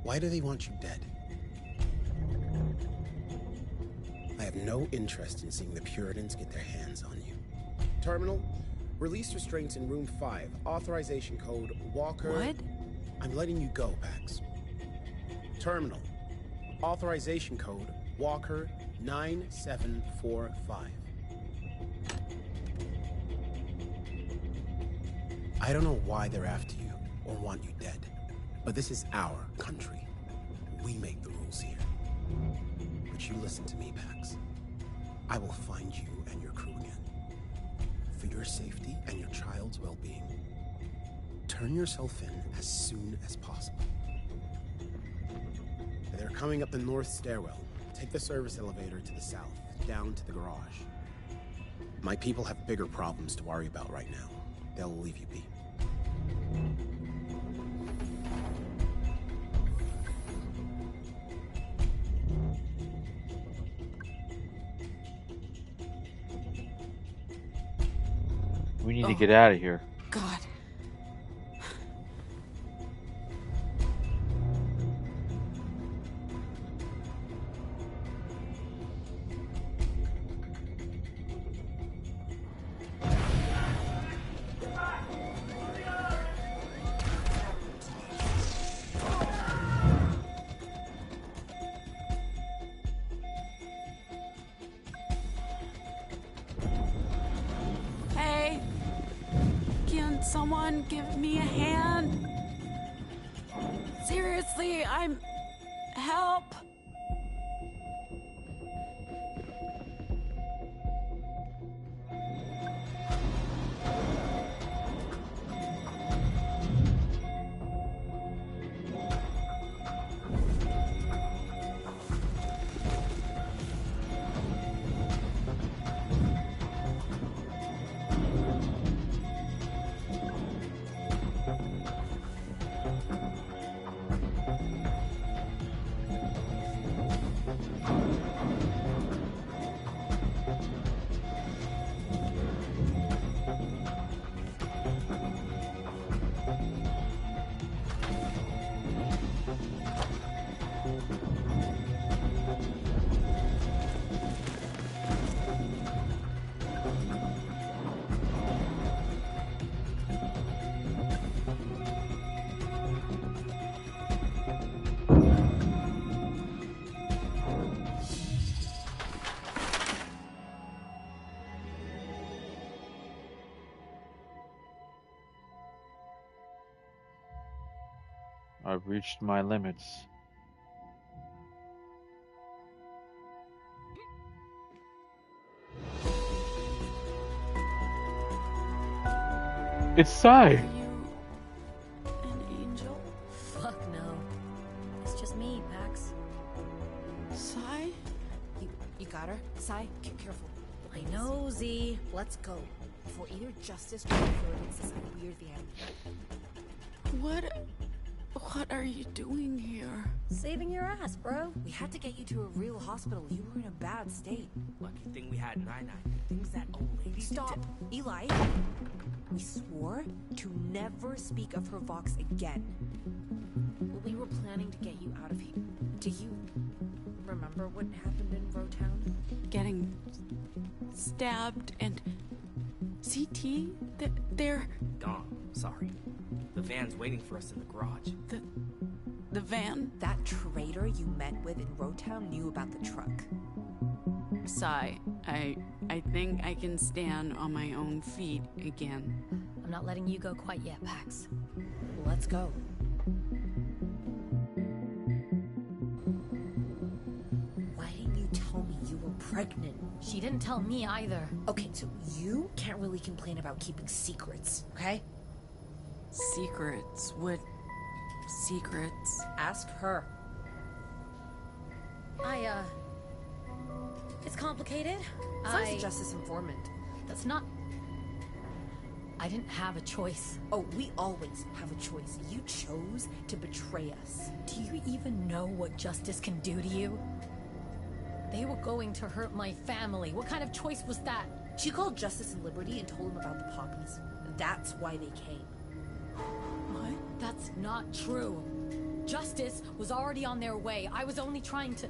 Why do they want you dead? I have no interest in seeing the Puritans get their hands on you. Terminal, release restraints in room 5. Authorization code Walker... What? I'm letting you go, Pax. Terminal, authorization code Walker 9745. I don't know why they're after you or want you dead, but this is our country. We make the rules here. But you listen to me, Pax. I will find you and your crew again. For your safety and your child's well-being. Turn yourself in as soon as possible. They're coming up the north stairwell. Take the service elevator to the south, down to the garage. My people have bigger problems to worry about right now. They'll leave you be. We need to get out of here. God. Someone give me a hand. Seriously, I'm... Help! I've reached my limits. It's Sai! An angel? Fuck no. It's just me, Pax. Sai? You got her? Sai, careful. I know, Z. Let's go. Before either Justice or Influence is a weird van. What are you doing here? Saving your ass, bro. We had to get you to a real hospital. You were in a bad state. Lucky thing we had 9-9. Things that old lady Stop! Eli! We swore to never speak of her Vox again. Well, we were planning to get you out of here. Do you remember what happened in Rowtown? Getting stabbed and... CT? They're... Gone. Sorry. The van's waiting for us in the garage. The van? That traitor you met with in Rowtown knew about the truck. Sai, I think I can stand on my own feet again. I'm not letting you go quite yet, Pax. Let's go. Why didn't you tell me you were pregnant? She didn't tell me either. Okay, so you can't really complain about keeping secrets, okay? Secrets? What secrets? Ask her. It's complicated. Sai's a justice informant. That's not... I didn't have a choice. Oh, we always have a choice. You chose to betray us. Do you even know what justice can do to you? They were going to hurt my family. What kind of choice was that? She called Justice and Liberty and told them about the poppies. That's why they came. What? That's not true. Justice was already on their way. I was only trying to...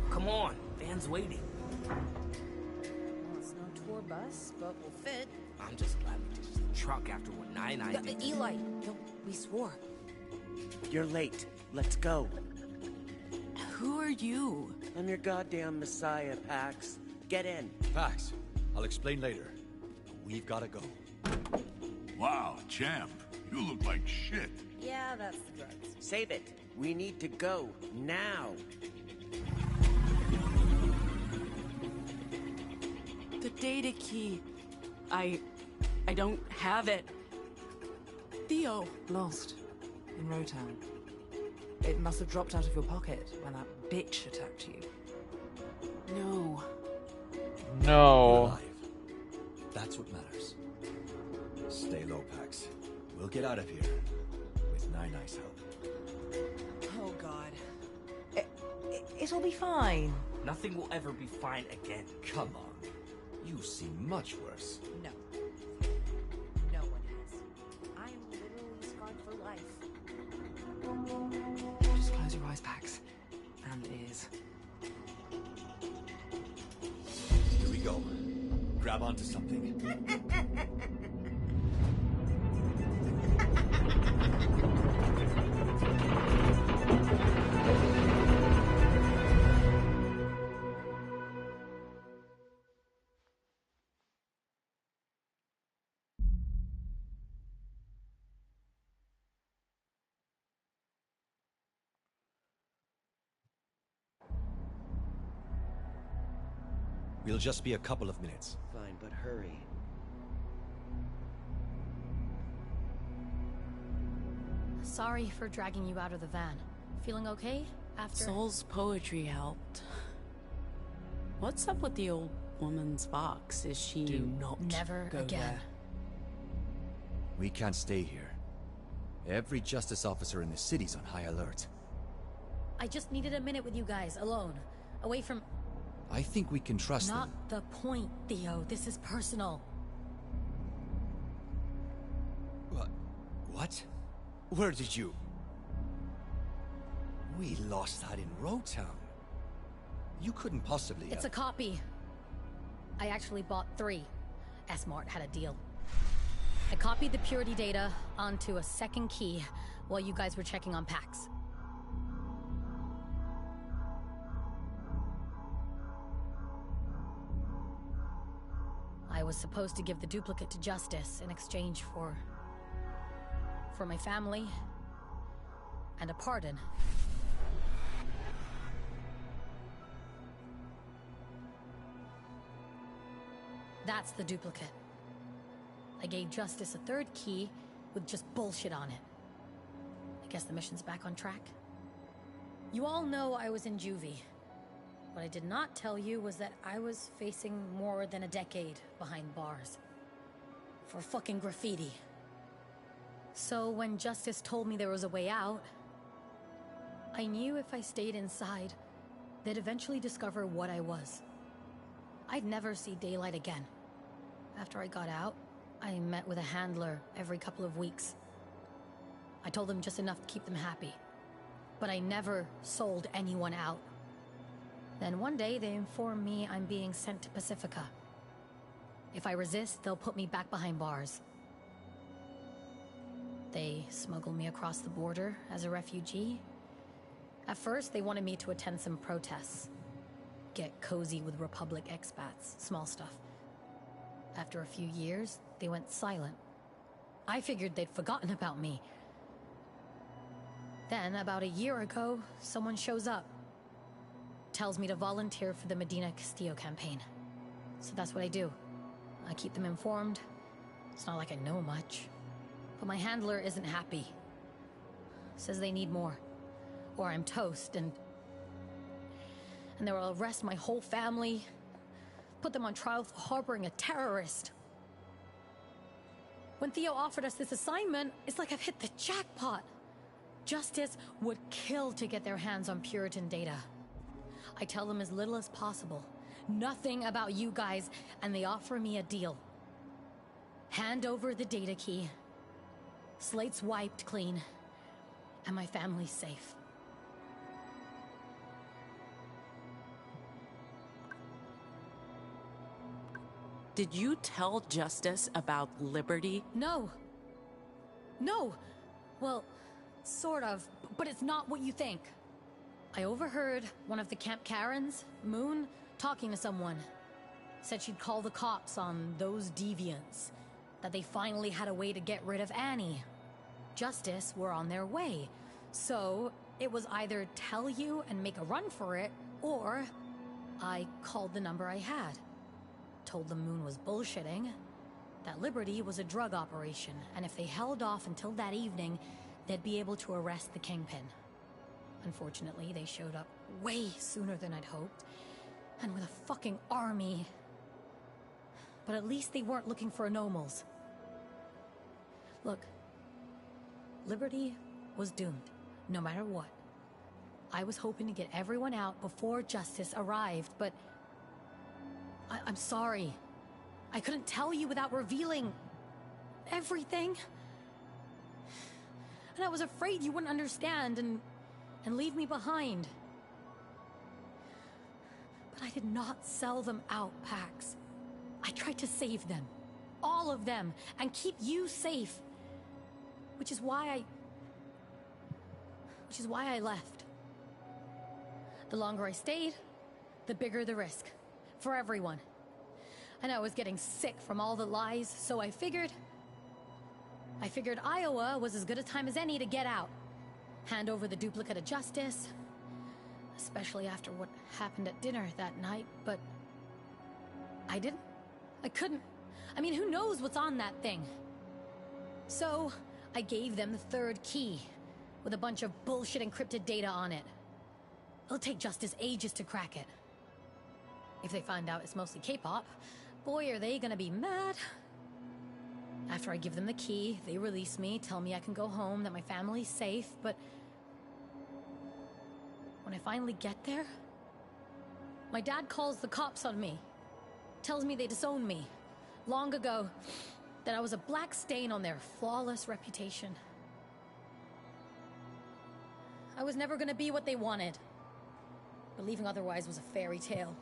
Come on, van's waiting. Well, it's no tour bus, but we'll fit. I'm just glad we ditched the truck after what 9-9 did. Eli, no, we swore. You're late. Let's go. Who are you? I'm your goddamn messiah, Pax. Get in. Pax, I'll explain later. We've gotta go. Wow, champ. You look like shit. Yeah, that's the drugs. Save it. We need to go. Now. The data key. I don't have it. Theo. Lost. In Rowtown. It must have dropped out of your pocket when that bitch attacked you. No. You're alive. That's what matters. Stay low, Pax. We'll get out of here. With Nine-Ni's help. Oh, God. It'll be fine. Nothing will ever be fine again. Come on. You seem much worse. No. No one has. I am literally scarred for life. Just close your eyes, Pax. And ears. Here we go. Grab onto something. We'll just be a couple of minutes. Fine, but hurry. Sorry for dragging you out of the van. Feeling okay after? Soul's poetry helped. What's up with the old woman's box? Is she... Do not Never go again. there. We can't stay here. Every justice officer in the city's on high alert. I just needed a minute with you guys, alone. Away from... I think we can trust them. Not the point, Theo. This is personal. What? Where did you... We lost that in Roadtown. You couldn't possibly... It's a copy. I actually bought 3. S-Mart had a deal. I copied the purity data onto a second key while you guys were checking on packs. I was supposed to give the duplicate to Justice in exchange for my family and a pardon. That's the duplicate. I gave Justice a 3rd key with just bullshit on it. I guess the mission's back on track. You all know I was in juvie. What I did not tell you was that I was facing more than a decade behind bars. For fucking graffiti. So when Justice told me there was a way out, I knew if I stayed inside, they'd eventually discover what I was. I'd never see daylight again. After I got out, I met with a handler every couple of weeks. I told them just enough to keep them happy. But I never sold anyone out. Then one day they informed me I'm being sent to Pacifica. If I resist, they'll put me back behind bars. They smuggled me across the border as a refugee. At first, they wanted me to attend some protests. Get cozy with Republic expats, small stuff. After a few years, they went silent. I figured they'd forgotten about me. Then, about a year ago, someone shows up. Tells me to volunteer for the Medina Castillo campaign. So that's what I do. I keep them informed. It's not like I know much. But my handler isn't happy. Says they need more. Or I'm toast, and they will arrest my whole family. Put them on trial for harboring a terrorist. When Theo offered us this assignment, it's like I've hit the jackpot. Justice would kill to get their hands on Puritan data. I tell them as little as possible. Nothing about you guys, and they offer me a deal. Hand over the data key. Slate's wiped clean. And my family's safe. Did you tell Justice about Liberty? No. No. Well, sort of, but it's not what you think. I overheard one of the Camp Karens, Moon, talking to someone. Said she'd call the cops on those deviants. That they finally had a way to get rid of Annie. Justice were on their way. So, it was either tell you and make a run for it, or I called the number I had. Told them Moon was bullshitting. That Liberty was a drug operation, and if they held off until that evening, they'd be able to arrest the Kingpin. Unfortunately, they showed up way sooner than I'd hoped, and with a fucking army. But at least they weren't looking for anomals. Look, Liberty was doomed, no matter what. I was hoping to get everyone out before Justice arrived, but I'm sorry. I couldn't tell you without revealing everything. And I was afraid you wouldn't understand and leave me behind. But I did not sell them out, Pax. I tried to save them. All of them. And keep you safe. Which is why I left. The longer I stayed, the bigger the risk. For everyone. And I was getting sick from all the lies, so I figured Iowa was as good a time as any to get out. Hand over the duplicate of Justice. Especially after what happened at dinner that night, but I didn't. I couldn't. I mean, who knows what's on that thing? So, I gave them the third key, with a bunch of bullshit encrypted data on it. It'll take Justice ages to crack it. If they find out it's mostly K-pop, boy, are they gonna be mad. After I give them the key, they release me, tell me I can go home, that my family's safe, but... when I finally get there, my dad calls the cops on me. Tells me they disowned me, long ago, that I was a black stain on their flawless reputation. I was never gonna be what they wanted. Believing otherwise was a fairy tale.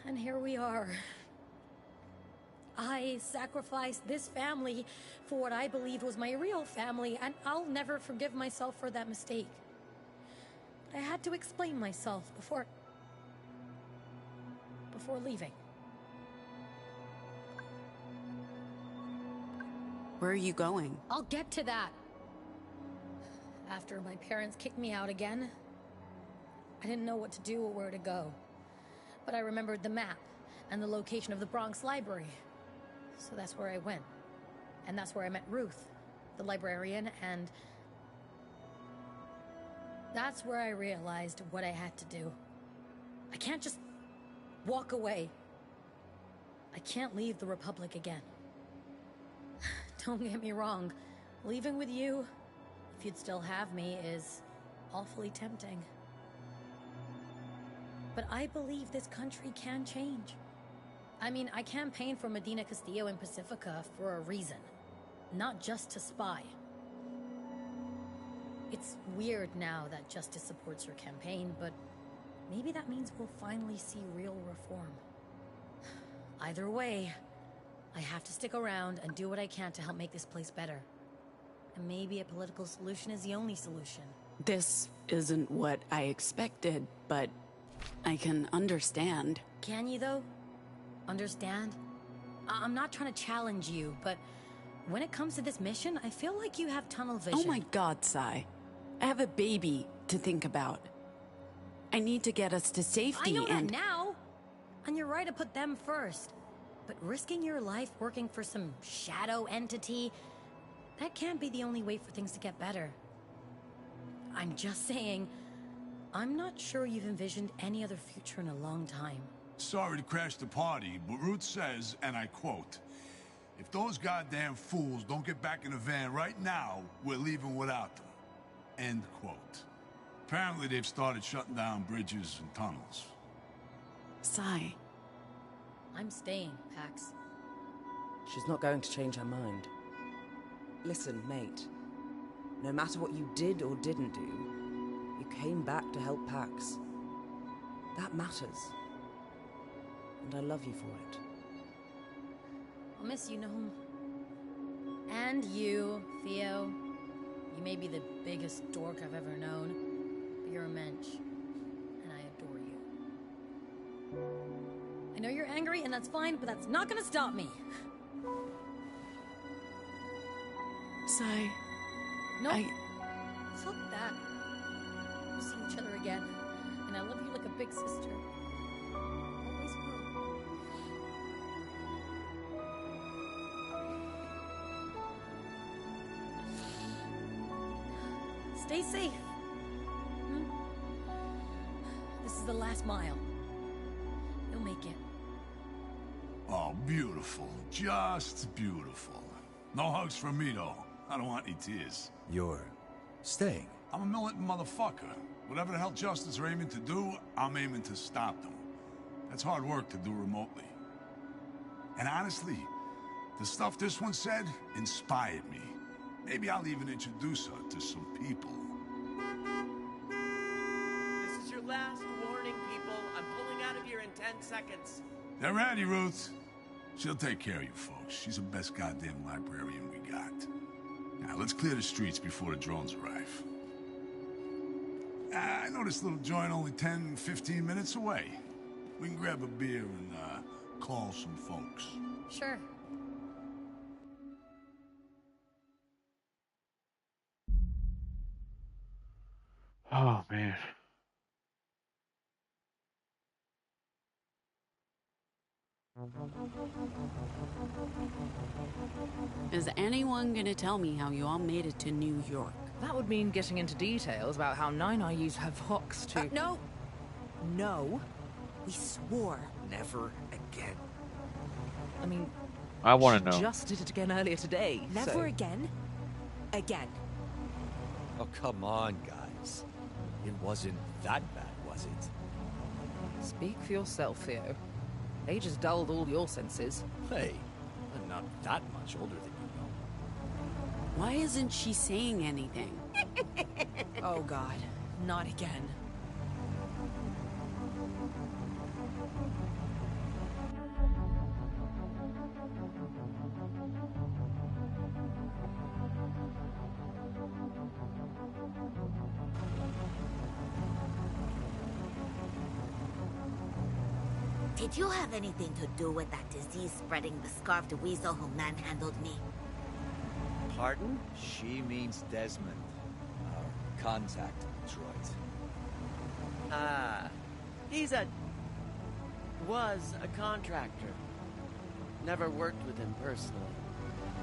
And here we are. I sacrificed this family for what I believed was my real family, and I'll never forgive myself for that mistake. But I had to explain myself before leaving. Where are you going? I'll get to that. After my parents kicked me out again, I didn't know what to do or where to go. But I remembered the map and the location of the Bronx Library. So that's where I went. And that's where I met Ruth, the librarian, and that's where I realized what I had to do. I can't just walk away. I can't leave the Republic again. Don't get me wrong. Leaving with you, if you'd still have me, is awfully tempting. But I believe this country can change. I mean, I campaigned for Medina Castillo and Pacifica for a reason. Not just to spy. It's weird now that Justice supports your campaign, but maybe that means we'll finally see real reform. Either way, I have to stick around and do what I can to help make this place better. And maybe a political solution is the only solution. This isn't what I expected, but I can understand. Can you, though? Understand? I'm not trying to challenge you, but when it comes to this mission, I feel like you have tunnel vision. Oh my God, Sai. I have a baby to think about. I need to get us to safety. I know that now! And you're right to put them first. But risking your life working for some shadow entity, that can't be the only way for things to get better. I'm just saying, I'm not sure you've envisioned any other future in a long time. Sorry to crash the party, but Ruth says, and I quote, "If those goddamn fools don't get back in the van right now, we're leaving without them." End quote. Apparently they've started shutting down bridges and tunnels. Sai. I'm staying, Pax. She's not going to change her mind. Listen, mate. No matter what you did or didn't do, you came back to help Pax. That matters. And I love you for it. I'll miss you, Nahum. And you, Theo. You may be the biggest dork I've ever known, but you're a mensch. And I adore you. I know you're angry, and that's fine, but that's not gonna stop me. Sai. No. Fuck that. We'll see each other again. And I love you like a big sister. Always will. Stay safe. This is the last mile. You'll make it. Oh, beautiful. Just beautiful. No hugs from me, though. I don't want any tears. You're staying? I'm a militant motherfucker. Whatever the hell Justice are aiming to do, I'm aiming to stop them. That's hard work to do remotely. And honestly, the stuff this one said inspired me. Maybe I'll even introduce her to some people. This is your last warning, people. I'm pulling out of here in 10 seconds. They're ready, Ruth. She'll take care of you folks. She's the best goddamn librarian we got. Now, let's clear the streets before the drones arrive. I know this little joint only 10, 15 minutes away. We can grab a beer and call some folks. Sure. Oh, man. Is anyone gonna tell me how you all made it to New York? That would mean getting into details about how Nine used her Vox to... No! No. We swore. Never again. I mean... I want she to know. just did it again earlier today, Never so... again? Again. Oh, come on, guys. It wasn't that bad, was it? Speak for yourself, Theo. Age has dulled all your senses. Hey, I'm not that much older than you know. Why isn't she saying anything? Oh God, not again. Did you have anything to do with that disease-spreading the scarfed weasel who manhandled me? Pardon? She means Desmond, our contact droid. Ah, was a contractor. Never worked with him personally.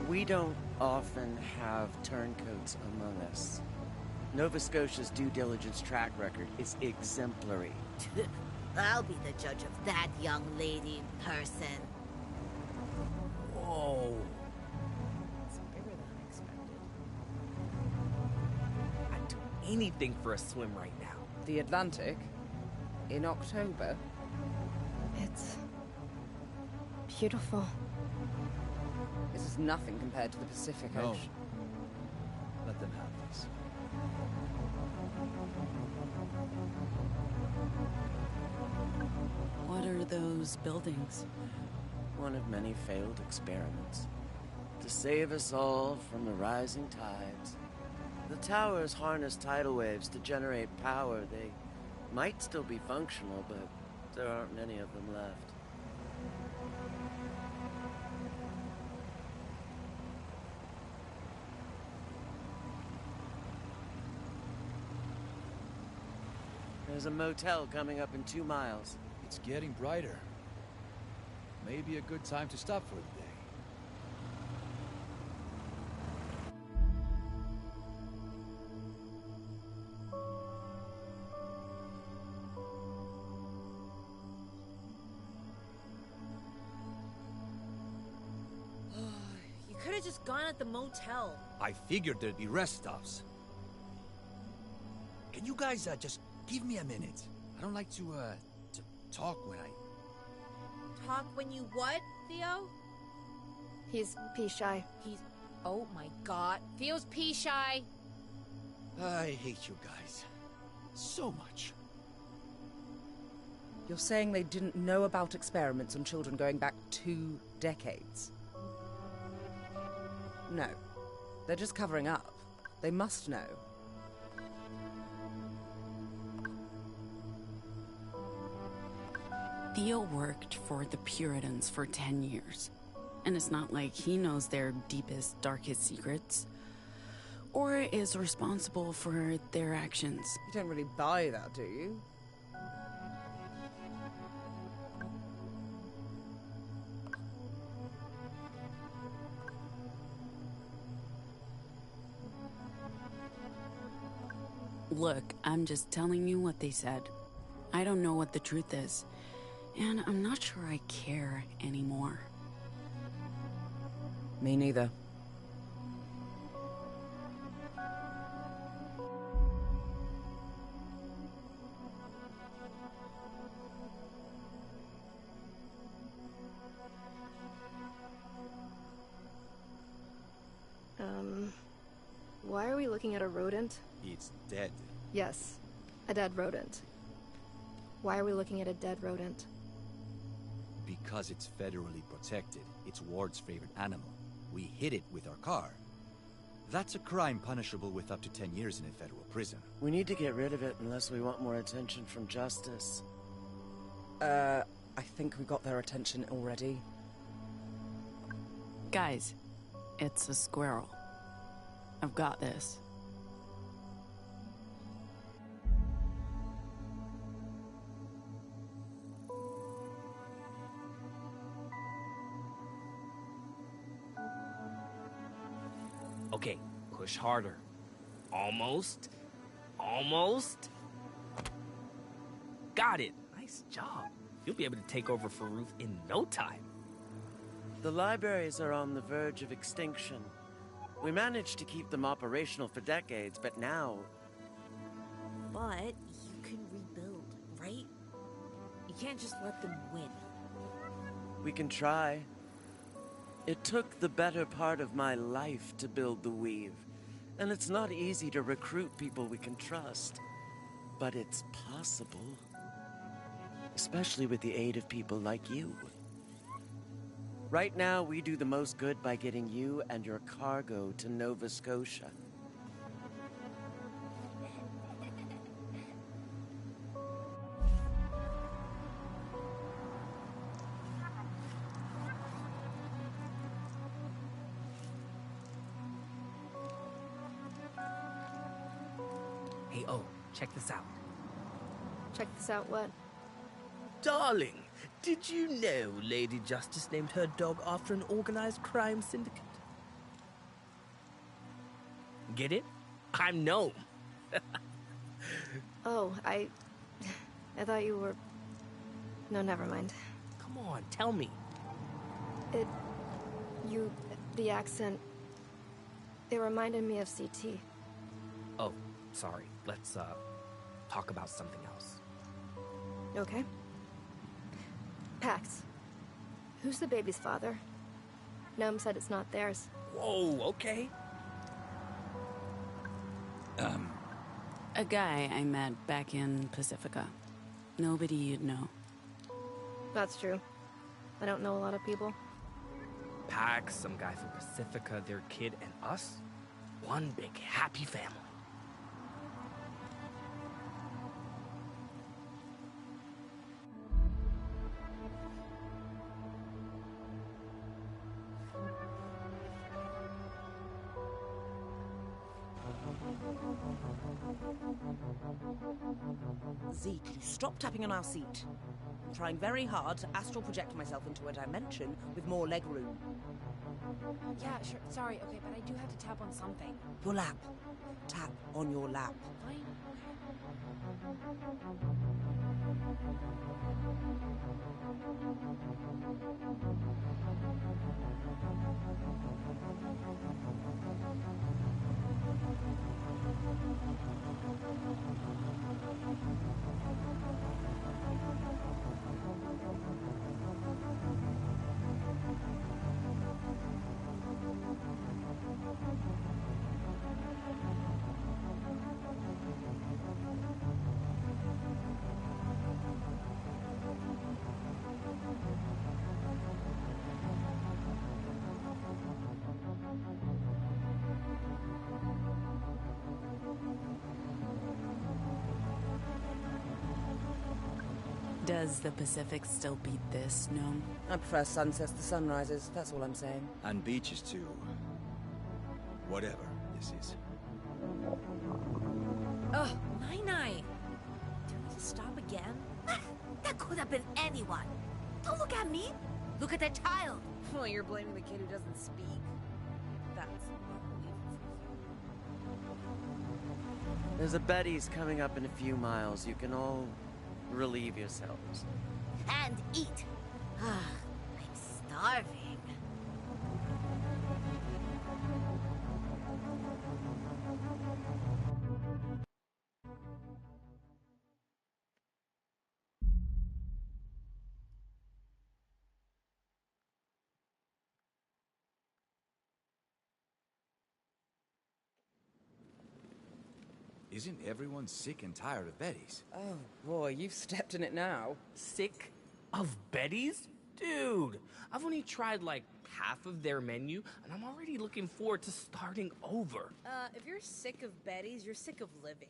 We don't often have turncoats among us. Nova Scotia's due diligence track record is exemplary. I'll be the judge of that young lady person. Whoa. It's bigger than expected. I'd do anything for a swim right now. The Atlantic? In October? It's... beautiful. This is nothing compared to the Pacific No. Ocean. Let them have this. What are those buildings? One of many failed experiments. To save us all from the rising tides. The towers harness tidal waves to generate power. They might still be functional, but there aren't many of them left. There's a motel coming up in 2 miles. It's getting brighter. Maybe a good time to stop for the day. You could have just gone at the motel. I figured there'd be rest stops. Can you guys just give me a minute? I don't like to talk when I... Talk when you what, Theo? He's pea-shy. He's... Oh my God. Theo's pea-shy. I hate you guys. So much. You're saying they didn't know about experiments on children going back 2 decades? No. They're just covering up. They must know. Theo worked for the Puritans for 10 years. And it's not like he knows their deepest, darkest secrets. Or is responsible for their actions. You don't really buy that, do you? Look, I'm just telling you what they said. I don't know what the truth is. And I'm not sure I care anymore. Me neither. Why are we looking at a rodent? It's dead. Yes, a dead rodent. Why are we looking at a dead rodent? Because it's federally protected. It's Ward's favorite animal. We hit it with our car. That's a crime punishable with up to 10 years in a federal prison. We need to get rid of it unless we want more attention from justice. I think we got their attention already. Guys, it's a squirrel. I've got this. Push harder. Almost. Almost. Got it. Nice job. You'll be able to take over for Ruth in no time. The libraries are on the verge of extinction. We managed to keep them operational for decades, but now... But you can rebuild, right? You can't just let them win. We can try. It took the better part of my life to build the Weave, and it's not easy to recruit people we can trust. But it's possible. Especially with the aid of people like you. Right now, we do the most good by getting you and your cargo to Nova Scotia. Hey, oh, check this out. Check this out, what? Darling, did you know Lady Justice named her dog after an organized crime syndicate? Get it? I'm Gnome. Oh, I thought you were... No, never mind. Come on, tell me. The accent, it reminded me of CT. Oh, sorry. Let's, talk about something else. Okay. Pax, who's the baby's father? Gnome said it's not theirs. Whoa, okay. A guy I met back in Pacifica. Nobody you'd know. That's true. I don't know a lot of people. Pax, some guy from Pacifica, their kid, and us. One big happy family. Z, can you stop tapping on our seat? I'm trying very hard to astral project myself into a dimension with more leg room. Yeah, sure. Sorry, okay, but I do have to tap on something. Your lap. Tap on your lap. Fine. Does the Pacific still beat this, no? I prefer sunsets to sunrises, that's all I'm saying. And beaches too. Whatever this is. Ugh, Nai-Nai! Do we need to stop again? That could have been anyone. Don't look at me. Look at that child. Well, you're blaming the kid who doesn't speak. That's There's a Betty's coming up in a few miles. You can all relieve yourselves. And eat. I'm starving. Isn't everyone sick and tired of Betty's? Oh boy, you've stepped in it now. Sick of Betty's? Dude, I've only tried like half of their menu, and I'm already looking forward to starting over. if you're sick of Betty's, you're sick of living.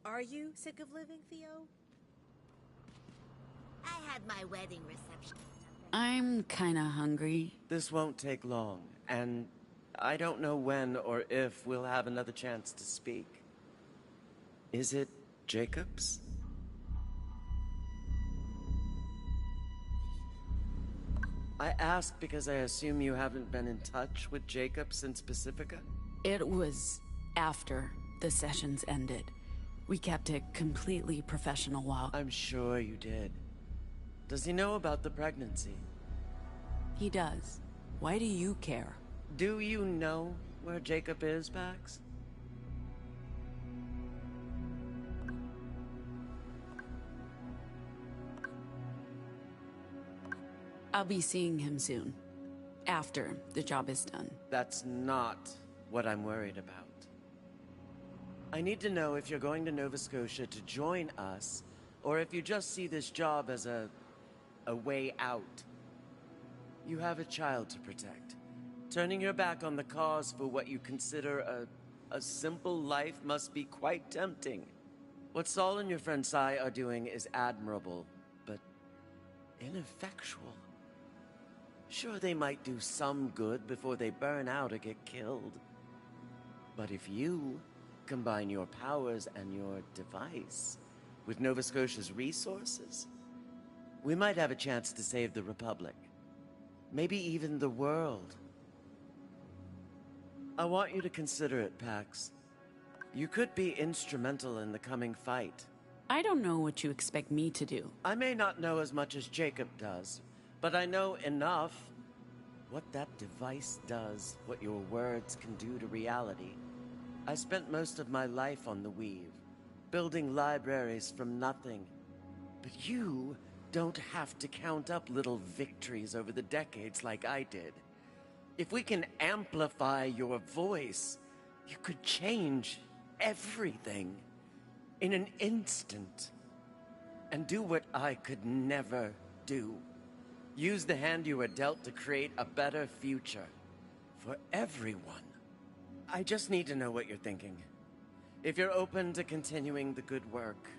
Are you sick of living, Theo? I had my wedding reception. I'm kinda hungry. This won't take long, and I don't know when or if we'll have another chance to speak. Is it Jacobs? I ask because I assume you haven't been in touch with Jacob since Pacifica? It was after the sessions ended. We kept it completely professional while... I'm sure you did. Does he know about the pregnancy? He does. Why do you care? Do you know where Jacob is, Pax? I'll be seeing him soon. After the job is done. That's not what I'm worried about. I need to know if you're going to Nova Scotia to join us, or if you just see this job as a way out. You have a child to protect. Turning your back on the cause for what you consider a simple life must be quite tempting. What Saul and your friend Sai are doing is admirable, but ineffectual. Sure, they might do some good before they burn out or get killed. But if you combine your powers and your device with Nova Scotia's resources, we might have a chance to save the Republic. Maybe even the world. I want you to consider it, Pax. You could be instrumental in the coming fight. I don't know what you expect me to do. I may not know as much as Jacob does, but I know enough. What that device does, what your words can do to reality. I spent most of my life on the Weave, building libraries from nothing. But you don't have to count up little victories over the decades like I did. If we can amplify your voice, you could change everything in an instant. And do what I could never do. Use the hand you were dealt to create a better future for everyone. I just need to know what you're thinking. If you're open to continuing the good work.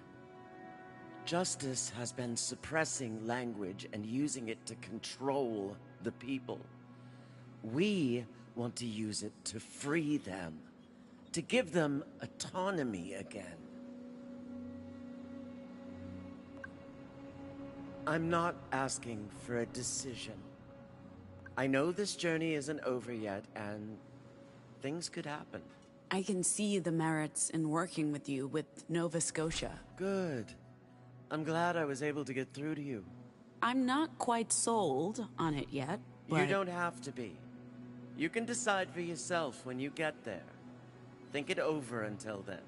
Justice has been suppressing language and using it to control the people. We want to use it to free them, to give them autonomy again. I'm not asking for a decision. I know this journey isn't over yet, and things could happen. I can see the merits in working with you with Nova Scotia. Good. I'm glad I was able to get through to you. I'm not quite sold on it yet, but... You don't have to be. You can decide for yourself when you get there. Think it over until then.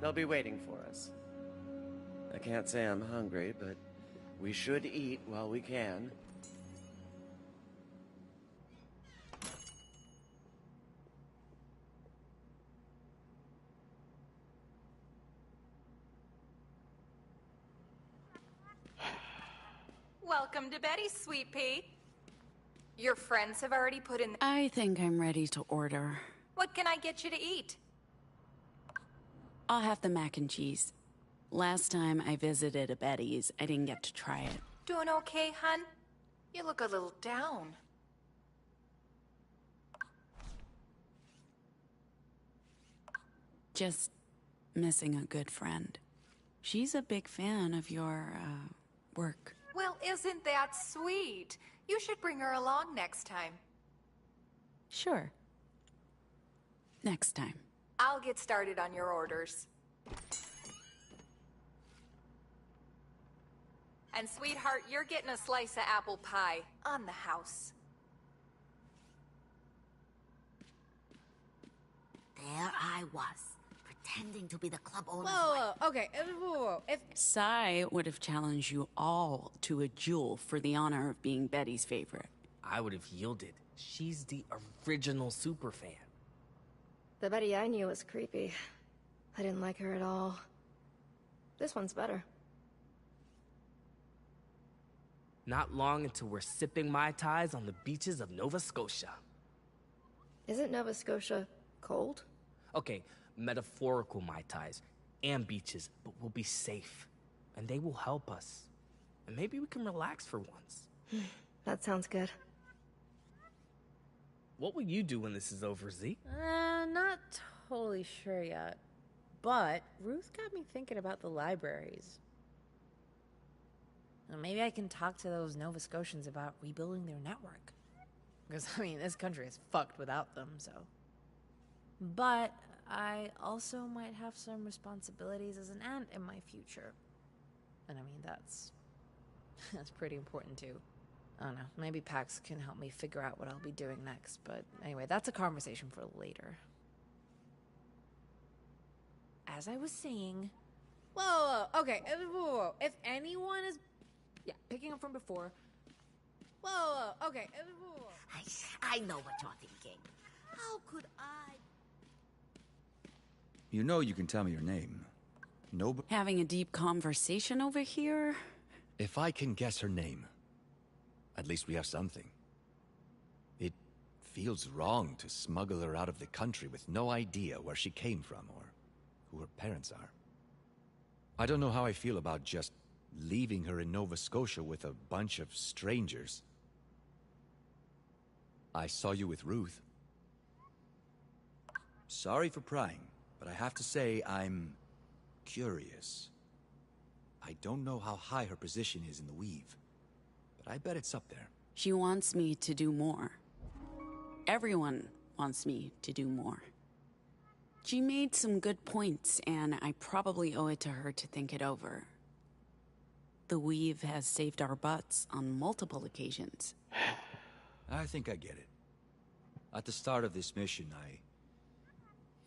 They'll be waiting for us. I can't say I'm hungry, but we should eat while we can. Welcome to Betty's, Sweet Pea. Your friends have already put in... I think I'm ready to order. What can I get you to eat? I'll have the mac and cheese. Last time I visited a Betty's, I didn't get to try it. Doing okay, hun? You look a little down. Just missing a good friend. She's a big fan of your, work. Well, isn't that sweet? You should bring her along next time. Sure. Next time. I'll get started on your orders. And sweetheart, you're getting a slice of apple pie on the house. There I was, pretending to be the club owner's Whoa, okay, whoa. If Sai would have challenged you all to a duel for the honor of being Betty's favorite. I would have yielded. She's the original superfan. The Betty I knew was creepy. I didn't like her at all. This one's better. Not long until we're sipping Mai Tais on the beaches of Nova Scotia. Isn't Nova Scotia cold? Okay, metaphorical Mai Tais and beaches, but we'll be safe. And they will help us. And maybe we can relax for once. That sounds good. What will you do when this is over, Z? Not totally sure yet. But Ruth got me thinking about the libraries. Maybe I can talk to those Nova Scotians about rebuilding their network. Because, I mean, this country is fucked without them, so. But I also might have some responsibilities as an aunt in my future. And I mean, that's pretty important too. I don't know, maybe Pax can help me figure out what I'll be doing next, but anyway, that's a conversation for later. As I was saying... Whoa, okay, whoa. If anyone is... Yeah, picking up from before... Whoa, okay, whoa. I know what you're thinking. How could I... You know you can tell me your name. Nobody... Having a deep conversation over here? If I can guess her name, at least we have something. It feels wrong to smuggle her out of the country with no idea where she came from or who her parents are. I don't know how I feel about just leaving her in Nova Scotia with a bunch of strangers. I saw you with Ruth. Sorry for prying, but I have to say I'm curious. I don't know how high her position is in the Weave, but I bet it's up there. She wants me to do more. Everyone wants me to do more. She made some good points, and I probably owe it to her to think it over. The Weave has saved our butts on multiple occasions. I think I get it. At the start of this mission,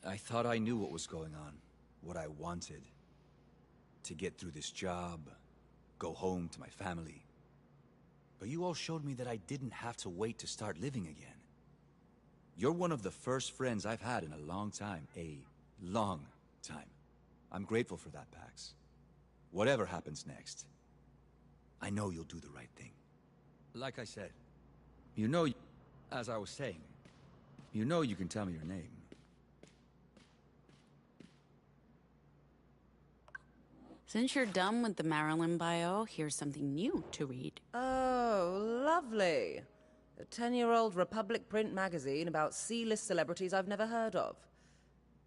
I thought I knew what was going on, what I wanted. To get through this job, go home to my family. But you all showed me that I didn't have to wait to start living again. You're one of the first friends I've had in a long time. A long time. I'm grateful for that, Pax. Whatever happens next, I know you'll do the right thing. Like I said, you know, as I was saying, you know you can tell me your name. Since you're done with the Marilyn bio, here's something new to read. Oh, lovely. A 10-year-old Republic print magazine about C-list celebrities I've never heard of.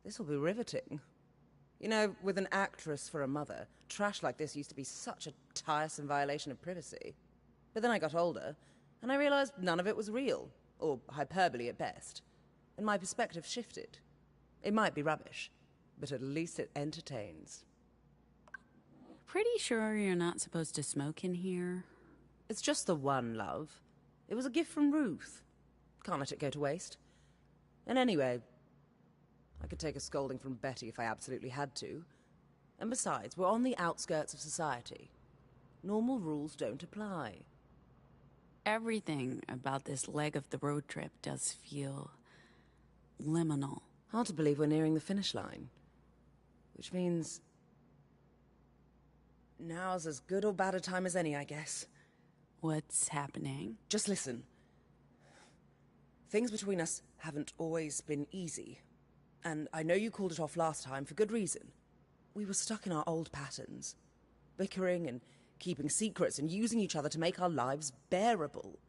This will be riveting. You know, with an actress for a mother, trash like this used to be such a tiresome violation of privacy. But then I got older, and I realized none of it was real, or hyperbole at best. And my perspective shifted. It might be rubbish, but at least it entertains. Pretty sure you're not supposed to smoke in here? It's just the one, love. It was a gift from Ruth. Can't let it go to waste. And anyway, I could take a scolding from Betty if I absolutely had to. And besides, we're on the outskirts of society. Normal rules don't apply. Everything about this leg of the road trip does feel liminal. Hard to believe we're nearing the finish line. Which means... now's as good or bad a time as any, I guess. What's happening? Just listen. Things between us haven't always been easy. And I know you called it off last time for good reason. We were stuck in our old patterns. Bickering and keeping secrets and using each other to make our lives bearable.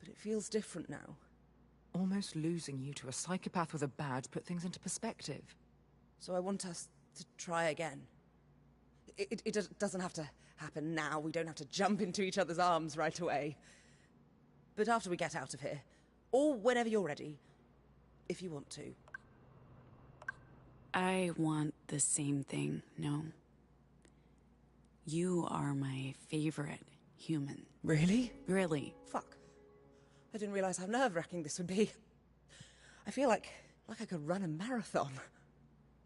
But it feels different now. Almost losing you to a psychopath with a badge put things into perspective. So I want us to try again. It doesn't have to happen now. We don't have to jump into each other's arms right away. But after we get out of here, or whenever you're ready, if you want to. I want the same thing, no. You are my favorite human. Really? Really. Fuck. I didn't realize how nerve-wracking this would be. I feel like I could run a marathon.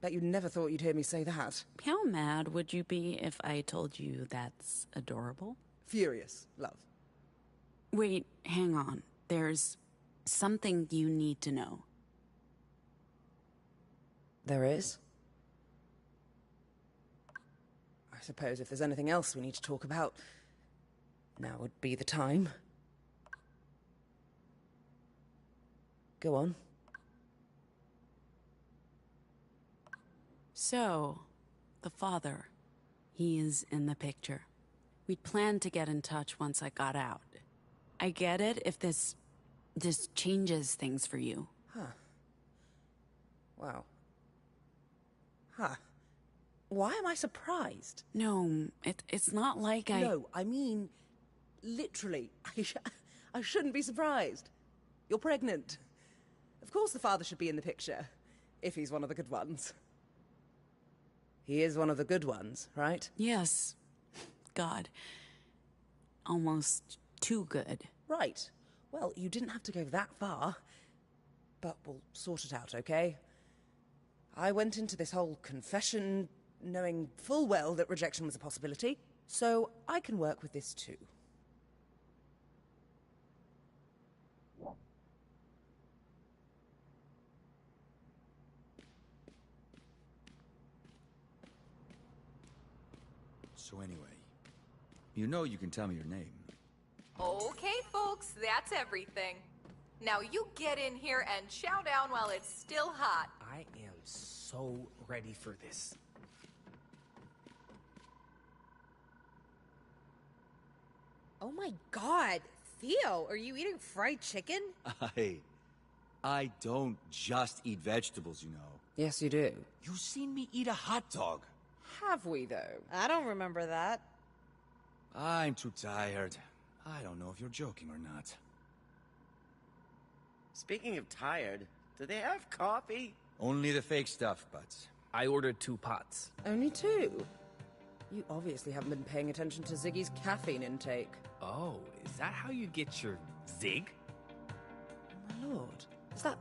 Bet you never thought you'd hear me say that. How mad would you be if I told you that's adorable? Furious, love. Wait, hang on. There's something you need to know. There is? I suppose if there's anything else we need to talk about, now would be the time. Go on. So, the father, he is in the picture. We'd planned to get in touch once I got out. I get it if this changes things for you. Huh. Wow. Huh. Why am I surprised? No, it's not like No, I mean, literally. I shouldn't be surprised. You're pregnant. Of course the father should be in the picture, if he's one of the good ones. He is one of the good ones, right? Yes. God. Almost too good. Right. Well, you didn't have to go that far. But we'll sort it out, okay? I went into this whole confession knowing full well that rejection was a possibility, so I can work with this too. So anyway, you know you can tell me your name. Okay, folks, that's everything. Now you get in here and chow down while it's still hot. I am so ready for this. Oh my god, Theo, are you eating fried chicken? I don't just eat vegetables, you know. Yes, you do. You seen me eat a hot dog. Have we, though? I don't remember that. I'm too tired. I don't know if you're joking or not. Speaking of tired, do they have coffee? Only the fake stuff, but... I ordered 2 pots. Only 2? You obviously haven't been paying attention to Ziggy's caffeine intake. Oh, is that how you get your zig? My lord, is that...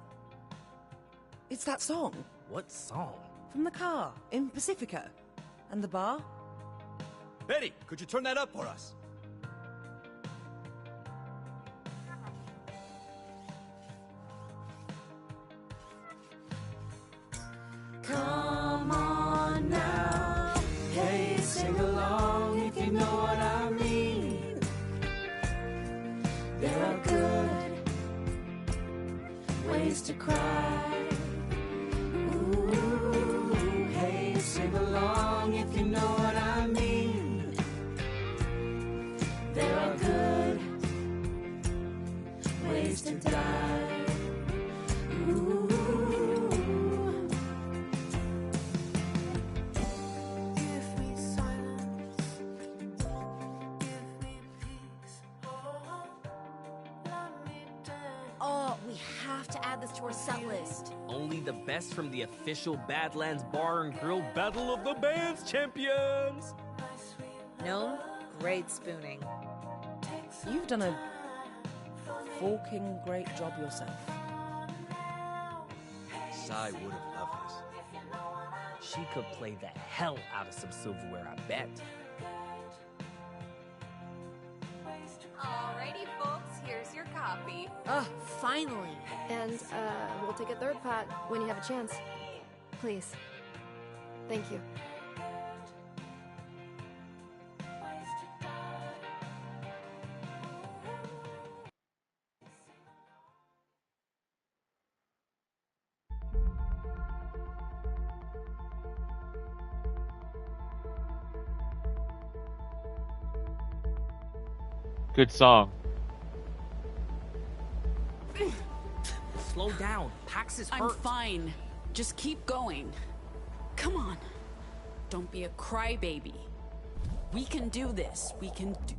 It's that song. What song? From the car, in Pacifica. And the bar? Betty, could you turn that up for us? Come on now, hey, sing along if you know what I mean. There are good ways to cry. Ooh, hey, sing along if you know what I mean. There are good ways to die. Ooh. Oh, we have to add this to our set list. Only the best from the official Badlands Bar and Grill Battle of the Bands champions. No, great spooning. You've done a forking great job yourself. Sai would have loved this. She could play the hell out of some silverware, I bet. Alrighty, folks, here's your coffee. Oh, finally. And, we'll take a 3rd pot when you have a chance. Please. Thank you. Good song. Slow down. Pax is hurt. I'm fine. Just keep going. Come on. Don't be a crybaby. We can do this. We can do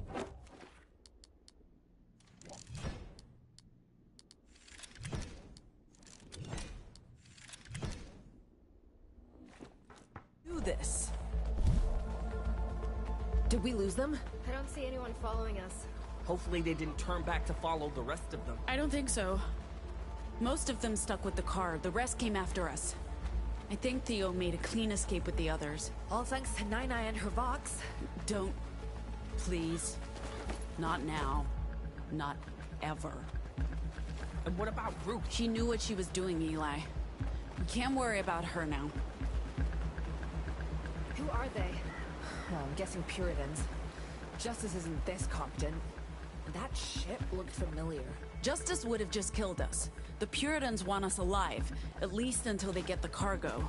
this. Did we lose them? I don't see anyone following us. Hopefully they didn't turn back to follow the rest of them. I don't think so. Most of them stuck with the car. The rest came after us. I think Theo made a clean escape with the others. All thanks to Nine and her Vox. Don't. Please. Not now. Not ever. And what about Root? She knew what she was doing, Eli. We can't worry about her now. Who are they? Well, I'm guessing Puritans. Justice isn't this Compton. That ship looked familiar. Justice would have just killed us. The Puritans want us alive, at least until they get the cargo.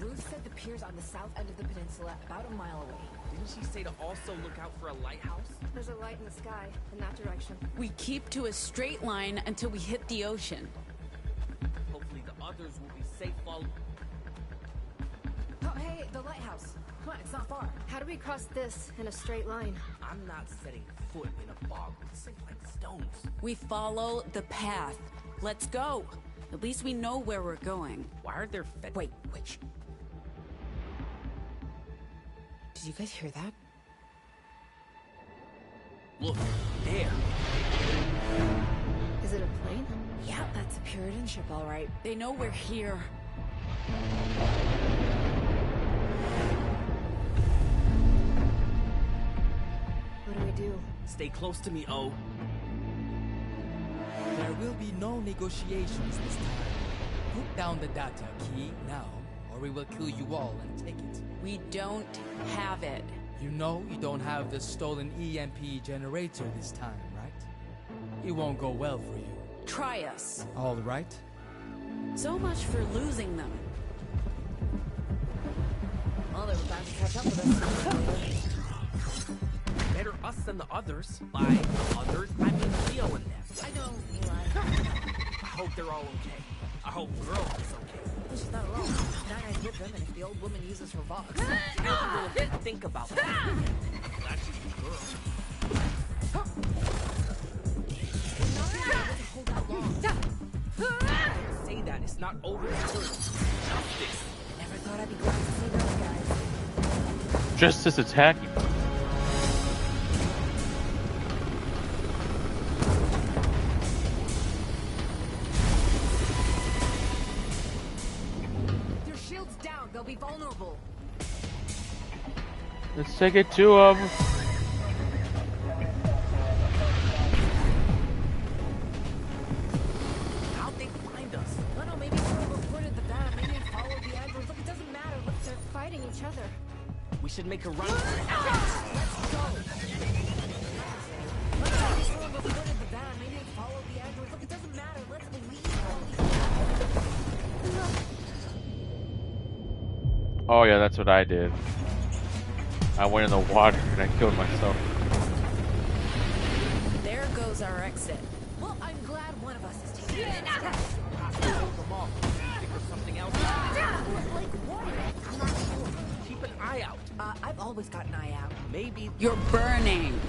Ruth said the pier's on the south end of the peninsula, about a mile away. Didn't she say to also look out for a lighthouse? There's a light in the sky, in that direction. We keep to a straight line until we hit the ocean. Hopefully the others will be safe following. Oh, hey, the lighthouse. Come on, it's not far. How do we cross this in a straight line? I'm not setting foot in a bog with sink like stones. We follow the path. Let's go. At least we know where we're going. Why are there Wait. Did you guys hear that? Look, there. Is it a plane? Yeah, that's a Puritan ship, all right. They know we're here. What do we do? Stay close to me, O. There will be no negotiations this time. Put down the data key now, or we will kill you all and take it. We don't have it. You know you don't have the stolen EMP generator this time, right? It won't go well for you. Try us. All right. So much for losing them. Well, they're about to catch up with us. Better us than the others. By others, I mean Leo and them. I know, Eli. I hope they're all okay. I hope girl is okay. She's not alone. That guy's with them, and if the old woman uses her vox. I didn't think about that. That's just a girl. Hold that long. Don't say that. It's not over until justice. I never thought I'd be glad to see those guys. Justice attacking. Their shields down. They'll be vulnerable. Let's take it to them. How'd they find us? I don't know, maybe someone reported the van. Maybe they followed the androids. Look, it doesn't matter. Look, They're fighting each other. We should make a run. let's go. Look, maybe someone reported the van. Maybe they followed the androids. Look, it doesn't matter. Let's leave. Oh yeah, that's what I did. I went in the water and I killed myself. There goes our exit. Well, I'm glad one of us is taking it. Hold them off. Think of something else. Like what? I'm not sure. Keep an eye out. I've always got an eye out. Maybe You're burning.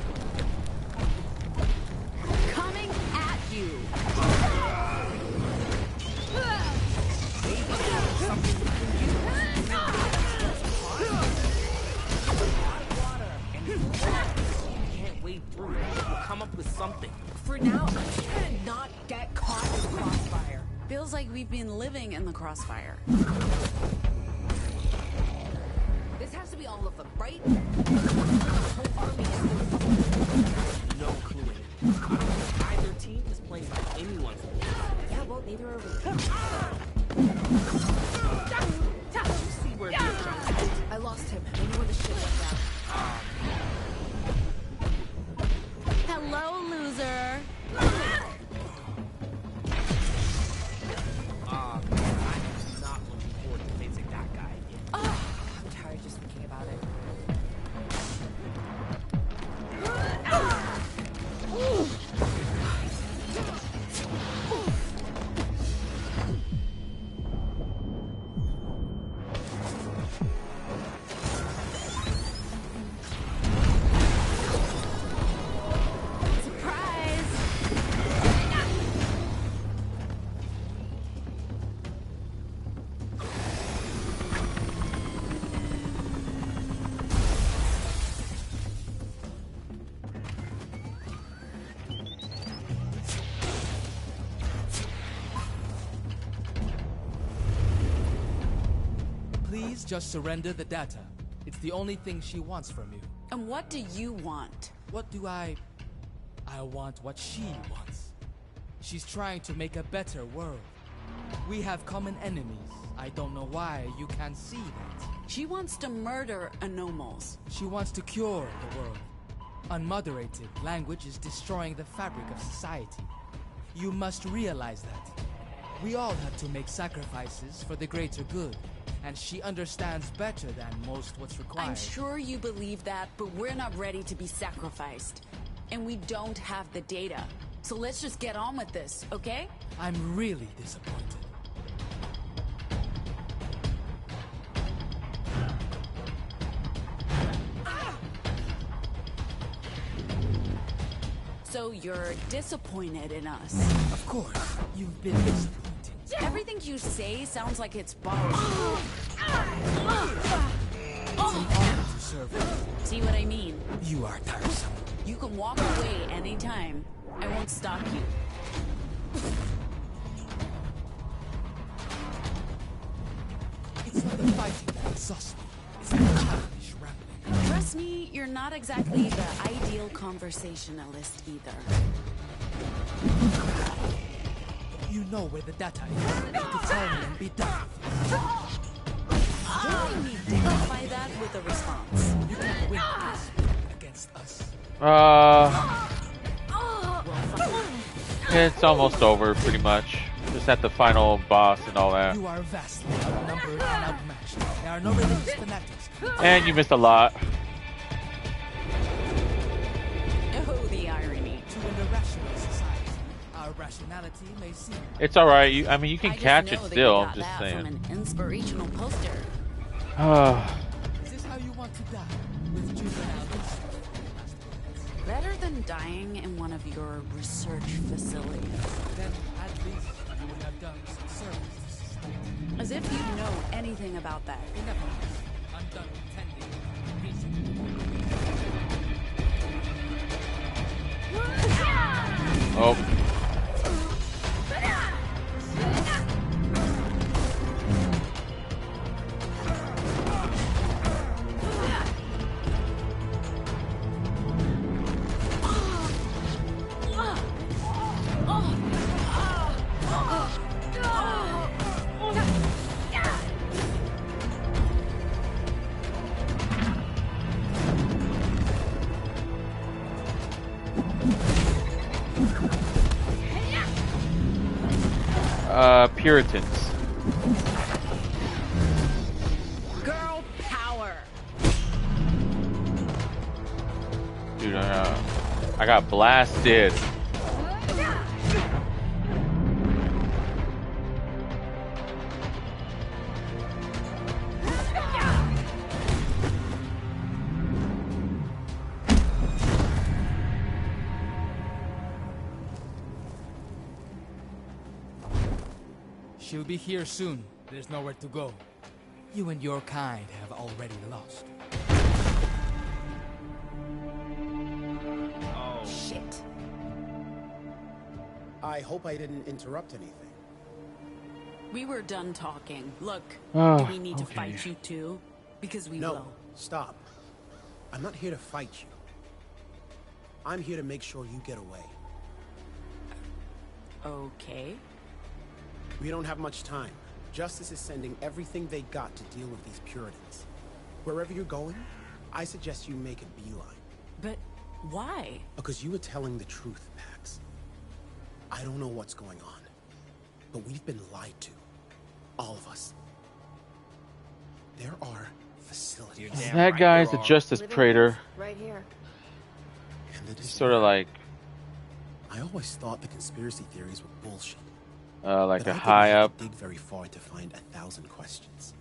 Coming at you. maybe there's something between you. Can't wade through. We'll come up with something. For now, I'm just trying to not get caught in the crossfire. Feels like we've been living in the crossfire. This has to be all of them, right? The whole army is No clue. I don't think either team is playing by anyone's rules. Yeah, well, neither are we. See where they're jumping. I lost him. Maybe when the shit went down. Hello, loser. I'm not looking forward to facing that guy again. I'm tired just thinking about it. Please just surrender the data. It's the only thing she wants from you. And what do you want? What do I want what she wants. She's trying to make a better world. We have common enemies. I don't know why you can't see that. She wants to murder anomals. She wants to cure the world. Unmoderated language is destroying the fabric of society. You must realize that. We all have to make sacrifices for the greater good, and she understands better than most what's required. I'm sure you believe that, but we're not ready to be sacrificed. And we don't have the data. So let's just get on with this, okay? I'm really disappointed. So you're disappointed in us. Of course, you've been disappointing. Everything you say sounds like it's borrowed. It's an honor to serve you. See what I mean? You are tiresome. You can walk away anytime. I won't stop you. It's not the fighting that exhausts me. It's the childish rambling. Trust me, you're not exactly the ideal conversationalist either. You know where the data is. You can tell me and be done. You only need to dignify that with a response. You can't win this against us. It's almost over, pretty much. Just at the final boss and all that. You are vastly outnumbered and outmatched. There are no religious fanatics. And you missed a lot. Oh, the irony. To an irrational society, our rationality may seem... It's alright. I mean, you can catch it that still. you I'm got just that saying. From an inspirational poster. Is this how you want to die? With juvenile instinct? Better than dying in one of your research facilities. Then at least you would have done some service to society. As if you know anything about that. Enough of this. I'm done pretending. Oh. Puritans. Girl power. Dude, I got blasted. She'll be here soon. There's nowhere to go. You and your kind have already lost. Oh. Shit. I hope I didn't interrupt anything. We were done talking. Look, Oh, do we need to okay. fight you too? Because we No, will. stop. I'm not here to fight you. I'm here to make sure you get away. Okay. We don't have much time. Justice is sending everything they got to deal with these Puritans. Wherever you're going, I suggest you make a beeline. But why? Because you were telling the truth, Pax. I don't know what's going on, but we've been lied to. All of us. There are facilities. That guy's a justice praetor. Right here. He's sort of like, I always thought the conspiracy theories were bullshit. like But a I high didn't have up. to dig very far to find 1,000 questions.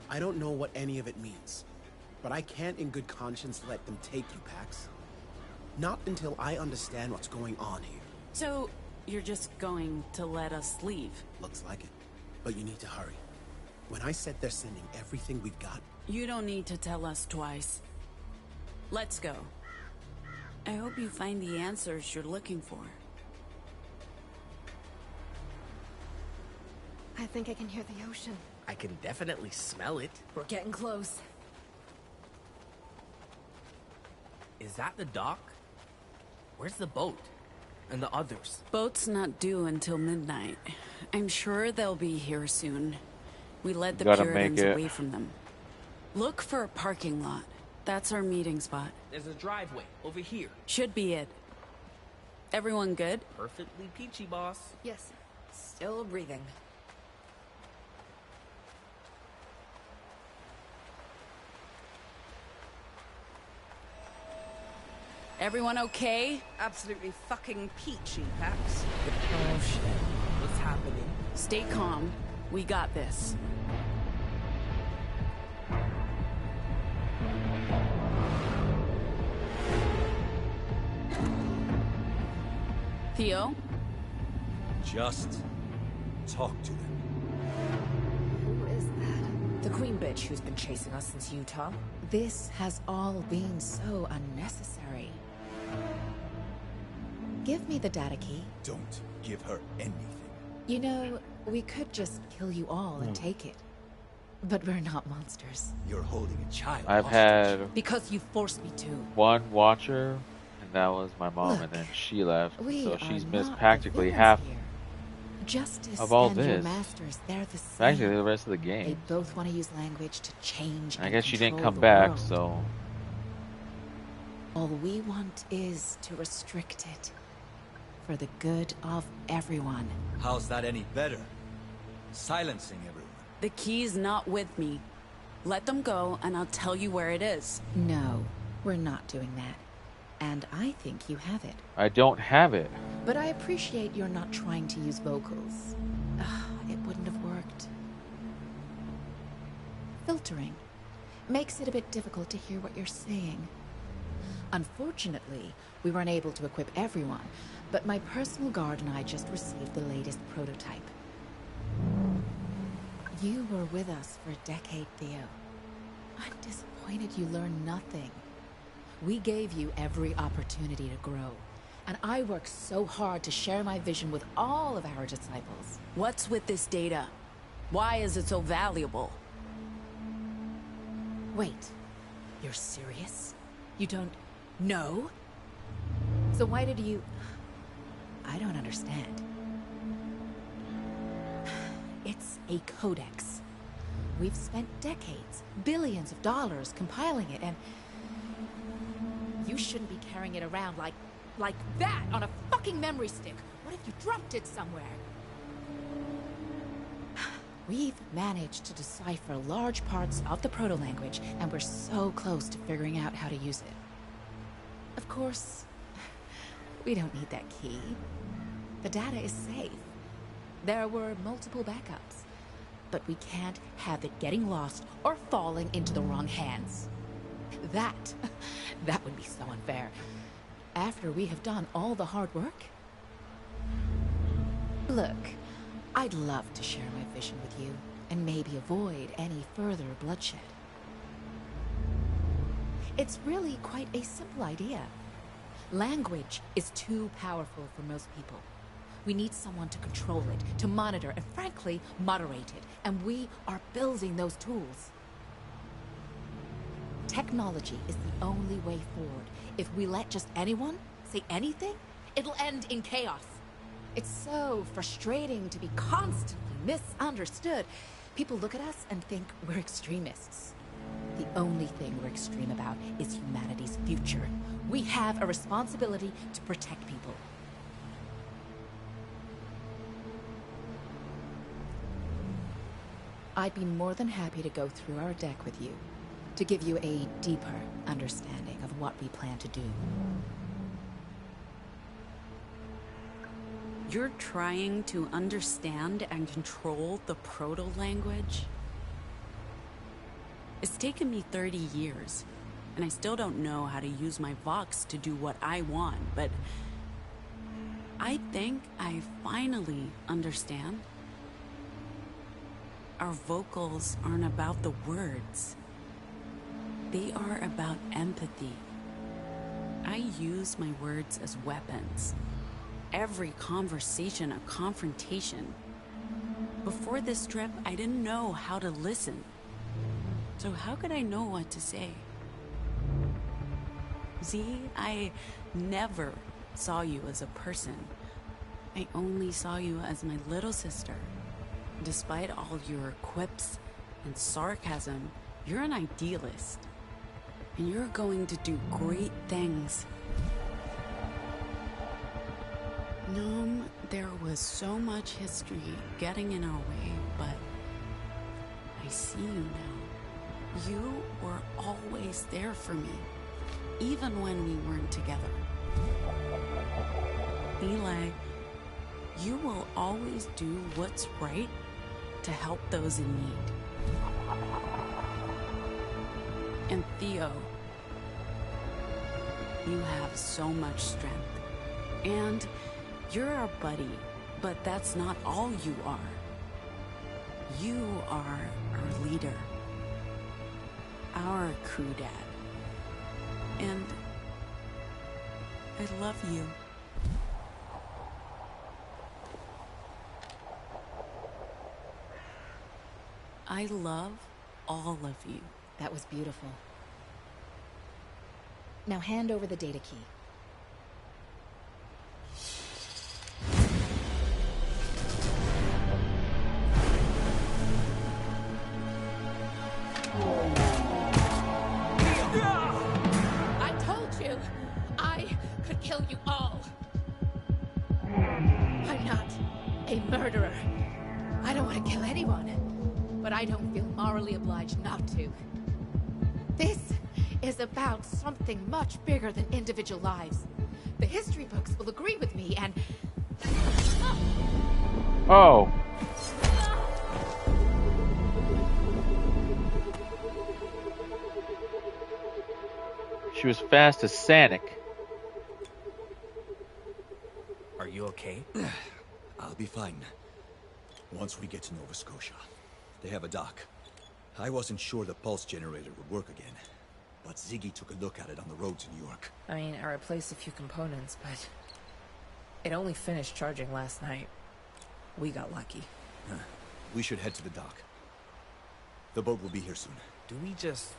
I don't know what any of it means, but I can't in good conscience let them take you, Pax. Not until I understand what's going on here. So, you're just going to let us leave? Looks like it. But you need to hurry. When I said they're sending everything we've got... You don't need to tell us twice. Let's go. I hope you find the answers you're looking for. I think I can hear the ocean. I can definitely smell it. We're getting close. Is that the dock? Where's the boat? And the others? Boat's not due until midnight. I'm sure they'll be here soon. We led the Gotta Puritans make it. away from them. Look for a parking lot. That's our meeting spot. There's a driveway over here. Should be it. Everyone good? Perfectly peachy, boss. Yes. Still breathing. Everyone okay? Absolutely fucking peachy, Pax. Oh shit. What's happening? Stay calm. We got this. Theo? Just talk to them. Who is that? The queen bitch who's been chasing us since Utah. This has all been so unnecessary. Give me the data key. Don't give her anything. You know, we could just kill you all and take it. But we're not monsters. You're holding a child I've hostage. had Because you forced me to. one watcher, and that was my mom, Look, and then she left. we So are she's missed not practically the half villains here. Justice of all and your this. masters, they're the same. Practically the rest of the They game. both want to use language to change I and guess she didn't control come the back, world. so All we want is to restrict it. For the good of everyone. How's that any better? Silencing everyone. The key's not with me. Let them go, and I'll tell you where it is. No, we're not doing that. And I think you have it. I don't have it. But I appreciate you're not trying to use vocals. It wouldn't have worked. Filtering makes it a bit difficult to hear what you're saying. Unfortunately, we weren't able to equip everyone, but my personal guard and I just received the latest prototype. You were with us for a decade, Theo. I'm disappointed you learned nothing. We gave you every opportunity to grow, and I worked so hard to share my vision with all of our disciples. What's with this data? Why is it so valuable? Wait, you're serious? You don't know? So why did you... I don't understand. It's a codex. We've spent decades, billions of dollars compiling it, and you shouldn't be carrying it around like that on a fucking memory stick. What if you dropped it somewhere? We've managed to decipher large parts of the proto-language, and we're so close to figuring out how to use it. Of course, we don't need that key. The data is safe. There were multiple backups, but we can't have it getting lost or falling into the wrong hands. That would be so unfair. After we have done all the hard work? Look, I'd love to share my vision with you, and maybe avoid any further bloodshed. It's really quite a simple idea. Language is too powerful for most people. We need someone to control it, to monitor, and frankly, moderate it. And we are building those tools. Technology is the only way forward. If we let just anyone say anything, it'll end in chaos. It's so frustrating to be constantly misunderstood. People look at us and think we're extremists. The only thing we're extreme about is humanity's future. We have a responsibility to protect people. I'd be more than happy to go through our deck with you, to give you a deeper understanding of what we plan to do. You're trying to understand and control the proto-language? It's taken me 30 years, and I still don't know how to use my Vox to do what I want, but I think I finally understand. Our vocals aren't about the words. They are about empathy. I use my words as weapons. Every conversation a confrontation. Before this trip, I didn't know how to listen. So how could I know what to say? See, I never saw you as a person. I only saw you as my little sister. Despite all your quips and sarcasm, you're an idealist. And you're going to do great things. Gnome, there was so much history getting in our way, but I see you now. You were always there for me, even when we weren't together. Eli, you will always do what's right to help those in need. And Theo, you have so much strength. And You're our buddy, but that's not all you are. You are our leader. Our crew dad. And I love you. I love all of you. That was beautiful. Now hand over the data key. I told you, I could kill you all. I'm not a murderer. I don't want to kill anyone, but I don't feel morally obliged not to. This is about something much bigger than individual lives. The history books will agree with me, and... Oh. She was fast as Sanic. Are you okay? I'll be fine. Once we get to Nova Scotia. They have a dock. I wasn't sure the pulse generator would work again, but Ziggy took a look at it on the road to New York. I mean, I replaced a few components, but it only finished charging last night. We got lucky. We should head to the dock. The boat will be here soon. Do we just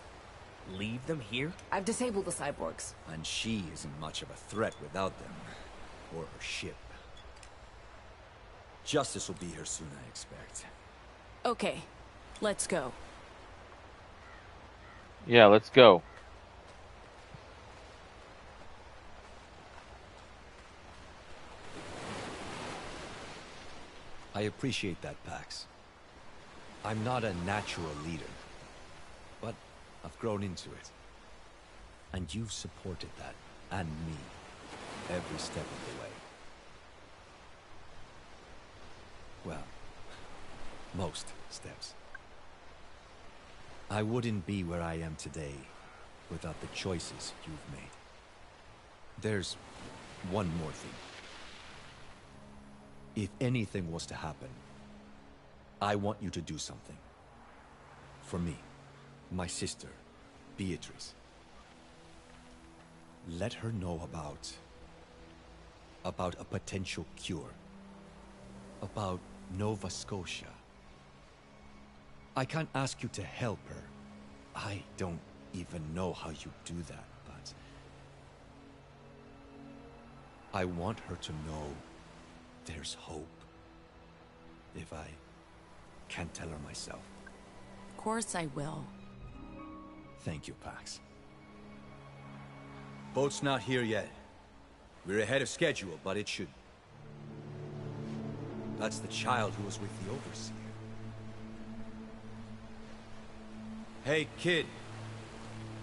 leave them here? I've disabled the cyborgs. And she isn't much of a threat without them. Or her ship. Justice will be here soon, I expect. Okay, let's go. Yeah, let's go. I appreciate that, Pax. I'm not a natural leader, but I've grown into it. And you've supported that, and me, every step of the way. Well, most steps. I wouldn't be where I am today without the choices you've made. There's one more thing. If anything was to happen, I want you to do something. For me, my sister, Beatrice. Let her know about a potential cure. About Nova Scotia. I can't ask you to help her. I don't even know how you do that, but... I want her to know there's hope. If I can't tell her myself. Of course I will. Thank you, Pax. Boat's not here yet. We're ahead of schedule, but it should... That's the child who was with the Overseer. Hey, kid.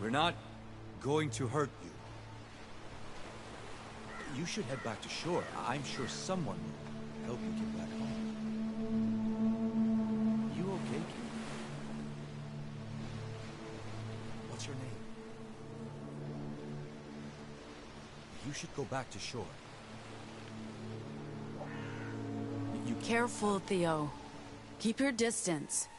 We're not going to hurt you. You should head back to shore. I'm sure someone will help you get back home. You okay, kid? What's your name? You should go back to shore. Careful, Theo. Keep your distance.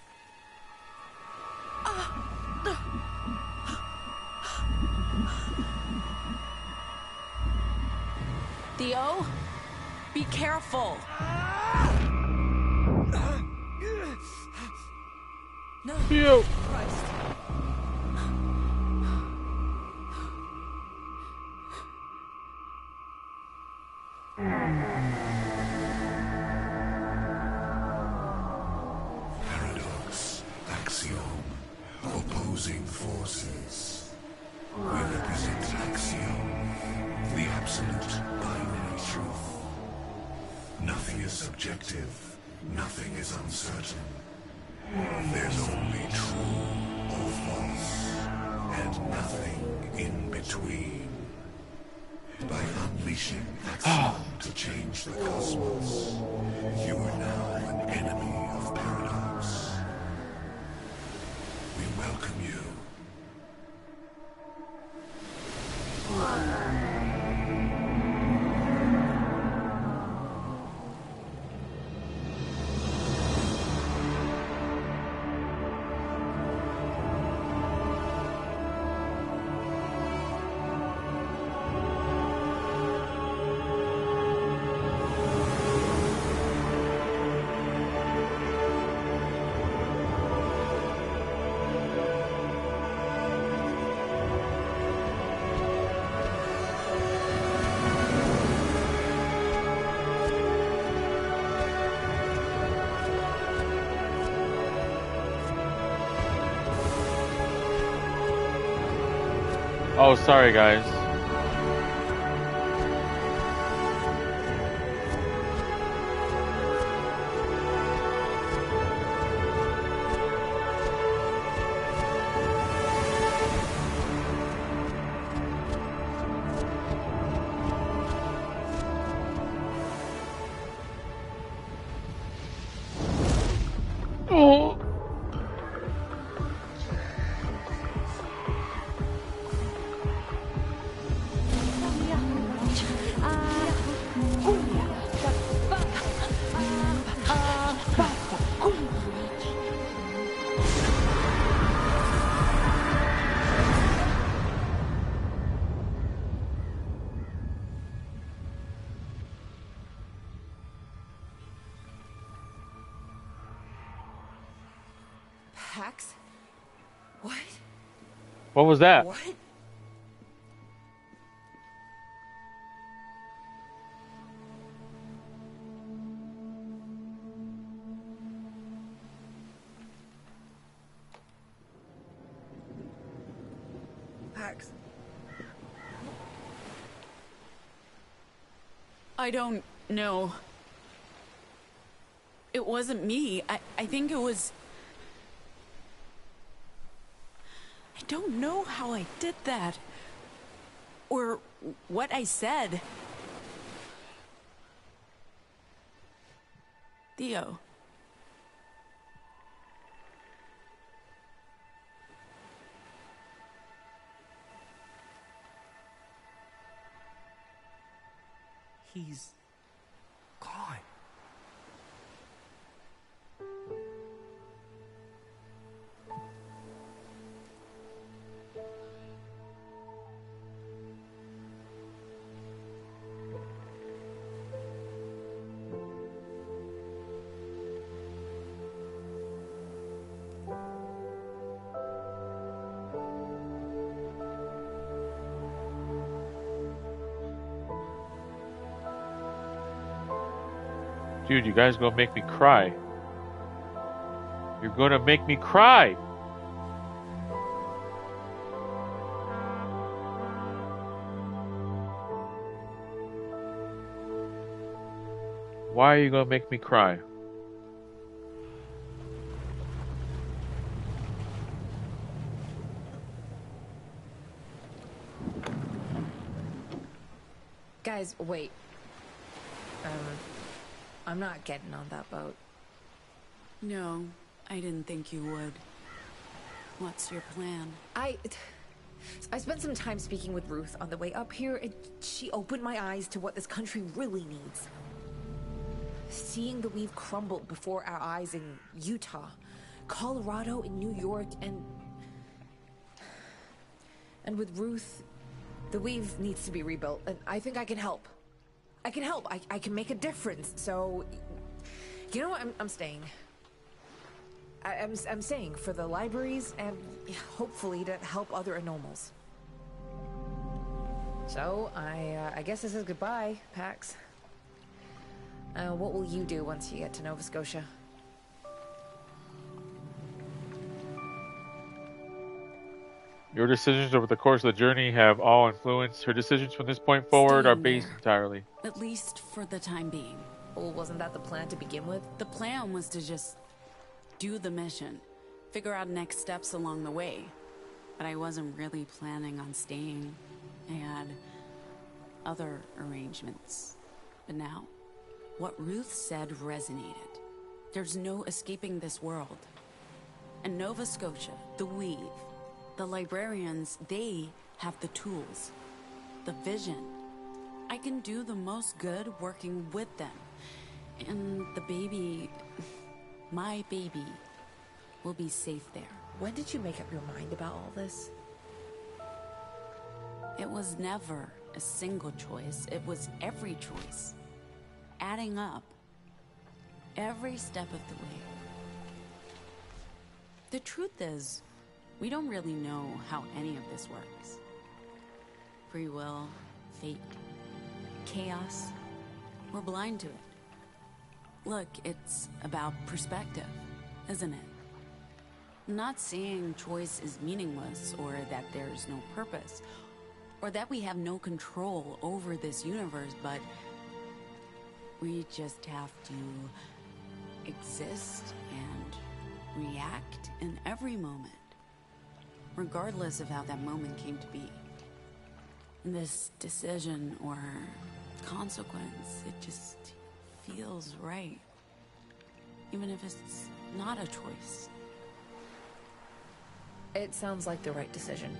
Theo, be careful. No. Theo. Christ. Paradox, axiom, opposing forces. We represent axiom, the absolute binary truth. Nothing is subjective, nothing is uncertain. There's only true or false, and nothing in between. By unleashing axiom to change the cosmos, you are now an enemy of paradox. We welcome you. Oh, sorry, guys. Oh. Pax? What? What was that? What? Pax. I don't know. It wasn't me. I think it was... I don't know how I did that. Or what I said. Theo. He's gone. Dude, you guys gonna make me cry. You're gonna make me cry. Why are you gonna make me cry? Guys, wait. I'm not getting on that boat. No, I didn't think you would. What's your plan? I spent some time speaking with Ruth on the way up here, and she opened my eyes to what this country really needs. Seeing the weave crumble before our eyes in Utah, Colorado, and New York, and with Ruth, the weave needs to be rebuilt, and I think I can help. I can help. I can make a difference. So, you know what? I'm staying. I'm staying for the libraries and hopefully to help other anomals. So I guess this is goodbye, Pax. What will you do once you get to Nova Scotia? Your decisions over the course of the journey have all influenced. Her decisions from this point forward are Staying based there. entirely. At least for the time being. Well, wasn't that the plan to begin with? The plan was to just do the mission, figure out next steps along the way. But I wasn't really planning on staying. I had other arrangements. But now, what Ruth said resonated. There's no escaping this world. And Nova Scotia, the Weave, the librarians, they have the tools, the vision. I can do the most good working with them. And the baby, my baby, will be safe there. When did you make up your mind about all this? It was never a single choice. It was every choice. Adding up. Every step of the way. The truth is, we don't really know how any of this works. Free will, fate, chaos. We're blind to it. Look, it's about perspective, isn't it? I'm not saying choice is meaningless or that there's no purpose. or that we have no control over this universe, but we just have to exist and react in every moment, regardless of how that moment came to be. And this decision or consequence, it just feels right, even if it's not a choice. It sounds like the right decision.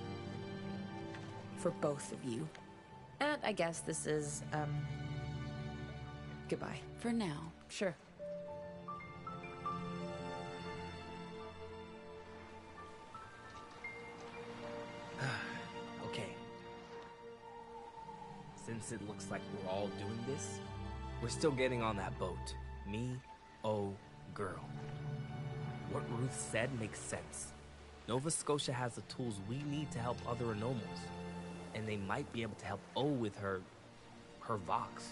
For both of you. And I guess this is, goodbye. For now. Sure. Okay. Since it looks like we're all doing this, we're still getting on that boat. Me, oh, girl. What Ruth said makes sense. Nova Scotia has the tools we need to help other Anomals. And they might be able to help O with her Vox.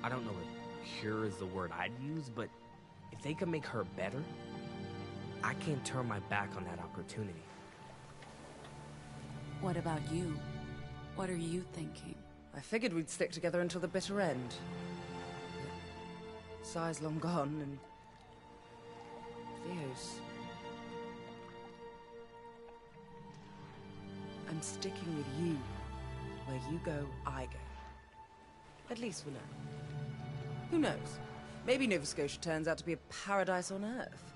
I don't know if cure is the word I'd use, but if they can make her better, I can't turn my back on that opportunity. What about you? What are you thinking? I figured we'd stick together until the bitter end. Sai's long gone, and Theo's... I'm sticking with you. Where you go, I go. At least for now. Who knows? Maybe Nova Scotia turns out to be a paradise on Earth.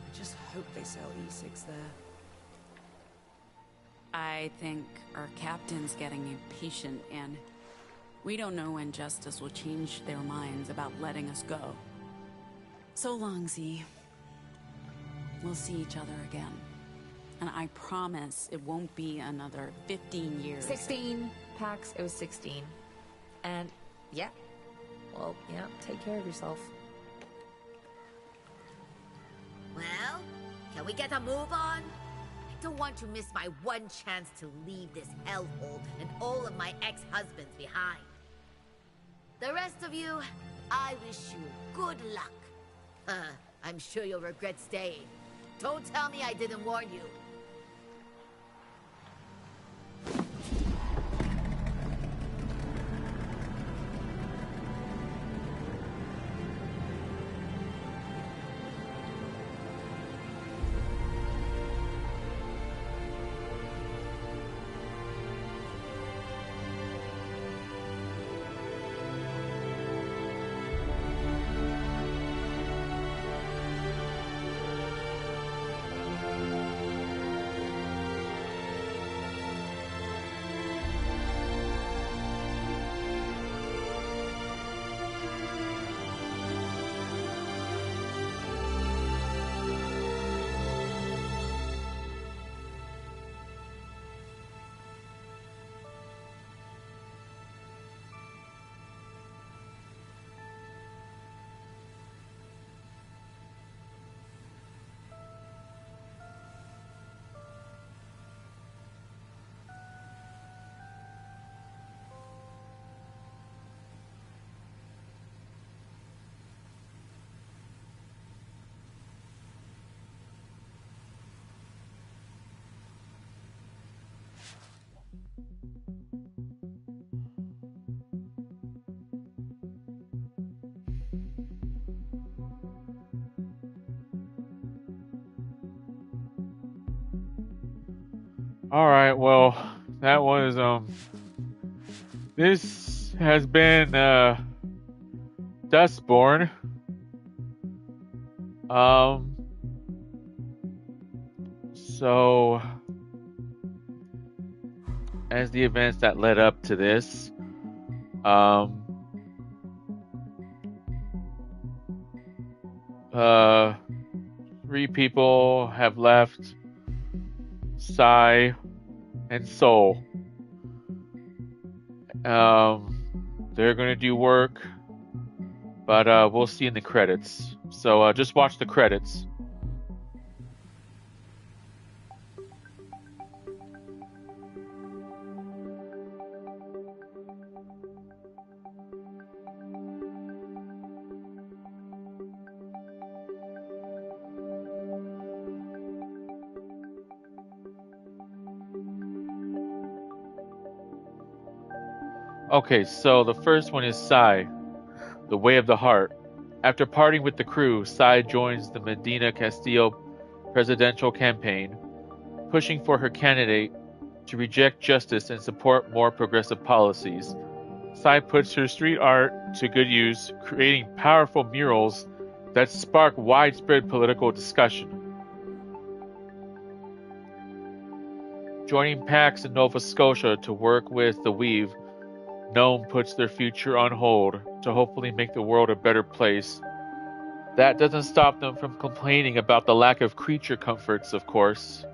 I just hope they sell E6 there. I think our captain's getting impatient, and we don't know when Justice will change their minds about letting us go. So long, Z. We'll see each other again. And I promise it won't be another 15 years. 16, Pax. It was 16. And, yeah. Well, yeah, take care of yourself. Well, can we get a move on? I don't want to miss my one chance to leave this hellhole and all of my ex-husbands behind. The rest of you, I wish you good luck. I'm sure you'll regret staying. Don't tell me I didn't warn you. All right, well, that was this has been Dustborn. So as the events that led up to this, three people have left: Sai and Soul. They're gonna do work, but we'll see in the credits. So just watch the credits. Okay, so the first one is Sai, the Way of the Heart. After parting with the crew, Sai joins the Medina Castillo presidential campaign, pushing for her candidate to reject justice and support more progressive policies. Sai puts her street art to good use, creating powerful murals that spark widespread political discussion. Joining Pax in Nova Scotia to work with the Weave, Gnome puts their future on hold to hopefully make the world a better place. That doesn't stop them from complaining about the lack of creature comforts, of course.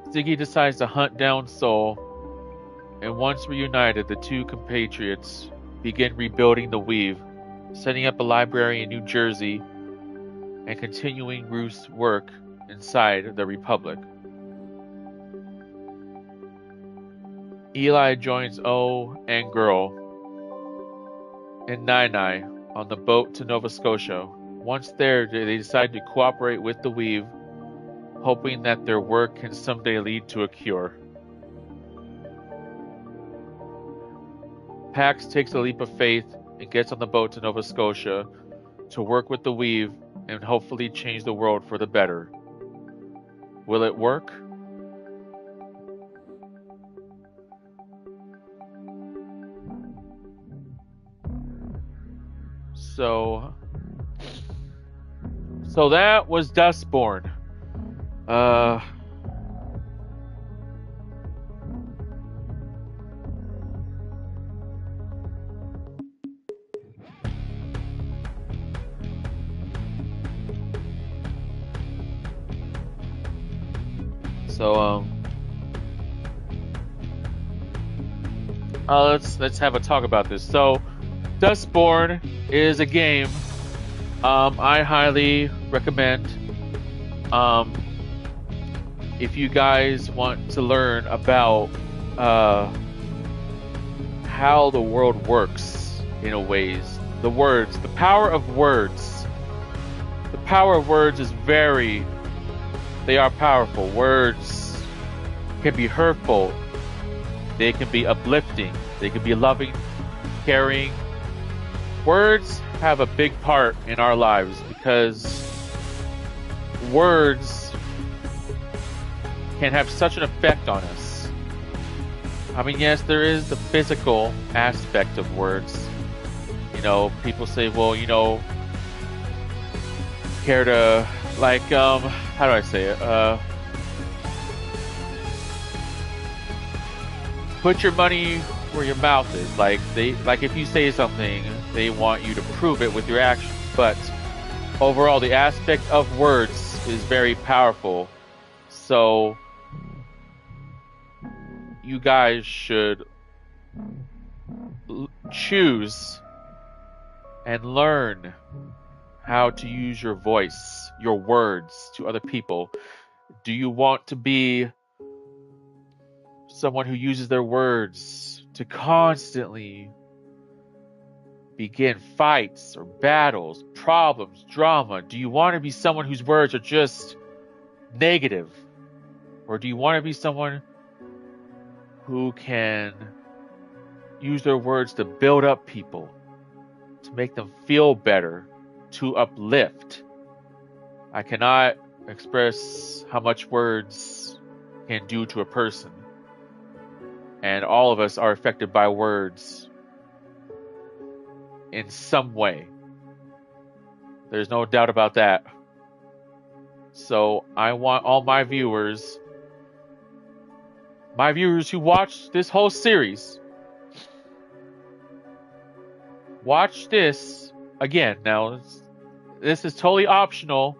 Ziggy decides to hunt down Soul, and once reunited, the two compatriots begin rebuilding the Weave, setting up a library in New Jersey, and continuing Ruth's work inside the Republic. Eli joins O and Girl and Nai on the boat to Nova Scotia. Once there, they decide to cooperate with the Weave, hoping that their work can someday lead to a cure. Pax takes a leap of faith and gets on the boat to Nova Scotia to work with the Weave and hopefully change the world for the better. Will it work? So that was Dustborn. Let's have a talk about this. So, Dustborn is a game I highly recommend. If you guys want to learn about how the world works in a ways, the power of words. The power of words is they are powerful. Words can be hurtful. They can be uplifting. They can be loving, caring. Words have a big part in our lives because words can have such an effect on us. I mean, yes, there is the physical aspect of words. You know, people say, well, you know, care to, like, how do I say it? Put your money where your mouth is. Like if you say something, they want you to prove it with your actions. But overall, the aspect of words is very powerful. So you guys should choose and learn how to use your voice, your words to other people. Do you want to be someone who uses their words to constantly begin fights or battles, problems, drama? Do you want to be someone whose words are just negative? Or do you want to be someone who can use their words to build up people, to make them feel better, to uplift? I cannot express how much words can do to a person. And all of us are affected by words in some way. There's no doubt about that. So I want all my viewers who watch this whole series, watch this again. Now, this is totally optional,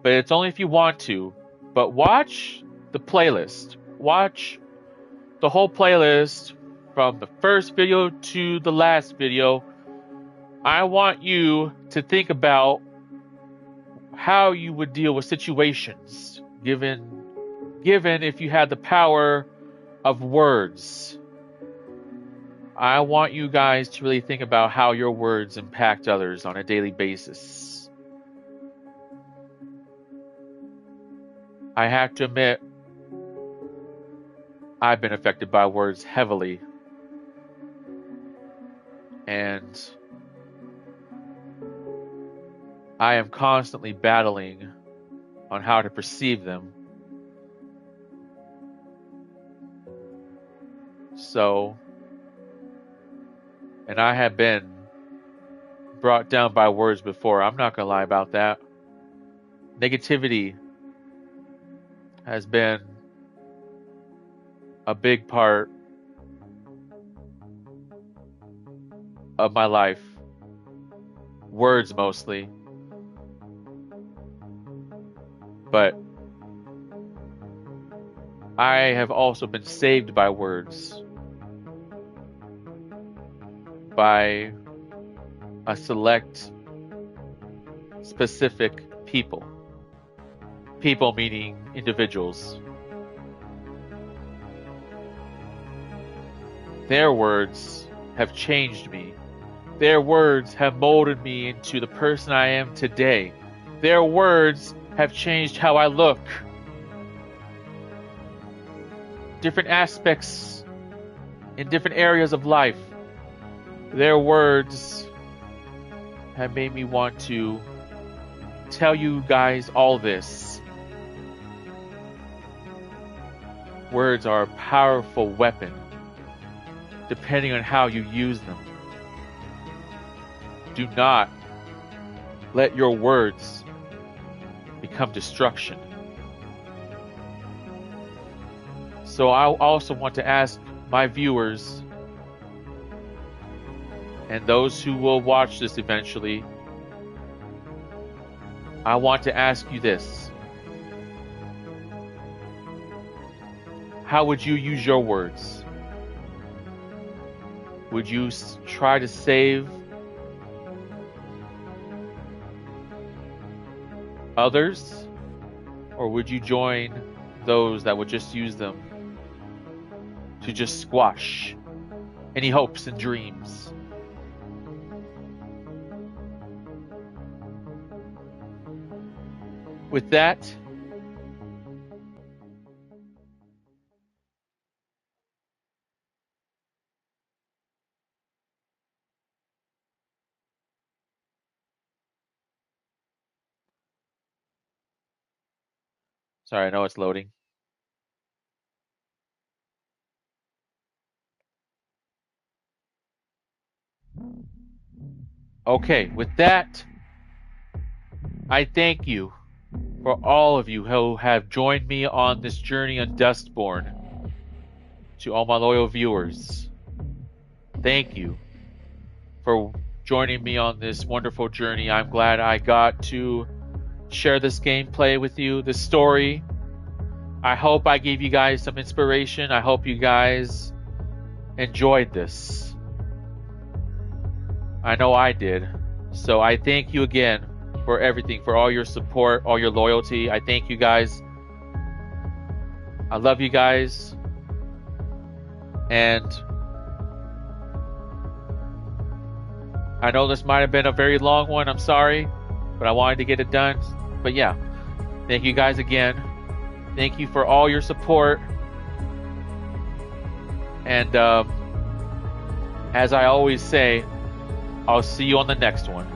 but it's only if you want to. But watch the playlist. Watch the whole playlist from the first video to the last video. I want you to think about how you would deal with situations given if you had the power of words. I want you guys to really think about how your words impact others on a daily basis. I have to admit, I've been affected by words heavily. And I am constantly battling on how to perceive them. So, and I have been brought down by words before. I'm not gonna lie about that. Negativity has been a big part of my life. Words mostly. But I have also been saved by words. By a select, specific people. People meaning individuals. Their words have changed me. Their words have molded me into the person I am today. Their words have changed how I look. Different aspects in different areas of life. Their words have made me want to tell you guys all this. Words are a powerful weapon, depending on how you use them. Do not let your words become destruction. So I also want to ask my viewers and those who will watch this eventually, I want to ask you this. How would you use your words? Would you try to save others? Or would you join those that would just use them to just squash any hopes and dreams? With that, sorry, I know it's loading. Okay, with that, I thank you for all of you who have joined me on this journey on Dustborn. To all my loyal viewers, thank you for joining me on this wonderful journey. I'm glad I got to share this gameplay with you, this story. I hope I gave you guys some inspiration. I hope you guys enjoyed this. I know I did. So I thank you again for everything, for all your support, all your loyalty. I thank you guys. I love you guys. And I know this might have been a very long one. I'm sorry, but I wanted to get it done. But yeah, thank you guys again. Thank you for all your support. And as I always say, I'll see you on the next one.